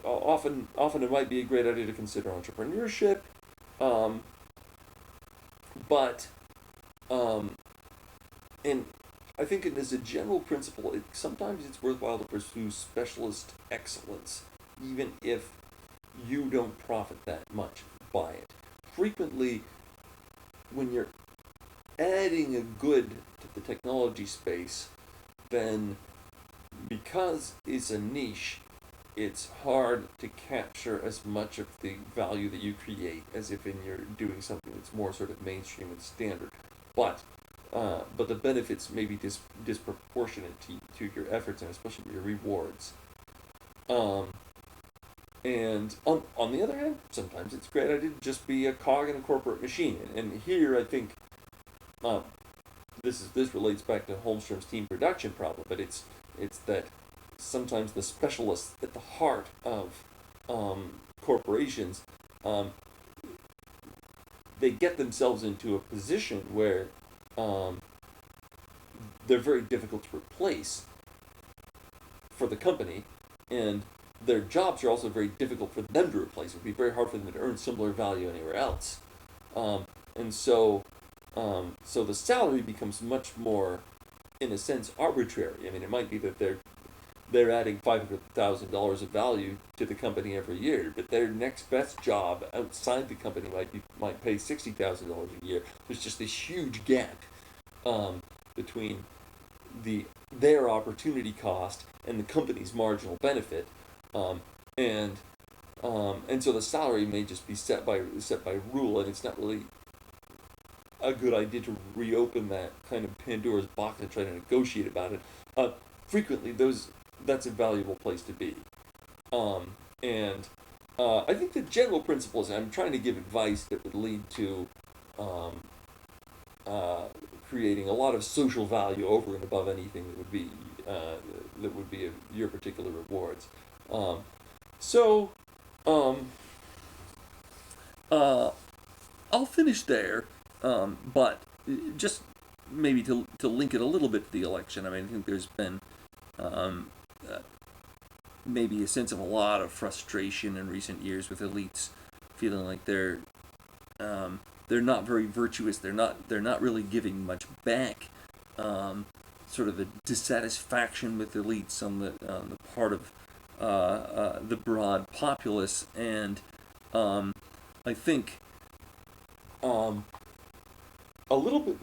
Often it might be a great idea to consider entrepreneurship, and I think as a general principle, sometimes it's worthwhile to pursue specialist excellence, even if you don't profit that much by it. Frequently, when you're adding a good to the technology space, then because it's a niche, it's hard to capture as much of the value that you create as if you're doing something that's more sort of mainstream and standard. But the benefits may be disproportionate to your efforts and especially your rewards. And on the other hand, sometimes it's a great idea to just be a cog in a corporate machine. And here I think this relates back to Holmstrom's team production problem, but it's that sometimes the specialists at the heart of corporations, they get themselves into a position where they're very difficult to replace for the company, and their jobs are also very difficult for them to replace. It would be very hard for them to earn similar value anywhere else. So the salary becomes much more, in a sense, arbitrary. I mean, it might be that they're adding $500,000 of value to the company every year, but their next best job outside the company might pay $60,000 a year. There's just this huge gap between their opportunity cost and the company's marginal benefit, and so the salary may just be set by rule, and it's not really a good idea to reopen that kind of Pandora's box and try to negotiate about it. Frequently, those that's a valuable place to be. And I think the general principles, I'm trying to give advice that would lead to creating a lot of social value over and above anything that would be your particular rewards. I'll finish there, but just maybe to link it a little bit to the election. I mean, I think there's been maybe a sense of a lot of frustration in recent years with elites feeling like they're not very virtuous. They're not really giving much back. Sort of a dissatisfaction with elites on the part of the broad populace, and I think a little bit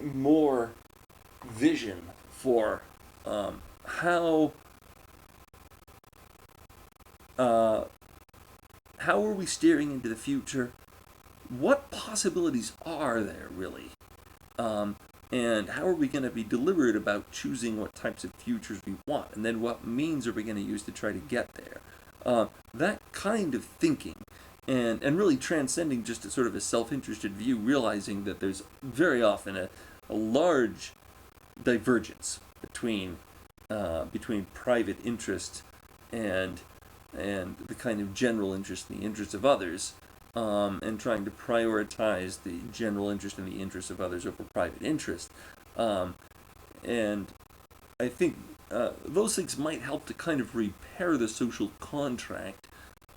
more vision for how are we steering into the future? What possibilities are there, really? And how are we going to be deliberate about choosing what types of futures we want? And then what means are we going to use to try to get there? That kind of thinking, and really transcending just a sort of a self-interested view, realizing that there's very often a large divergence between private interest and the kind of general interest and the interests of others, and trying to prioritize the general interest and the interests of others over private interest. And I think those things might help to kind of repair the social contract,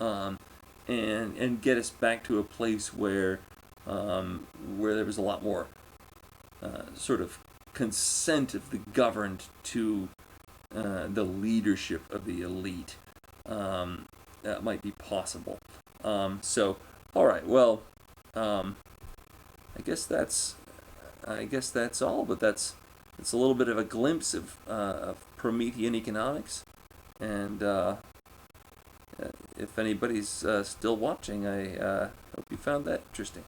and get us back to a place where there was a lot more sort of consent of the governed to the leadership of the elite. That might be possible. All right. Well, I guess that's all. But it's a little bit of a glimpse of Promethean economics, and if anybody's still watching, I hope you found that interesting.